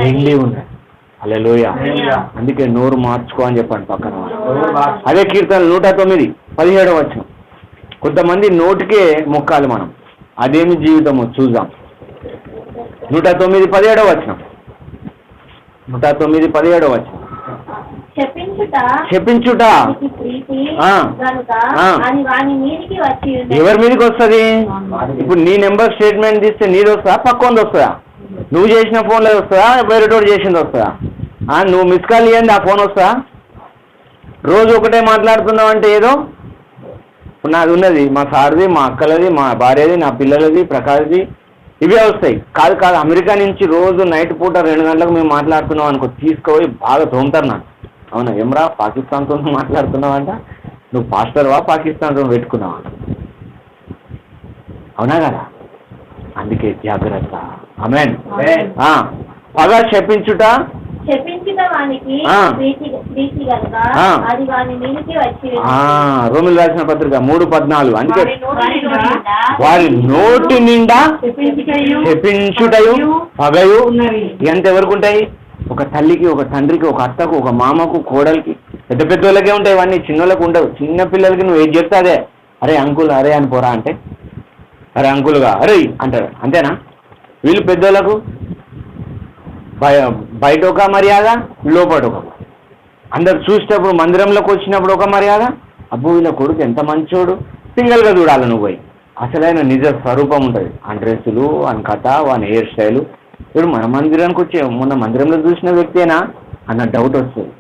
నిండి ఉంది. హల్లెలూయా. అందుకే నోరు మార్చుకో అని చెప్పండి పక్కన. అదే కీర్తన 109:17 వచనం. కొంతమంది నోటికే మొక్కాలి మనం, అదేమి జీవితమో చూద్దాం. 109:17 వచనం. 109:17 వచనం. చెప్పించుట ఎవరి మీదకి వస్తుంది? ఇప్పుడు నీ నెంబర్ స్టేట్మెంట్ తీస్తే నీది వస్తుందా, పక్కొంది వస్తుందా? నువ్వు చేసిన ఫోన్లో వస్తుందా, వేరేటోడు చేసింది వస్తుందా? నువ్వు మిస్ కాల్ ఇవ్వండి, ఆ ఫోన్ వస్తుందా? రోజు ఒకటే మాట్లాడుతున్నావు అంటే ఏదో ఇప్పుడు నాది ఉన్నది, మా సార్ది, మా అక్కలది, మా భార్యది, నా పిల్లలది, ప్రకాష్ది, ఇవే వస్తాయి. కాదు అమెరికా నుంచి రోజు నైట్ పూట 2 గంటలకు మేము మాట్లాడుతున్నాం అనుకో, తీసుకుపోయి బాగా తోముతారు నాకు. అవునా? ఏమరా పాకిస్తాన్తో మాట్లాడుతున్నావు అంట? నువ్వు పాస్టర్వా పాకిస్తాన్తో పెట్టుకున్నావా? అవునా కదా? అందుకే జాగ్రత్త. ఆమేన్. పగ చెప్పించుట రోమిలు రాసిన పత్రిక 3:14. అందుకే వారి నోటి నిండా చెప్పించుటయు పగయు ఎంతవరకు ఉంటాయి? ఒక తల్లికి, ఒక తండ్రికి, ఒక అత్తకు, ఒక మామకు, కోడలికి, పెద్ద వాళ్ళకే ఉంటాయి. ఇవన్నీ చిన్నోళ్ళకి ఉండవు. చిన్న పిల్లలకి నువ్వు ఏది చెప్తే అదే, అరే అంకుల్ అరే అని పోరా అంటే అరే అంకుల్గా అరే అంటారు. అంతేనా? వీళ్ళు పెద్దోళ్ళకు బయట ఒక మర్యాద, లోపల ఒక. అందరు చూసేటప్పుడు మందిరంలోకి వచ్చినప్పుడు ఒక మర్యాద. అబ్బో వీళ్ళ కొడుకు ఎంత మంచోడు, సింగిల్గా చూడాలి నువ్వు పోయి. అసలైన నిజ స్వరూపం ఉంటుంది. ఆ డ్రెస్సులు, వాని కథ, వాని హెయిర్ స్టైలు. ఇప్పుడు మన మందిరానికి వచ్చే మొన్న మందిరంలో చూసిన వ్యక్తేనా అన్న డౌట్ వస్తుంది.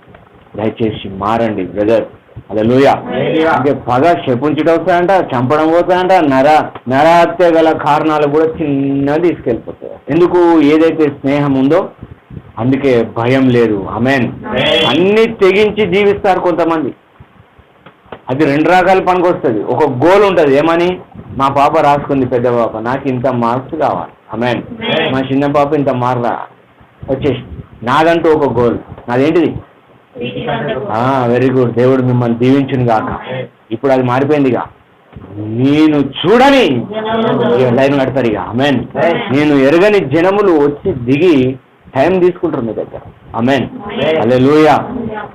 దయచేసి మారండి బ్రదర్. హల్లెలూయా. అంటే పగ శపించడం వస్తాయంట, చంపడం పోతాయంట, నరహత్య గల కారణాలు కూడా చిన్నగా తీసుకెళ్ళిపోతాయి. ఎందుకు? ఏదైతే స్నేహం ఉందో అందుకే భయం లేదు. ఆమేన్. అన్ని తెగించి జీవిస్తారు కొంతమంది. అది రెండు రకాల పనికి వస్తుంది. ఒక గోల్ ఉంటుంది, ఏమని? మా పాప రాసుకుంది, పెద్ద పాప, నాకు ఇంత మార్క్స్ కావాలి. ఆమేన్. మా చిన్న పాప ఇంత మార్క్ వచ్చేసి నాదంటూ ఒక గోల్. నాదేంటిది? Very good. దేవుడు మిమ్మల్ని దీవించును గాక. ఇప్పుడు అది మారిపోయింది. ఇక నేను చూడని లైన్ కడతారు. ఇక ఆమేన్. నేను ఎరగని జనములు వచ్చి దిగి టైం తీసుకుంటారు మీ దగ్గర. ఆమేన్. హల్లెలూయా.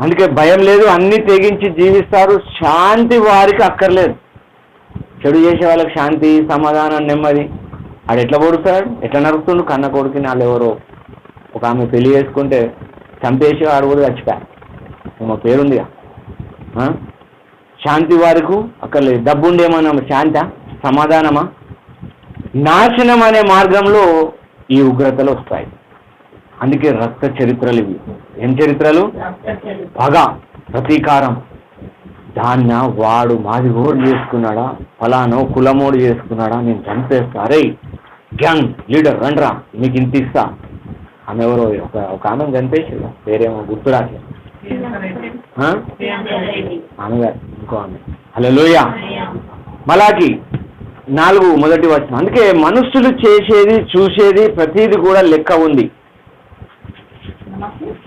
అందుకే భయం లేదు, అన్ని తెగించి జీవిస్తారు. శాంతి వారికి అక్కర్లేదు. చెడు చేసే వాళ్ళకి శాంతి, సమాధానం, నెమ్మది. ఆడు ఎట్లా పొడుస్తాడు, ఎట్లా నరుకుతుండు? కన్న కొడుకుని వాళ్ళు ఎవరో ఒక ఆమె పెళ్లి చేసుకుంటే చంపేసి ఆడు కూడా చచ్చిపోయా. మా పేరుందిగా. శాంతి వారికి అక్కర్లేదు. డబ్బుండేమన్నా శాంత, సమాధానమా? నాశనం అనే మార్గంలో ఈ ఉగ్రతలు వస్తాయి. అందుకే రక్త చరిత్రలు ఇవి. ఏం చరిత్రలు? పగ, ప్రతీకారం. దాన్న వాడు మాది ఓడు చేసుకున్నాడా, ఫలానో కులమోడు చేసుకున్నాడా, నేను చంపేస్తా, అరే గ్యాంగ్ లీడర్ రండ్రా మీకు ఇంత ఇస్తా. ఆమె ఎవరో ఒక ఆమె చంపేసి వేరేమో గుర్తురాకి ఆమె గారు ఇంకో ఆమె. హల్లెలూయా. మలాకి 4:1. అందుకే మనుషులు చేసేది, చూసేది ప్రతిది కూడా లెక్క ఉంది.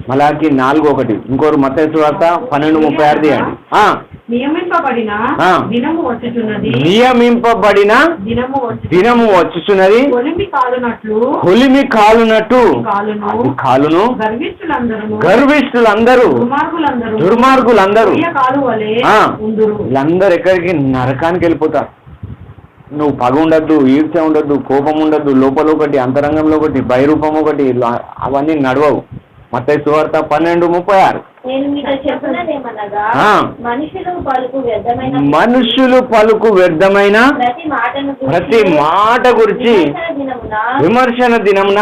మలాకి 4:1. ఇంకోరు మత్తయి సువార్త 12:36 తీయండి.
నియమింపబడిన
దినము వచ్చుచున్నది, కొలిమి కాలునట్టు కాలును, గర్విష్ఠులందరూ, దుర్మార్గులందరూ వీళ్ళందరూ ఎక్కడికి? నరకానికి వెళ్ళిపోతారు. నువ్వు పగ ఉండద్దు, ఈర్చ ఉండద్దు, కోపం ఉండద్దు, లోపల ఒకటి, అంతరంగంలో ఒకటి, బహిరూపం ఒకటి, అవన్నీ నడవవు. మత్తయి సువార్త 12:36. మనుషులు పలుకు వ్యర్థమైన ప్రతి మాట గురించి విమర్శన దినమున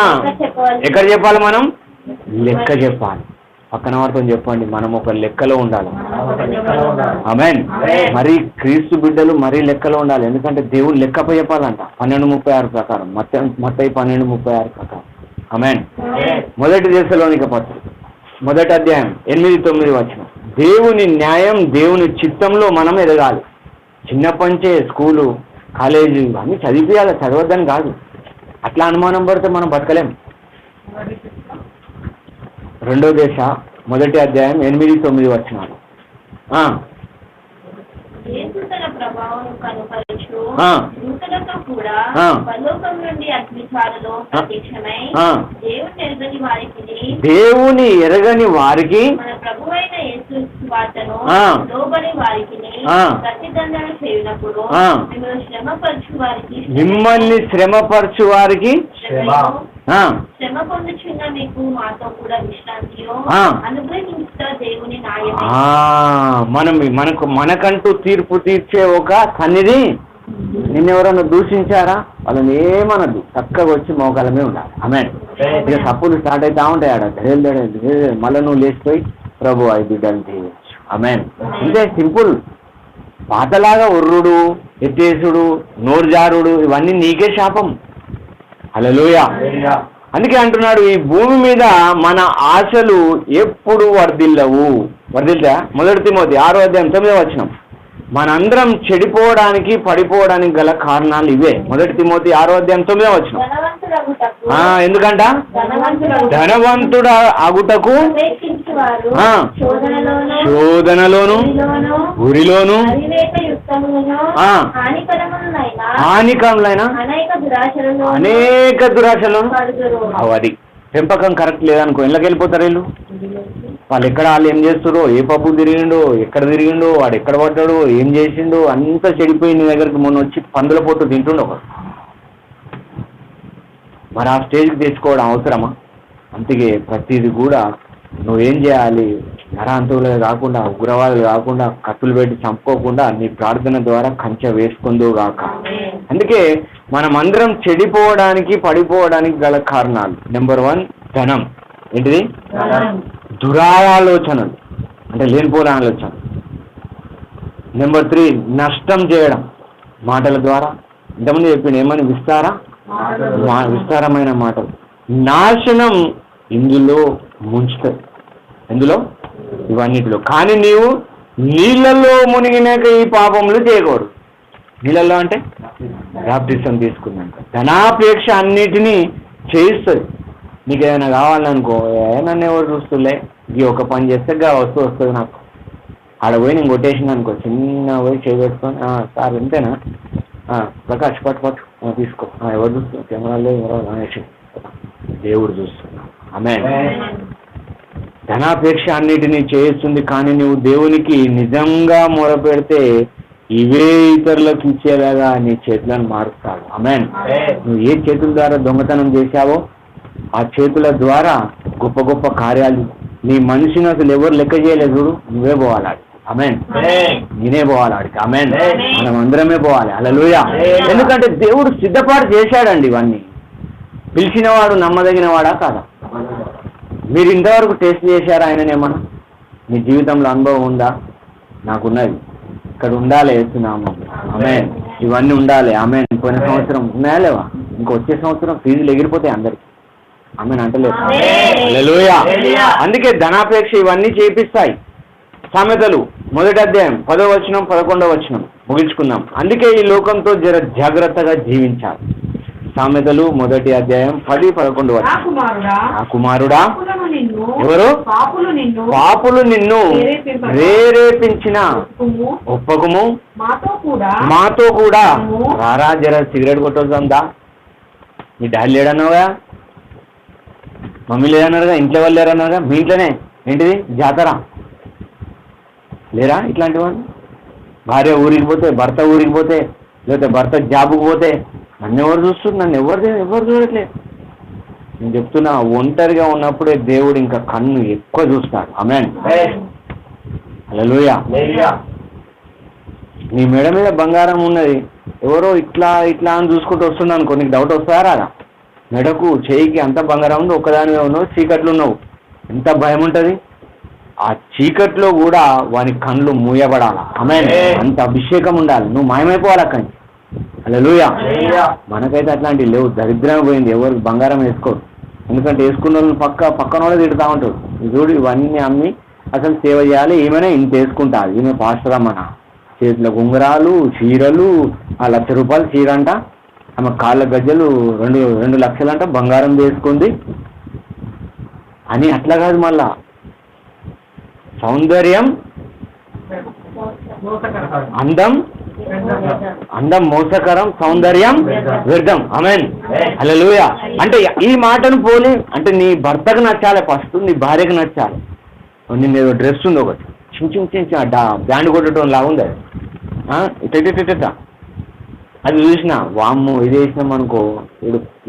ఎక్కడ చెప్పాలి? మనం లెక్క చెప్పాలి. పక్కన వారితో చెప్పండి, మనం ఒక లెక్కలో ఉండాలి. ఆమేన్. మరి క్రీస్తు బిడ్డలు మరీ లెక్కలో ఉండాలి. ఎందుకంటే దేవుడు లెక్కపై చెప్పాలంట. 12:36 ప్రకారం, మత్తయి 12:36 ప్రకారం. ఆమేన్. మొదటి దశలోనిక పత్రిక 1వ అధ్యాయం 8-9. దేవుని న్యాయం, దేవుని చిత్తంలో మనం ఎదగాలి. చిన్నప్పంచే స్కూలు, కాలేజీ అన్నీ చదివియాలి, చదవద్దని కాదు. అట్లా అనుమానం పడితే మనం బతకలేం. 2వ దశ 1వ అధ్యాయం 8-9. దేవుని ఎరగని వారికి మిమ్మల్ని శ్రమపరచు వారికి
శ్రమ పొందుచున్న మీకు మాతో కూడా విశ్రాంతియో అనుగ్రహించుట దేవుని న్యాయమే.
మనకంటూ తీర్పు తీర్చే ఒక సన్నిధి. నిన్నెవరన్నా దూషించారా? వాళ్ళని ఏమనద్దు, చక్కగా వచ్చి మోకాలమే ఉండాలి. ఆమేన్. ఇక తప్పులు స్టార్ట్ అవుతా ఉంటాయి. ఆడ మళ్ళీ నువ్వు లేచిపోయి ప్రభు ఐ బిడ్డలు చేయవచ్చు. ఆమేన్. ఇంతే సింపుల్. పాతలాగా ఉర్రుడు, ఎత్తేసుడు, నోరుజారుడు ఇవన్నీ నీకే శాపం. హల్లెలూయా. అందుకే అంటున్నాడు, ఈ భూమి మీద మన ఆశలు ఎప్పుడు వర్ధిల్లవు. వర్ధిల్తా? 1 తిమోతి 6వ అధ్యాయం 9. మనందరం చెడిపోవడానికి, పడిపోవడానికి గల కారణాలు ఇవే. 1 తిమోతి 6వ అధ్యాయం 9. ఎందుకంట? ధనవంతుడు అగుటకు శోధనలోను, ఉరిలోను, హానికరములైన అనేక దురాశలను. అది పెంపకం కరెక్ట్ లేదనుకో, ఇళ్ళకి వెళ్ళిపోతారు వీళ్ళు. వాళ్ళు ఏం చేస్తారో, ఏ పప్పు తిరిగిండో, ఎక్కడ తిరిగిండో, వాడు ఎక్కడ పడ్డాడో, ఏం చేసిండో అంతా చెడిపోయి నీ దగ్గరికి మొన్న వచ్చి పందుల పొట్టు తింటుండో. మరి ఆ స్టేజ్కి తెచ్చుకోవడం అవసరమా? అందుకే ప్రతిదీ కూడా నువ్వేం చేయాలి? నరాంతువులు కాకుండా, ఉగ్రవాదులు కాకుండా, కత్తులు పెట్టి చంపుకోకుండా నీ ప్రార్థన ద్వారా కంచె వేసుకుందో గాక. అందుకే మనమందరం చెడిపోవడానికి పడిపోవడానికి గల కారణాలు నెంబర్ 1 ధనం. ఏంటిది? దురాలోచనలు, అంటే లేనిపోని ఆలోచన. నెంబర్ 3 నష్టం చేయడం మాటల ద్వారా. ఇంతకుముందు చెప్పింది ఏమని? విస్తారమైన మాటలు. నాశనం ఇందులో ముంచుతుంది. ఎందులో? ఇవన్నిటిలో. కానీ నీవు నీళ్ళల్లో మునిగినాక ఈ పాపములు చేయకూడదు. నీళ్ళల్లో అంటే బాప్టిజం తీసుకున్నాక ధనాపేక్ష అన్నిటినీ చేయిస్తుంది. నీకు ఏదైనా కావాలనుకో, నన్ను ఎవరు చూస్తుండే, ఈ ఒక పని చేస్తే వస్తుంది నాకు. ఆడ పోయి నేను కొట్టేసింది అనుకో, చిన్న పోయి చేయబెట్టుకొని, సార్ ఇంతేనా, ప్రకాష్ పట్టు తీసుకో, ఎవరు చూస్తున్నా, కెమెరాలో ఎవరో అనేసి దేవుడు చూస్తున్నాడు. ఆమేన్. ధనాపేక్ష అన్నిటినీ చేయిస్తుంది. కానీ నువ్వు దేవునికి నిజంగా మొరపెడితే ఇవే ఇతరులకు ఇచ్చేలాగా నీ చేతులను మారుస్తాడు. ఆమేన్. నువ్వు ఏ చేతుల ద్వారా దొంగతనం చేశావో ఆ చేతుల ద్వారా గొప్ప గొప్ప కార్యాలు. నీ మనిషిని అసలు ఎవరు లెక్క చేయలేదు చూడు, నువ్వే పోవాలి. ఆమేన్. నేనే పోవాలి ఆడికి. ఆమేన్. మనం అందరమే పోవాలి. హల్లెలూయా. ఎందుకంటే దేవుడు సిద్ధపాటు చేశాడండి ఇవన్నీ. పిలిచినవాడు నమ్మదగిన వాడా కాదా? మీరు ఇంతవరకు టెస్ట్ చేశారా ఆయననేమన్నా? మీ జీవితంలో అనుభవం ఉందా? నాకున్నది. ఇక్కడ ఉండాలి వేస్తున్నాము. ఆమేన్. ఇవన్నీ ఉండాలి. ఆమేన్. పోయిన సంవత్సరం ఉన్నాయా లేవా? ఇంకో వచ్చే సంవత్సరం ఫీజులు ఎగిరిపోతాయి అందరికి. ఆమేన్ అంటలేదు. హల్లెలూయా. అందుకే ధనాపేక్ష ఇవన్నీ చేపిస్తాయి. సామెతలు 1వ అధ్యాయం 10వ వచనం 11వ వచనం ముగించుకుందాం. అందుకే ఈ లోకంతో జాగ్రత్తగా జీవించాలి. సామెతలు 1వ అధ్యాయం 10, 11 వచనం. ఆ కుమారుడా, ఎవరు? పాపులు నిన్ను ప్రేరేపించిన ఒప్పకము మాతో కూడా రారా, జర సిగరెట్ కొట్టొద్దా? మీ డాడీ లేడన్నావుగా, మమ్మీ లేదన్నారుగా, ఇంట్లో వాళ్ళు లేరన్నారుగా, మీ ఇంట్లోనే ఏంటిది జాతర లేరా? ఇట్లాంటి వాళ్ళు భార్య ఊరికి పోతే, భర్త ఊరికి పోతే, లేకపోతే భర్త జాబుకు పోతే నన్ను ఎవరు చూస్తున్నారు? నన్ను ఎవరు చూడట్లేదు. నేను చెప్తున్నా, ఒంటరిగా ఉన్నప్పుడే దేవుడు ఇంకా కన్ను ఎక్కువ చూస్తాడు. ఆమేన్. హల్లెలూయా. నీ మెడ మీద బంగారం ఉన్నది, ఎవరో ఇట్లా అని చూసుకుంటూ వస్తున్నాను అనుకో, నీకు డౌట్ వస్తారా? మెడకు చేయికి అంత బంగారం ఉంది, ఒక్కదానివే ఉన్నావు, చీకట్లు ఉన్నావు, ఎంత భయం ఉంటుంది. ఆ చీకట్లో కూడా వాని కళ్ళు మూయబడాలి. ఆమేన్. అంత అభిషేకం ఉండాలి. నువ్వు మాయమైపోవాలి అక్కడి. హల్లెలూయా. మనకైతే అట్లాంటివి లేవు. దరిద్రం పోయింది. ఎవరికి బంగారం వేసుకోరు. ఎందుకంటే వేసుకున్న వాళ్ళు పక్కన వాళ్ళు తిడుతూ ఉంటారు. చూడు ఇవన్నీ అమ్మి అసలు సేవ చేయాలి, ఈమెనే ఇంత వేసుకుంటారు, ఈమె పాస్టర్ అమ్మన. చేతులకు ఉంగరాలు, చీరలు, ₹1,00,000 చీర అంట, ఆమె కాళ్ళ గజ్జలు 2 లక్షలంట, బంగారం వేసుకుంది అని. అట్లా కాదు, మళ్ళా సౌందర్యం అందం మోసకరం, సౌందర్యం వ్యర్థం. ఆమేన్. హల్లెలూయా. అంటే ఈ మాటను పోలి, అంటే నీ భర్తకు నచ్చాలి ఫస్ట్, నీ భార్యకు నచ్చాలి. నిన్న ఏదో డ్రెస్ ఉంది ఒకటి, చిన్న బ్యాండ్ కొట్టడం లాగా ఉంది ఇట్లా, అది చూసిన వామ్ము ఇది వేసినాం అనుకో,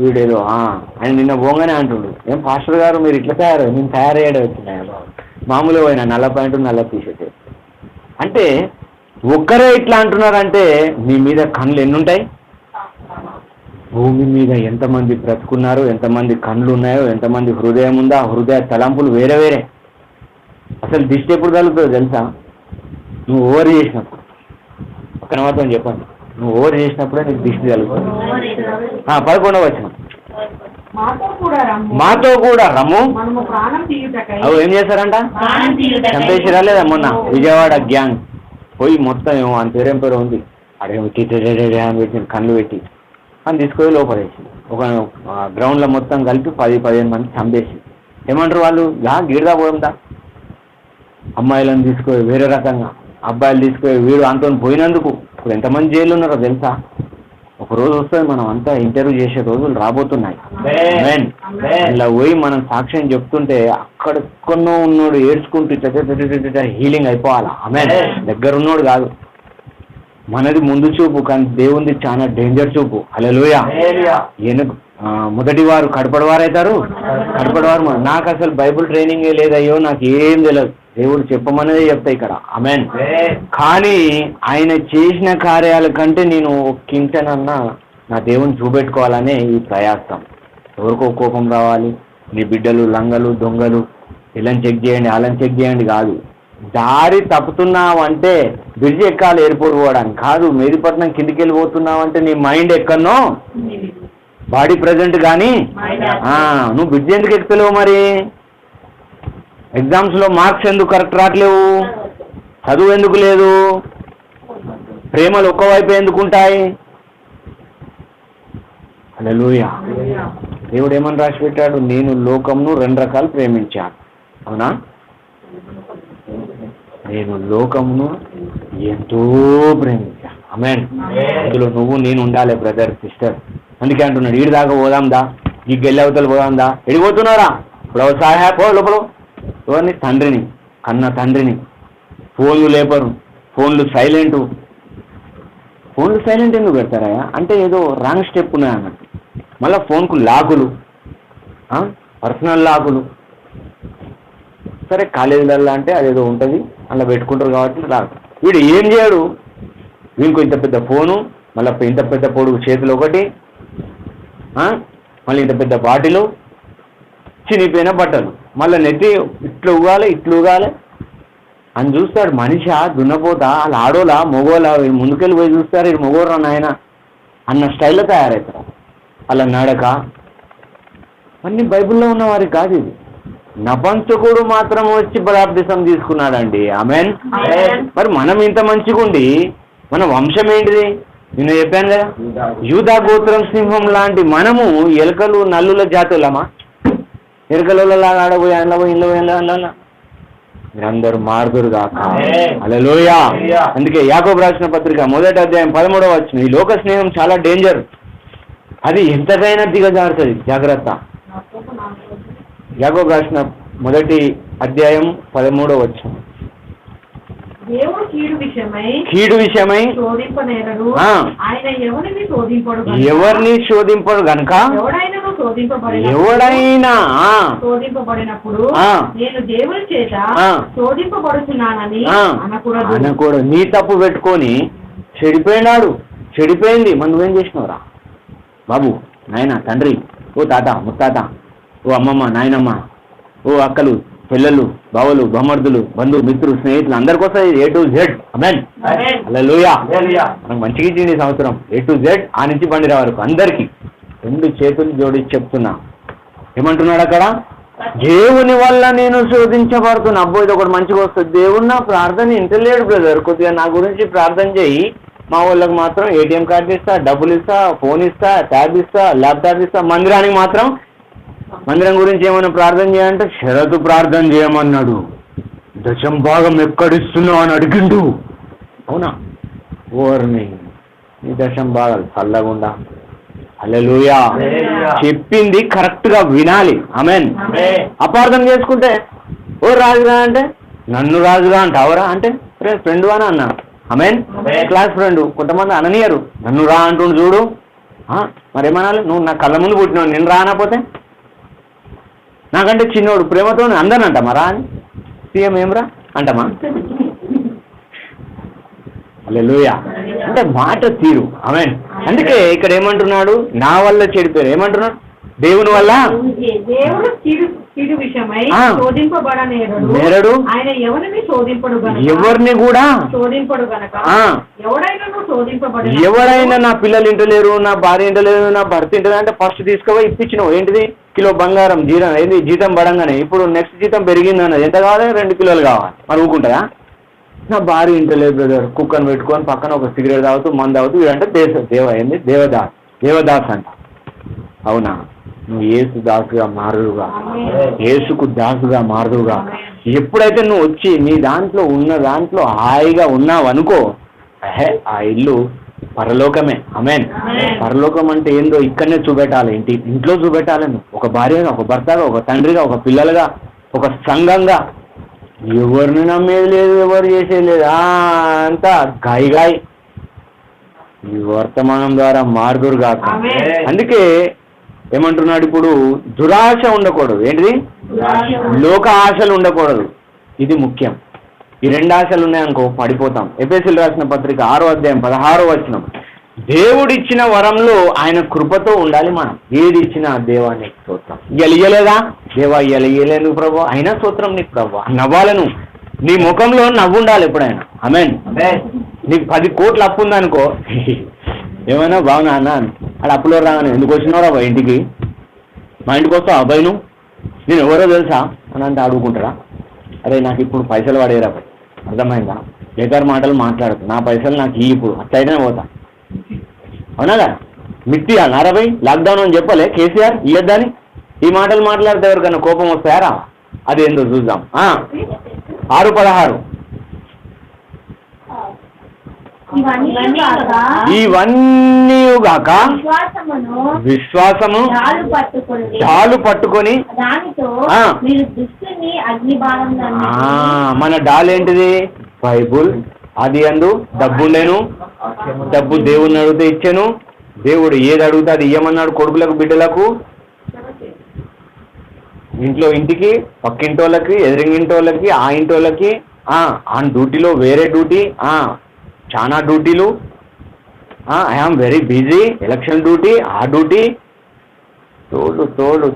వీడేదో ఆయన నిన్న పోగానే అంటుండు, ఏం పాస్టర్ గారు మీరు ఇట్లా నేను తయారయ్యాడే వచ్చినాయా బాబు, మామూలుగా పోయినా నల్ల ప్యాంటు నల్ల టీషర్ట్. అంటే ఒక్కరే ఇట్లా అంటున్నారంటే మీ మీద కళ్ళు ఎన్నుంటాయి? భూమి మీద ఎంతమంది బ్రతుకున్నారో, ఎంతమంది కళ్ళు ఉన్నాయో, ఎంతమంది హృదయం ఉందో, ఆ హృదయ తలంపులు వేరే వేరే. అసలు దిష్టి ఎప్పుడు తగులుతుందో తెలుసా? నువ్వు ఓవర్ చేసినప్పుడు. ఒక్క మాత్రం చెప్పండి, నువ్వు ఓవర్ చేసినప్పుడే నీకు దిష్టి తగులుతుంది. 11వ వచనం. మాతో కూడా రమ్ము. అవి ఏం చేశారంట? చంపేసిరా లేదా మొన్న విజయవాడ గ్యాంగ్ పోయి మొత్తం ఏమో అని పేరు ఉంది, అడేమో అని పెట్టి కళ్ళు పెట్టి అని తీసుకొని లోపడేసి ఒక గ్రౌండ్లో మొత్తం కలిపి 10-15 మంది చంపేసి ఏమంటారు వాళ్ళు, గీడదా పోదా, అమ్మాయిలను తీసుకొని వేరే రకంగా, అబ్బాయిలు తీసుకొని వీడు అంతో పోయినందుకు ఇప్పుడు ఎంతమంది జైలు ఉన్నారో తెలుసా? ఒక రోజు వస్తుంది, మనం అంతా ఇంటర్వ్యూ చేసే రోజులు రాబోతున్నాయి. ఇలా పోయి మనం సాక్ష్యం చెప్తుంటే అక్కడెక్కడో ఉన్నాడు ఏడ్చుకుంటూ ఇట్లా హీలింగ్ అయిపోవాలా. ఆమేన్. దగ్గర ఉన్నాడు కాదు, మనది ముందు చూపు, కానీ దేవుంది చాలా డేంజర్ చూపు. హల్లెలూయా. మొదటి వారు కడపడవారు అవుతారు. కడపడవారు. నాకు అసలు బైబుల్ ట్రైనింగే లేదయ్యో, నాకు ఏం తెలియదు, దేవుడు చెప్పమనేదే చెప్తా ఇక్కడ. ఆమేన్. కానీ ఆయన చేసిన కార్యాల కంటే నేను ఒక్కింతనన్నా నా దేవుని చూపెట్టుకోవాలనే ఈ ప్రయాసం. ఎవరికో కోపం రావాలి, నీ బిడ్డలు లంగలు దొంగలు వీళ్ళని చెక్ చేయండి వాళ్ళని చెక్ చేయండి కాదు. దారి తప్పుతున్నావంటే బ్రిడ్జ్ ఎక్కాలి ఎయిర్పోర్ట్ పోవడానికి కాదు. మేదిపట్నం కిందికి వెళ్ళిపోతున్నావంటే నీ మైండ్ ఎక్కడనో బాడీ ప్రజెంట్ కానీ నువ్వు బ్రిడ్జ్ ఎందుకు ఎక్కుతలేవు? మరి ఎగ్జామ్స్లో మార్క్స్ ఎందుకు కరెక్ట్ రావట్లేవు? చదువు ఎందుకు లేదు? ప్రేమలు ఒక్కవైపు ఎందుకు ఉంటాయి? హల్లెలూయా. దేవుడు ఏమని రాసి పెట్టాడు? నేను లోకంను 2 రకాలు ప్రేమించాను. అవునా? నేను లోకమును ఎంతో ప్రేమించాను. ఆమేన్. అందులో నువ్వు నేను ఉండాలి బ్రదర్ సిస్టర్. అందుకే అంటున్నాడు ఈడి దాకా పోదాందా, ఈ గెల్లి అవతలు పోదాందా, ఎడిపోతున్నారా ఇప్పుడు సాహెబ్ లోపల ఎవరిని? తండ్రిని, కన్న తండ్రిని. ఫోన్లు లేపరు, ఫోన్లు సైలెంట్. ఫోన్లు సైలెంట్ ఎందుకు పెడతారా అంటే ఏదో రాంగ్ స్టెప్ ఉన్నాయి అన్నట్టు. మళ్ళీ ఫోన్కు లాకులు, పర్సనల్ లాకులు. సరే కాలేజీలలో అంటే అదేదో ఉంటుంది అలా పెట్టుకుంటారు కాబట్టి లాకు. వీడు ఏం చేయడు, వీనికి ఇంత పెద్ద ఫోను, మళ్ళీ ఇంత పెద్ద పొడుగు చేతులు ఒకటి, మళ్ళీ ఇంత పెద్ద బాటిలు, చినిపోయిన బట్టలు, మళ్ళీ నెట్టి ఇట్లు ఊగాలి అని చూస్తాడు. మనిషి దున్నపోతా వాళ్ళు ఆడోలా మొగోలా ముందుకెళ్ళి పోయి చూస్తారు, ఇది మొగోరా నాయన అన్న స్టైల్లో తయారవుతారు. అలా నడక అన్ని బైబిల్లో ఉన్న వారికి కాదు. ఇది నపంచకుడు మాత్రం వచ్చి బాప్తిసం తీసుకున్నాడండి. ఆమేన్. మరి మనం ఇంత మంచిగుండి మన వంశం ఏంటిది? నేను చెప్పాను కదా, యూదా గోత్రం సింహం లాంటి మనము ఎలుకలు నల్లుల జాతులమా? ఎలుకలలాగా ఆడబోయి అందులో పోయి మీరందరూ మారుదురు కాక. హల్లెలూయా. అందుకే యాకోబు రాసిన పత్రిక 1వ అధ్యాయం 13వ వచనం, ఈ లోక స్నేహం చాలా డేంజర్, అది ఎంతకైనా దిగజారుతుంది, జాగ్రత్త. యాకోబు రాసిన 1వ అధ్యాయం 13వ వచనం.
దేవుడు
కీడు విషయమై ఎవరిని శోధింపడు గనుక ఎవడైనా అనకూడదు. నీ తప్పు పెట్టుకొని చెడిపోయింది మనం నువ్వేం చేసినవురా బాబు, నాయన, తండ్రి, ఓ తాత, ముత్తాత, ఓ అమ్మమ్మ, నాయనమ్మ, ఓ అక్కలు, పిల్లలు, బావలు, బొమ్మర్దులు, బంధువు, మిత్రులు, స్నేహితులు అందరికి వస్తుంది A to Z. ఆమేన్. హల్లెలూయా. మనకు మంచిగా ఇచ్చింది ఈ సంవత్సరం A to Z, ఆ నుంచి బండిరా వరకు అందరికీ 2 చేతులు జోడించి చెప్తున్నా. ఏమంటున్నాడు అక్కడ? దేవుని వల్ల నేను శోధించబడుతున్నా. అబ్బో ఇది ఒకటి మంచిగా వస్తుంది. దేవుడు నా ప్రార్థన ఇంటలేడు బ్రదర్, కొద్దిగా నా గురించి ప్రార్థన చేయి. మా వాళ్ళకి మాత్రం ATM కార్డు ఇస్తా, డబ్బులు ఇస్తా, ఫోన్ ఇస్తా, ట్యాబ్ ఇస్తా, ల్యాప్టాప్ ఇస్తా. మందిరానికి మాత్రం మందిరం గురించి ఏమైనా ప్రార్థన చేయాలంటే షరతు ప్రార్థన చేయమన్నాడు. దశం భాగం ఎక్కడిస్తున్నావు అని అడిగిండు. అవునా? ఓర్ని ఈ దశం భాగాలు చల్లగుండా. హల్లెలూయా. చెప్పింది కరెక్ట్గా వినాలి. ఆమేన్. అపార్థం చేసుకుంటే ఓ రాజురా అంటే నన్ను రాజురా అంటావరా అంటే ఫ్రెండ్ అని అన్నా. ఆమేన్. Class friend. కొంతమంది అననీయరు, నన్ను రా అంటుండు చూడు. మరేమనాలి? నువ్వు నా కళ్ళ ముందు పుట్టినావు, నేను రానపోతే నాకంటే చిన్నోడు ప్రేమతో అందరిని అంటామా రా అని? సీఎం ఏమరా అంటామా? హల్లెలూయా. అంటే మాట తీరు. ఆమేన్. అందుకే ఇక్కడ ఏమంటున్నాడు? నా వల్ల చెడిపోయారు. ఏమంటున్నాడు? దేవుని వల్ల నేరడు ఎవరిని కూడా ఎవరైనా నా పిల్లలు ఇంటలేరు, నా భార్య ఇంటలేరు, నా భర్త ఇంటలేరు అంటే ఫస్ట్ తీసుకుపోయి ఇప్పించినావు. ఏంటిది? కిలో బంగారం జీతం పడంగానే. ఇప్పుడు నెక్స్ట్ జీతం పెరిగింది అన్నది ఎంత కావాలి? 2 కిలోలు కావాలి. మరి ఊరుకుంటుందా? నా భార్య ఇంటలేదు బ్రదర్, కుక్కను పెట్టుకొని పక్కన ఒక సిగరెట్ తాగుతూ మందు తాగుతూ ఇదంటే దేవదాస్ అంట. అవునా? నువ్వు యేసు దాసుగా మారుగా, యేసుకు దాసుగా మారుగా. ఎప్పుడైతే నువ్వు వచ్చి నీ దాంట్లో ఉన్న దాంట్లో హాయిగా ఉన్నావు అనుకో, ఆ ఇల్లు పరలోకమే. ఆమేన్. పరలోకం అంటే ఏందో ఇక్కడనే చూపెట్టాలి, ఇంట్లో చూపెట్టాలి. నువ్వు ఒక భార్యగా, ఒక భర్తగా, ఒక తండ్రిగా, ఒక పిల్లలుగా, ఒక సంఘంగా. ఎవరిని నమ్మేది లేదు, ఎవరు చేసేది లేదు, అంతా గాయి ఈ వర్తమానం ద్వారా మారుదురుగాక. అందుకే ఏమంటున్నాడు ఇప్పుడు? దురాశ ఉండకూడదు. ఏంటిది? లోక ఆశలు ఉండకూడదు. ఇది ముఖ్యం. ఈ 2 ఆశలు ఉన్నాయనుకో పడిపోతాం. ఎఫెసీయులకు రాసిన పత్రిక 6వ అధ్యాయం 16వ వచనం, దేవుడిచ్చిన వరంలో ఆయన కృపతో ఉండాలి మనం. ఏది ఇచ్చినా దేవానికి స్తోత్రం. ఇయ్యలేదా దేవా, ఇయ్యలేను ప్రభు, అయినా స్తోత్రం నీకు ప్రభు నవ్వాలను. నీ ముఖంలో నవ్వు ఉండాలి ఎప్పుడైనా. ఆమేన్. నీకు 10 కోట్ల అప్పు ఉందనుకో, ఏమైనా బాగున్నా అన్న అక్కడ అప్పులో రాగానే ఎందుకు వచ్చినావురా బా ఇంటికి, మా ఇంటికి వస్తావు అబ్బాయి నువ్వు, నేను ఎవరో తెలుసా అని అంటే అడుగుకుంటారా? అరే నాకు ఇప్పుడు పైసలు పడేరా బాయ్, అర్థమైందా? బేకారు మాటలు మాట్లాడదు, నా పైసలు నాకు ఇయ్యి ఇప్పుడు, అట్లయితేనే పోతా. అవునాగా మిత్తి అన్నారా భయ్, లాక్డౌన్ అని చెప్పలే కేసీఆర్ ఇయ్యద్దని. ఈ మాటలు మాట్లాడితే ఎవరికన్నా కోపం వస్తాయారా? అది ఏందో చూద్దాం. 6:16 ఇవన్నీ గాక విశ్వాసము డాలు పట్టుకొని, మన డాల్ ఏంటిది? బైబుల్. అది అందు డబ్బు ఉండేను, డబ్బు దేవుడిని అడిగితే ఇచ్చాను. దేవుడు ఏది అడుగుతా అది ఇయ్యమన్నాడు కొడుకులకు బిడ్డలకు, ఇంటికి, పక్కింటోళ్ళకి, ఎదురింగింటోళ్ళకి, ఆ ఇంటోళ్ళకి. ఆ డ్యూటీలో వేరే డ్యూటీ, చాలా డ్యూటీలు. I am very busy, election duty, ఆ డ్యూటీ, తోడు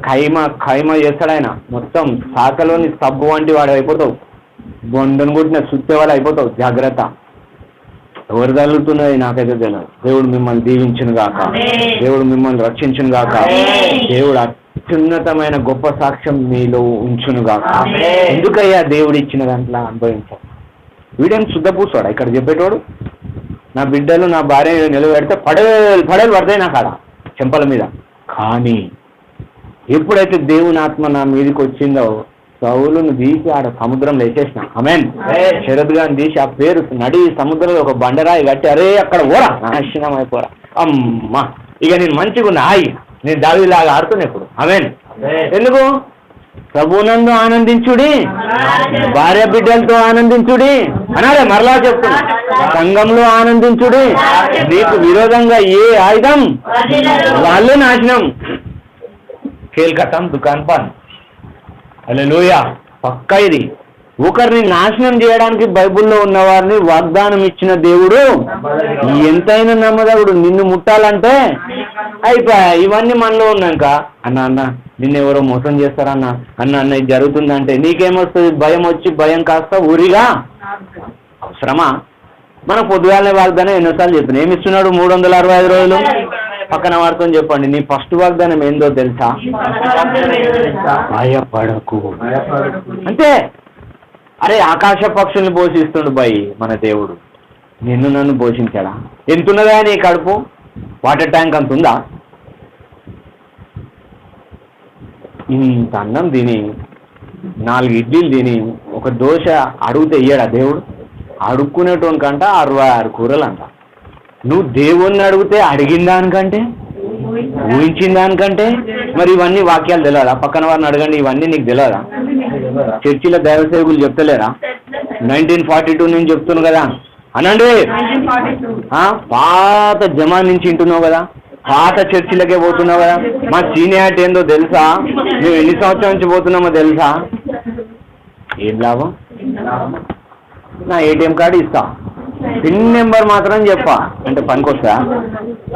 ఖైమ చేస్తాడు ఆయన. మొత్తం శాఖలోని సబ్బు వంటి వాడు అయిపోతావు, బొండను కొట్టిన సుత్తేవాళ్ళు అయిపోతావు. జాగ్రత్త. ఎవరు తగులుతున్నది నాకైతే తెలియదు. దేవుడు మిమ్మల్ని దీవించును గాక, దేవుడు మిమ్మల్ని రక్షించును గాక, దేవుడు అత్యున్నతమైన గొప్ప సాక్ష్యం మీలో ఉంచును గాక. ఎందుకయ్యా దేవుడు ఇచ్చిన దాంట్లో అనుభవించాలి. వీడేం శుద్ధపూసాడు ఇక్కడ చెప్పేటోడు. నా బిడ్డలు నా భార్య నిలబెడితే పడేలు పడతాయి నాకు ఆడ చెంపల మీద. కానీ ఎప్పుడైతే దేవుని ఆత్మ నా మీదకి వచ్చిందో, సౌలును తీసి ఆడ సముద్రంలో వేసేసిన. ఆమేన్. శరద్ గారిని తీసి ఆ పేరు నడి సముద్రంలో ఒక బండరాయి కట్టి, అరే అక్కడ ఓరా నాశనం అయిపోరా, అమ్మా ఇక నేను మంచిగా ఉన్నా, నేను దావిలాగా ఆడుతున్నా ఇప్పుడు. ఆమేన్. ఎందుకు? ప్రభునందు ఆనందించుడి, భార్య బిడ్డలతో ఆనందించుడి అనాలే. మరలా చెప్తున్నా, సంఘంలో ఆనందించుడి. నీకు విరోధంగా ఏ ఆయుధం వాళ్ళే నాశనం. కేల్కతం దుకాన్ పాన్. హల్లెలూయా. పక్కా ఇది. ఒకరిని నాశనం చేయడానికి బైబిల్లో ఉన్న వారిని వాగ్దానం ఇచ్చిన దేవుడు ఎంతైనా నమ్మదగుడు. నిన్ను ముట్టాలంటే అయిపోయా. ఇవన్నీ మనలో ఉన్నాక అన్న నిన్నెవరో మోసం చేస్తారన్న, అన్న ఇది జరుగుతుందంటే నీకేమొస్తుంది? భయం వచ్చి భయం కాస్త ఊరిగా అవసరమా? మన పొద్దుగాలనే వాగ్దానం ఎన్నోసార్లు చెప్పిన. ఏమి ఇస్తున్నాడు? 365 రోజులు. పక్కన వారితో చెప్పండి, నీ ఫస్ట్ వాగ్దానం ఏందో తెలుసా? భయపడకు. అంటే అరే ఆకాశ పక్షుల్ని పోషిస్తుండు బాయ్ మన దేవుడు, నిన్ను నన్ను పోషించాడా? ఎంతున్నదా నీ కడుపు? వాటర్ ట్యాంక్ అంత ఉందా? ఇంత అన్నం తిని 4 ఇడ్లీలు తిని ఒక దోశ అడిగితే ఇయ్యడా దేవుడు? అడుక్కునేటోని కంట 66 కూరలు అంట. నువ్వు దేవుణ్ణి అడిగితే అడిగిన దానికంటే, ఊహించిన దానికంటే. మరి ఇవన్నీ వాక్యాలు తెలియదా? పక్కన వారిని అడగండి, ఇవన్నీ నీకు తెలియదా? చర్చిల దైవ సేవకులు చెప్తలేరా? 1942 నుంచి చెప్తున్నావు కదా అనండి. పాత జమా నుంచి వింటున్నావు కదా, పాత చర్చిలకే పోతున్నావు కదా. మా సీనియారిటీ ఏందో తెలుసా? మేము ఎన్ని సంవత్సరాల నుంచి పోతున్నామో తెలుసా? ఏం లాభం? నా ఏటీఎం కార్డు ఇస్తా, పిన్ నెంబర్ మాత్రం చెప్పా అంటే పనికొస్తా?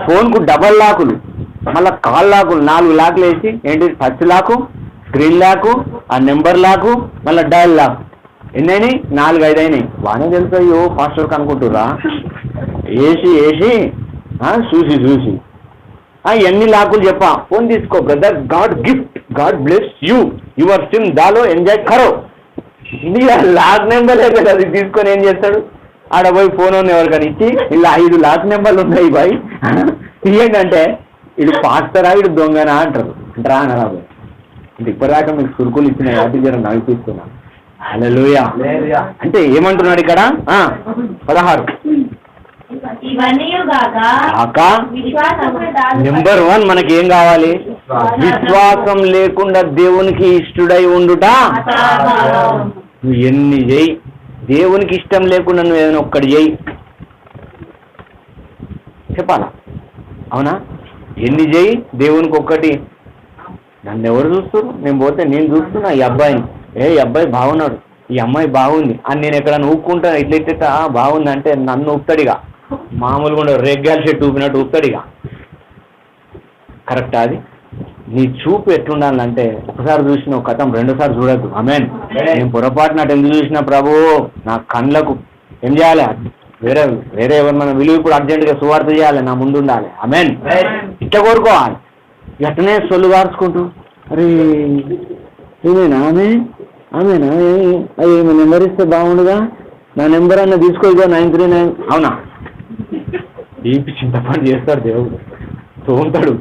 ఫోన్కు డబల్ లాకులు, మళ్ళీ కాల్ లాకులు, 4 లాకులు వేసి ఏంటి? టచ్ లాకు, స్క్రీన్ లాకు, ఆ నెంబర్ లాకు, మళ్ళీ డయల్ లాకు. ఎన్ని అయినాయి? 4, 5 అయినాయి. బాగానే తెలుసు. అయ్యో పాస్టర్కి అనుకుంటురా? వేసి చూసి ఎన్ని లాకులు చెప్పా? ఫోన్ తీసుకో brother, god gift, god bless you, your sim దాలో ఎంజాయ్ కరో. ఇది లాక్ నెంబర్లే కదా. అది తీసుకొని ఏం చేస్తాడు? ఆడ పోయి ఫోన్ ఉన్న ఎవరికని ఇచ్చి, ఇలా 5 లాక్ నెంబర్లు ఉన్నాయి బాయ్ ఏంటంటే ఇడు పాస్తరా ఇడు దొంగనా అంటారు. అంటారా అనరా? అంటే ఇప్పటిదాకా మీకు సురుకులు ఇచ్చిన వాటి జర నడిపిస్తున్నా. హల్లెలూయా. అంటే ఏమంటున్నాడు ఇక్కడ? 16 నెంబర్ 1 మనకి ఏం కావాలి? విశ్వాసం లేకుండా దేవునికి ఇష్టడై ఉండుట. నువ్వు ఎన్ని చేయి, దేవునికి ఇష్టం లేకుండా నువ్వు ఏదైనా ఒక్కటి చేయి. చెప్పాలా? అవునా? ఎన్ని చేయి, దేవునికి ఒక్కటి. నన్ను ఎవరు చూస్తారు? నేను పోతే నేను చూస్తున్నా ఈ అబ్బాయిని, ఈ అబ్బాయి బాగున్నాడు, ఈ అమ్మాయి బాగుంది అని నేను ఎక్కడ ఊపుకుంటాను, ఇట్లా బాగుంది అంటే నన్ను ఊపుతాడిగా, మామూలుగా ఉండదు, రేగ్గాల చెట్టు ఊపినట్టు ఊపుతాడిగా. కరెక్టా? అది నీ చూపు ఎట్లుండాలంటే ఒకసారి చూసిన ఒక కథం రెండోసారి చూడద్దు. ఆమెన్. నేను పొరపాటున ఎందుకు చూసిన ప్రభు నా కళ్ళకు ఏం చేయాలి, వేరే వేరే ఎవరిన విలువ ఇప్పుడు అర్జెంటుగా సువార్త చేయాలి, నా ముందు ఉండాలి. ఆమెన్. ఇట్లా కోరుకోవాలి. ఎట్టనే సొల్లు గార్చుకుంటూ అరే ఏమేనా ఆమెనా అది ఏమి నెంబర్ ఇస్తే బాగుండుగా, నా నెంబర్ అన్న తీసుకోగా 939. అవునా? ఏంటి చింతపండు చేస్తాడు దేవుడు, తోంతాడు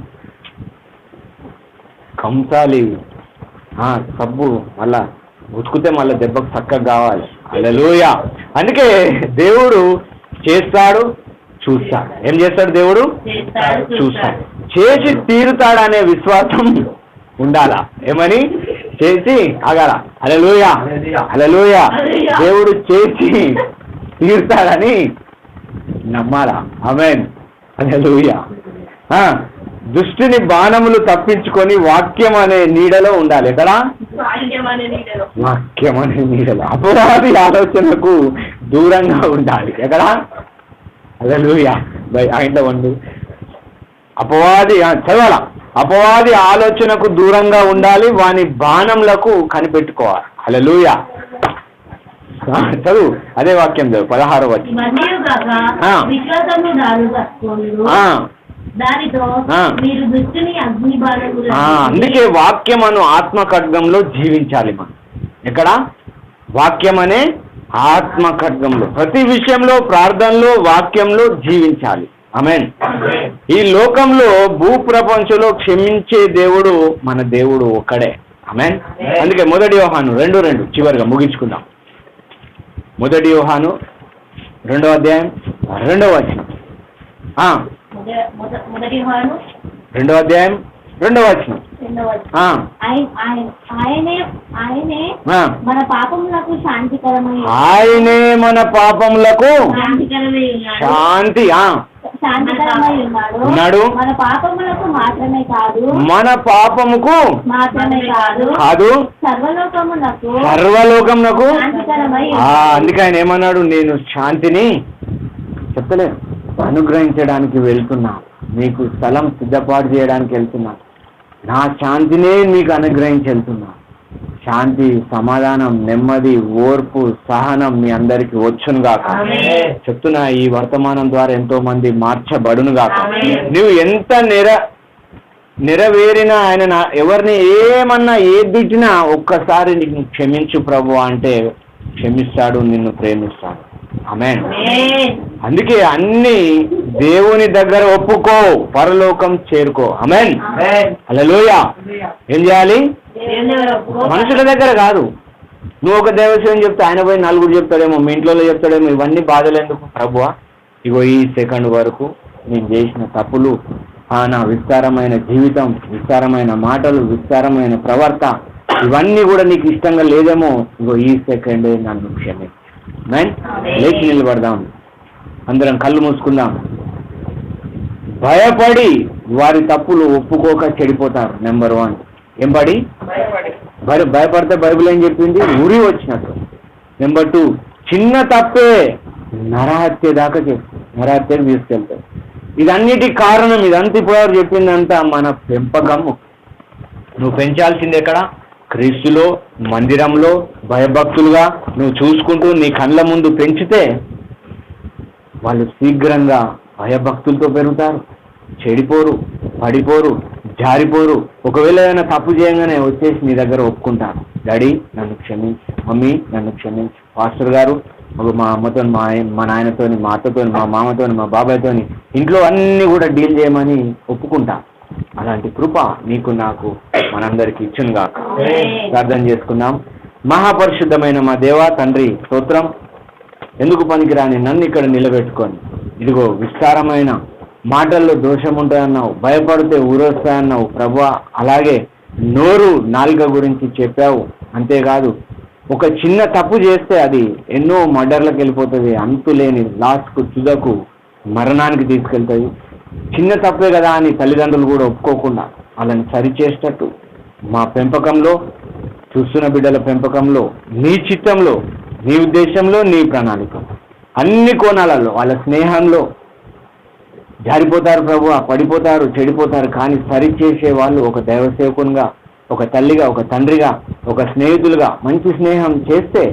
కంసాలి సబ్బు మళ్ళా ఉతుకుతే మళ్ళీ దెబ్బకు చక్కగా కావాలి. హల్లెలూయా. అందుకే దేవుడు చేస్తాడు, చూస్తాడు. ఏం చేస్తాడు దేవుడు? చూస్తాడు. చేసి తీరుతాడనే విశ్వాసం ఉండాలా. ఏమని? చేసి ఆగాల. హల్లెలూయా, హల్లెలూయా. దేవుడు చేసి తీరుతాడని నమ్మాలా. ఆమేన్. హల్లెలూయా. దుష్టిని బాణములు తప్పించుకొని వాక్యం అనే నీడలో ఉండాలి. ఎక్కడ? వాక్యం అనే నీడలో. అపవాది ఆలోచనకు దూరంగా ఉండాలి. ఎక్కడ? హల్లెలూయా. ఆయన వండు అపవాది చదవాలా. అపవాది ఆలోచనకు దూరంగా ఉండాలి, వాని బాణంలకు కనిపెట్టుకోవాలి. హల్లెలూయా. చదువు అదే వాక్యం చదువు 16వ వచనం. అందుకే వాక్యం అను ఆత్మ ఖడ్గంలో జీవించాలి మనం. ఎక్కడ? వాక్యం అనే ఆత్మ ఖడ్గంలో ప్రతి విషయంలో ప్రార్థనలో వాక్యంలో జీవించాలి. ఆమేన్. ఈ లోకంలో భూప్రపంచంలో క్షమించే దేవుడు మన దేవుడు ఒక్కడే. ఆమేన్. అందుకే 1 యోహాను 2:2 చివరిగా ముగించుకుందాం. 1 యోహాను 2వ అధ్యాయం 2వ వచనం. 2వ అధ్యాయం 2వ వచనం.
ఆయనే మన పాపములకు శాంతికరమై
శాంతి ఉన్నాడు. మన పాపముకు మాత్రమే కాదు సర్వలోకమునకు. అందుకే ఆయన ఏమన్నాడు? నేను శాంతిని చెప్తలే అనుగ్రహించడానికి వెళ్తున్నా, మీకు స్థలం సిద్ధపాటు చేయడానికి వెళ్తున్నా, నా శాంతినే మీకు అనుగ్రహించి వెళ్తున్నా. శాంతి, సమాధానం, నెమ్మది, ఓర్పు, సహనం మీ అందరికి వచ్చును గాక. చెప్తున్నా, ఈ వర్తమానం ద్వారా ఎంతో మంది మార్చబడును గాక. నువ్వు ఎంత నెరవేరినా ఆయన ఎవరిని ఏమన్నా తిట్టినా ఒక్కసారి నీకు క్షమించు ప్రభు అంటే క్షమిస్తాడు, నిన్ను ప్రేమిస్తాడు. ఆమేన్. అందుకే అన్ని దేవుని దగ్గర ఒప్పుకో, పరలోకం చేరుకో. ఆమేన్. హల్లెలూయా. ఏం చేయాలి? మనుషుల దగ్గర కాదు. నువ్వు ఒక దేవసేవని చెప్తే ఆయన పోయి 4 చెప్తాడేమో, మీ ఇంట్లో చెప్తాడేమో. ఇవన్నీ బాధలు ఎందుకు ప్రభువా? ఇగో ఈ సెకండ్ వరకు నేను చేసిన తప్పులు, నా విస్తారమైన జీవితం, విస్తారమైన మాటలు, విస్తారమైన ప్రవర్త, ఇవన్నీ కూడా నీకు ఇష్టంగా లేదేమో. ఇగో ఈ సెకండే నన్ను క్షమించు. లేచి నిలబడదాం, అందరం కళ్ళు మూసుకుందాం. భయపడి వారి తప్పులు ఒప్పుకోక చెడిపోతారు. నెంబర్ 1 ఏం పడి? భయపడితే బైబిల్ ఏం చెప్పింది? ఉరి వచ్చినట్టు. నెంబర్ 2 చిన్న తప్పే నరహత్య దాకా నరహత్యకు తీసుకెళ్తారు. ఇదన్నిటి కారణం, ఇదంతా ఇప్పుడు చెప్పిందంతా మన పెంపకము. నువ్వు పెంచాల్సింది ఎక్కడ? క్రీస్తులో, మందిరంలో, భయభక్తులుగా నువ్వు చూసుకుంటూ నీ కళ్ళ ముందు పెంచితే వాళ్ళు శీఘ్రంగా భయభక్తులతో పెరుగుతారు, చెడిపోరు, పడిపోరు, జారిపోరు. ఒకవేళ ఏదైనా తప్పు చేయగానే వచ్చేసి నీ దగ్గర ఒప్పుకుంటారు. డాడీ నన్ను క్షమించు, మమ్మీ నన్ను క్షమించు, పాస్టర్ గారు మా అమ్మతో, మా నాయనతోని, మా అత్తతోని, మా మామతోని, మా బాబాయ్తోని ఇంట్లో అన్నీ కూడా డీల్ చేయమని ఒప్పుకుంటా. అలాంటి కృప నీకు నాకు మనందరికి ఇచ్చును గాక. ప్రార్థన చేసుకుందాం. మహాపరిశుద్ధమైన మా దేవా తండ్రి స్తోత్రం. ఎందుకు పనికిరాని నన్ను ఇక్కడ నిలబెట్టుకొని, ఇదిగో విస్తారమైన మాటల్లో దోషం ఉంటాయన్నావు, భయపడితే ఊరొస్తాయన్నావు ప్రభువా. అలాగే నోరు, నాలుక గురించి చెప్పావు. అంతేకాదు ఒక చిన్న తప్పు చేస్తే అది ఎన్నో మర్డర్లకు వెళ్ళిపోతుంది, అంతులేని లాస్ట్కు తుదకు మరణానికి తీసుకెళ్తుంది. చిన్న తప్పే కదా అని తల్లిదండ్రులు కూడా ఒప్పుకోకుండా వాళ్ళని సరిచేసేటట్టు మా పెంపకంలో చూస్తున్న బిడ్డల పెంపకంలో, నీ చిత్తంలో, నీ ఉద్దేశంలో, నీ ప్రణాళిక అన్ని కోణాలలో వాళ్ళ స్నేహంలో జారిపోతారు ప్రభు, పడిపోతారు, చెడిపోతారు. కానీ సరిచేసే వాళ్ళు ఒక దైవసేవకునిగా, ఒక తల్లిగా, ఒక తండ్రిగా, ఒక స్నేహితులుగా మంచి స్నేహం చేస్తే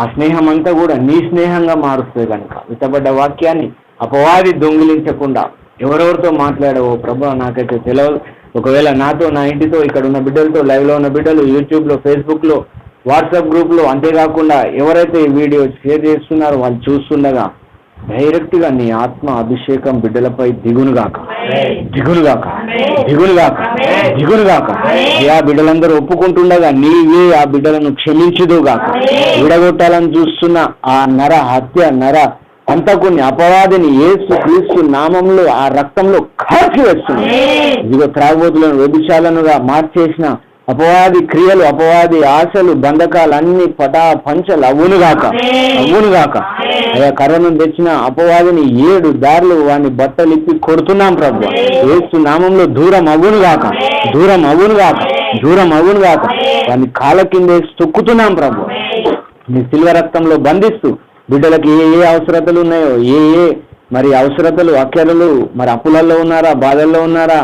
ఆ స్నేహం అంతా కూడా నీ స్నేహంగా మారుస్తుంది. కనుక విత్తబడ్డ వాక్యాన్ని అపవాది దొంగిలించకుండా ఎవరెవరితో మాట్లాడవో ప్రభు నాకైతే తెలియదు. ఒకవేళ నాతో, నా ఇంటితో, ఇక్కడ ఉన్న బిడ్డలతో, లైవ్లో ఉన్న బిడ్డలు, యూట్యూబ్లో, ఫేస్బుక్లో, వాట్సాప్ గ్రూప్లో, అంతేకాకుండా ఎవరైతే ఈ వీడియో షేర్ చేస్తున్నారో వాళ్ళు చూస్తుండగా డైరెక్ట్గా నీ ఆత్మ అభిషేకం బిడ్డలపై దిగునుగాక, దిగునుగాక, దిగునుగాక, దిగునుగాక. ఆ బిడ్డలందరూ ఒప్పుకుంటుండగా నీవే ఆ బిడ్డలను క్షమించుదుగాక. విడగొట్టాలని చూస్తున్న ఆ నర హత్య, నర అంతకుని, అపవాదిని యేసు క్రీస్తు నామంలో ఆ రక్తంలో కాల్చి వేస్తున్నాడు. ఇదిగో త్రాగబోతులను, వ్యభిచారులుగా మార్చేసిన అపవాది క్రియలు, అపవాది ఆశలు, బంధకాలు అన్ని పంచలు అవునుగాక, అవునుగాక. అయ్యా కర్రను తెచ్చిన అపవాదిని 7 దారులు వాడిని బట్టలు ఇప్పి కొడుతున్నాం ప్రభు. యేసు నామంలో దూరం అవునుగాక, దూరం అవునుగాక, దూరం అవునుగాక. వాడిని కాళ్ళ కింద తొక్కుతున్నాం ప్రభు. నీ సిల్వ రక్తంలో బంధిస్తూ బిడ్డలకి ఏ అవసరతలు ఉన్నాయో, ఏ మరి అవసరతలు, అక్కరలు, మరి అప్పులలో ఉన్నారా, బాధల్లో ఉన్నారా,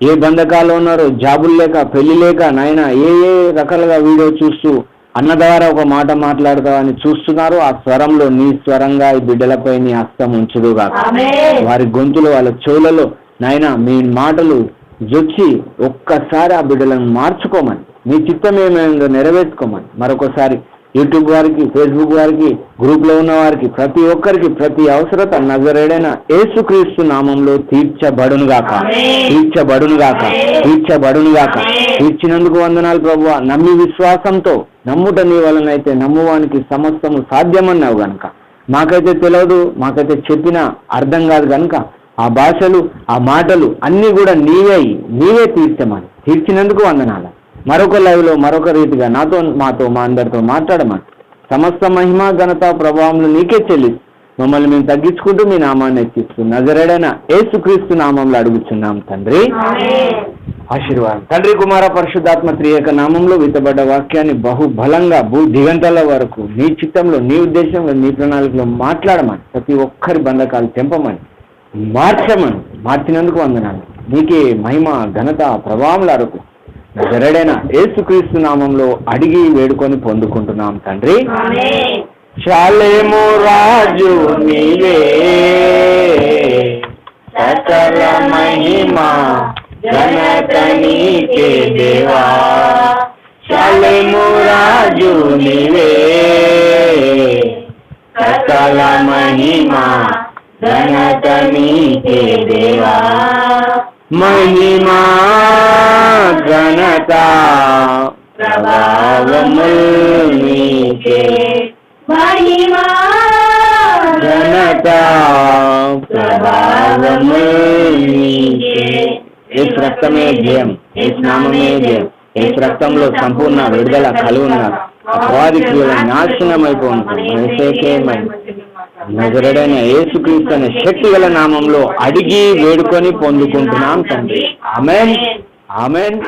ఏ బంధకాల్లో ఉన్నారో, జాబులు లేక, పెళ్లి లేక, నాయన ఏ రకాలుగా వీడియో చూస్తూ అన్న ద్వారా ఒక మాట మాట్లాడతావని చూస్తున్నారు. ఆ స్వరంలో నీ స్వరంగా ఈ బిడ్డలపై నీ హస్తం ఉంచుదుగాక. వారి గొంతులో, వాళ్ళ చెవులలో నాయన మీ మాటలు జొచ్చి ఒక్కసారి ఆ బిడ్డలను మార్చుకోమని, నీ చిత్తం ఏమైందో నెరవేర్చుకోమని మరొకసారి యూట్యూబ్ వారికి, ఫేస్బుక్ వారికి, గ్రూప్లో ఉన్న వారికి, ప్రతి ఒక్కరికి ప్రతి అవసరత నజరేడైన యేసుక్రీస్తు నామంలో తీర్చబడునుగాక, తీర్చబడునుగాక, తీర్చబడునుగాక. తీర్చినందుకు వందనాలు ప్రభువా. నమ్మి విశ్వాసంతో నమ్ముట నీ వలనైతే నమ్మువానికి సమస్తము సాధ్యమన్నావు కనుక మాకైతే తెలియదు, మాకైతే చెప్పినా అర్థం కాదు కనుక ఆ భాషలు, ఆ మాటలు అన్నీ కూడా నీవే తీర్చమని, తీర్చినందుకు వందనాలు. మరొక లైవ్లో మరొక రీతిగా నాతో, మాతో, మా అందరితో మాట్లాడమని సమస్త మహిమ, ఘనత, ప్రభావంలో నీకే చెల్లిస్తూ మమ్మల్ని మేము తగ్గించుకుంటూ మీ నామాన్ని హెచ్చిస్తూ నజరేడైన యేసుక్రీస్తు నామంలో అడుగుచున్నాం తండ్రి, ఆశీర్వాదం. తండ్రి, కుమార, పరిశుద్ధాత్మ త్రియేక నామంలో విత్తబడ్డ వాక్యాన్ని బహుబలంగా దిగంటల వరకు నీ చిత్తంలో, నీ ఉద్దేశంలో, నీ ప్రణాళికలో మాట్లాడమని, ప్రతి ఒక్కరి బంధకాలు తెంపమని, మార్చమని, మార్చినందుకు వందనాలు. నీకే మహిమ, ఘనత, ప్రభావంలో అరకు నజరేడైన యేసుక్రీస్తు నామంలో అడిగి వేడుకొని పొందుకుంటున్నాం తండ్రి. షాలేము రాజు నీవే, సకల మహిమ ఘనత నీకే దేవా. షాలేము రాజు నీవే, సకల మహిమ ఘనత నీకే దేవా. మహిమా ఘనత ప్రభావములు నీకే,
మహిమా
ఘనత ప్రభావములు నీకే. యేసు రక్తమే జయం, యేసు నామమే జయం. యేసు రక్తంలో సంపూర్ణ విడుదల కలుగున, అపవాది క్రియల నాశనం అయిపోతుంది. నజరేడైన యేసుక్రీస్తు అనే శక్తి గల నామంలో అడిగి వేడుకొని పొందుకుంటున్నాం తండ్రి. ఆమేన్, ఆమేన్.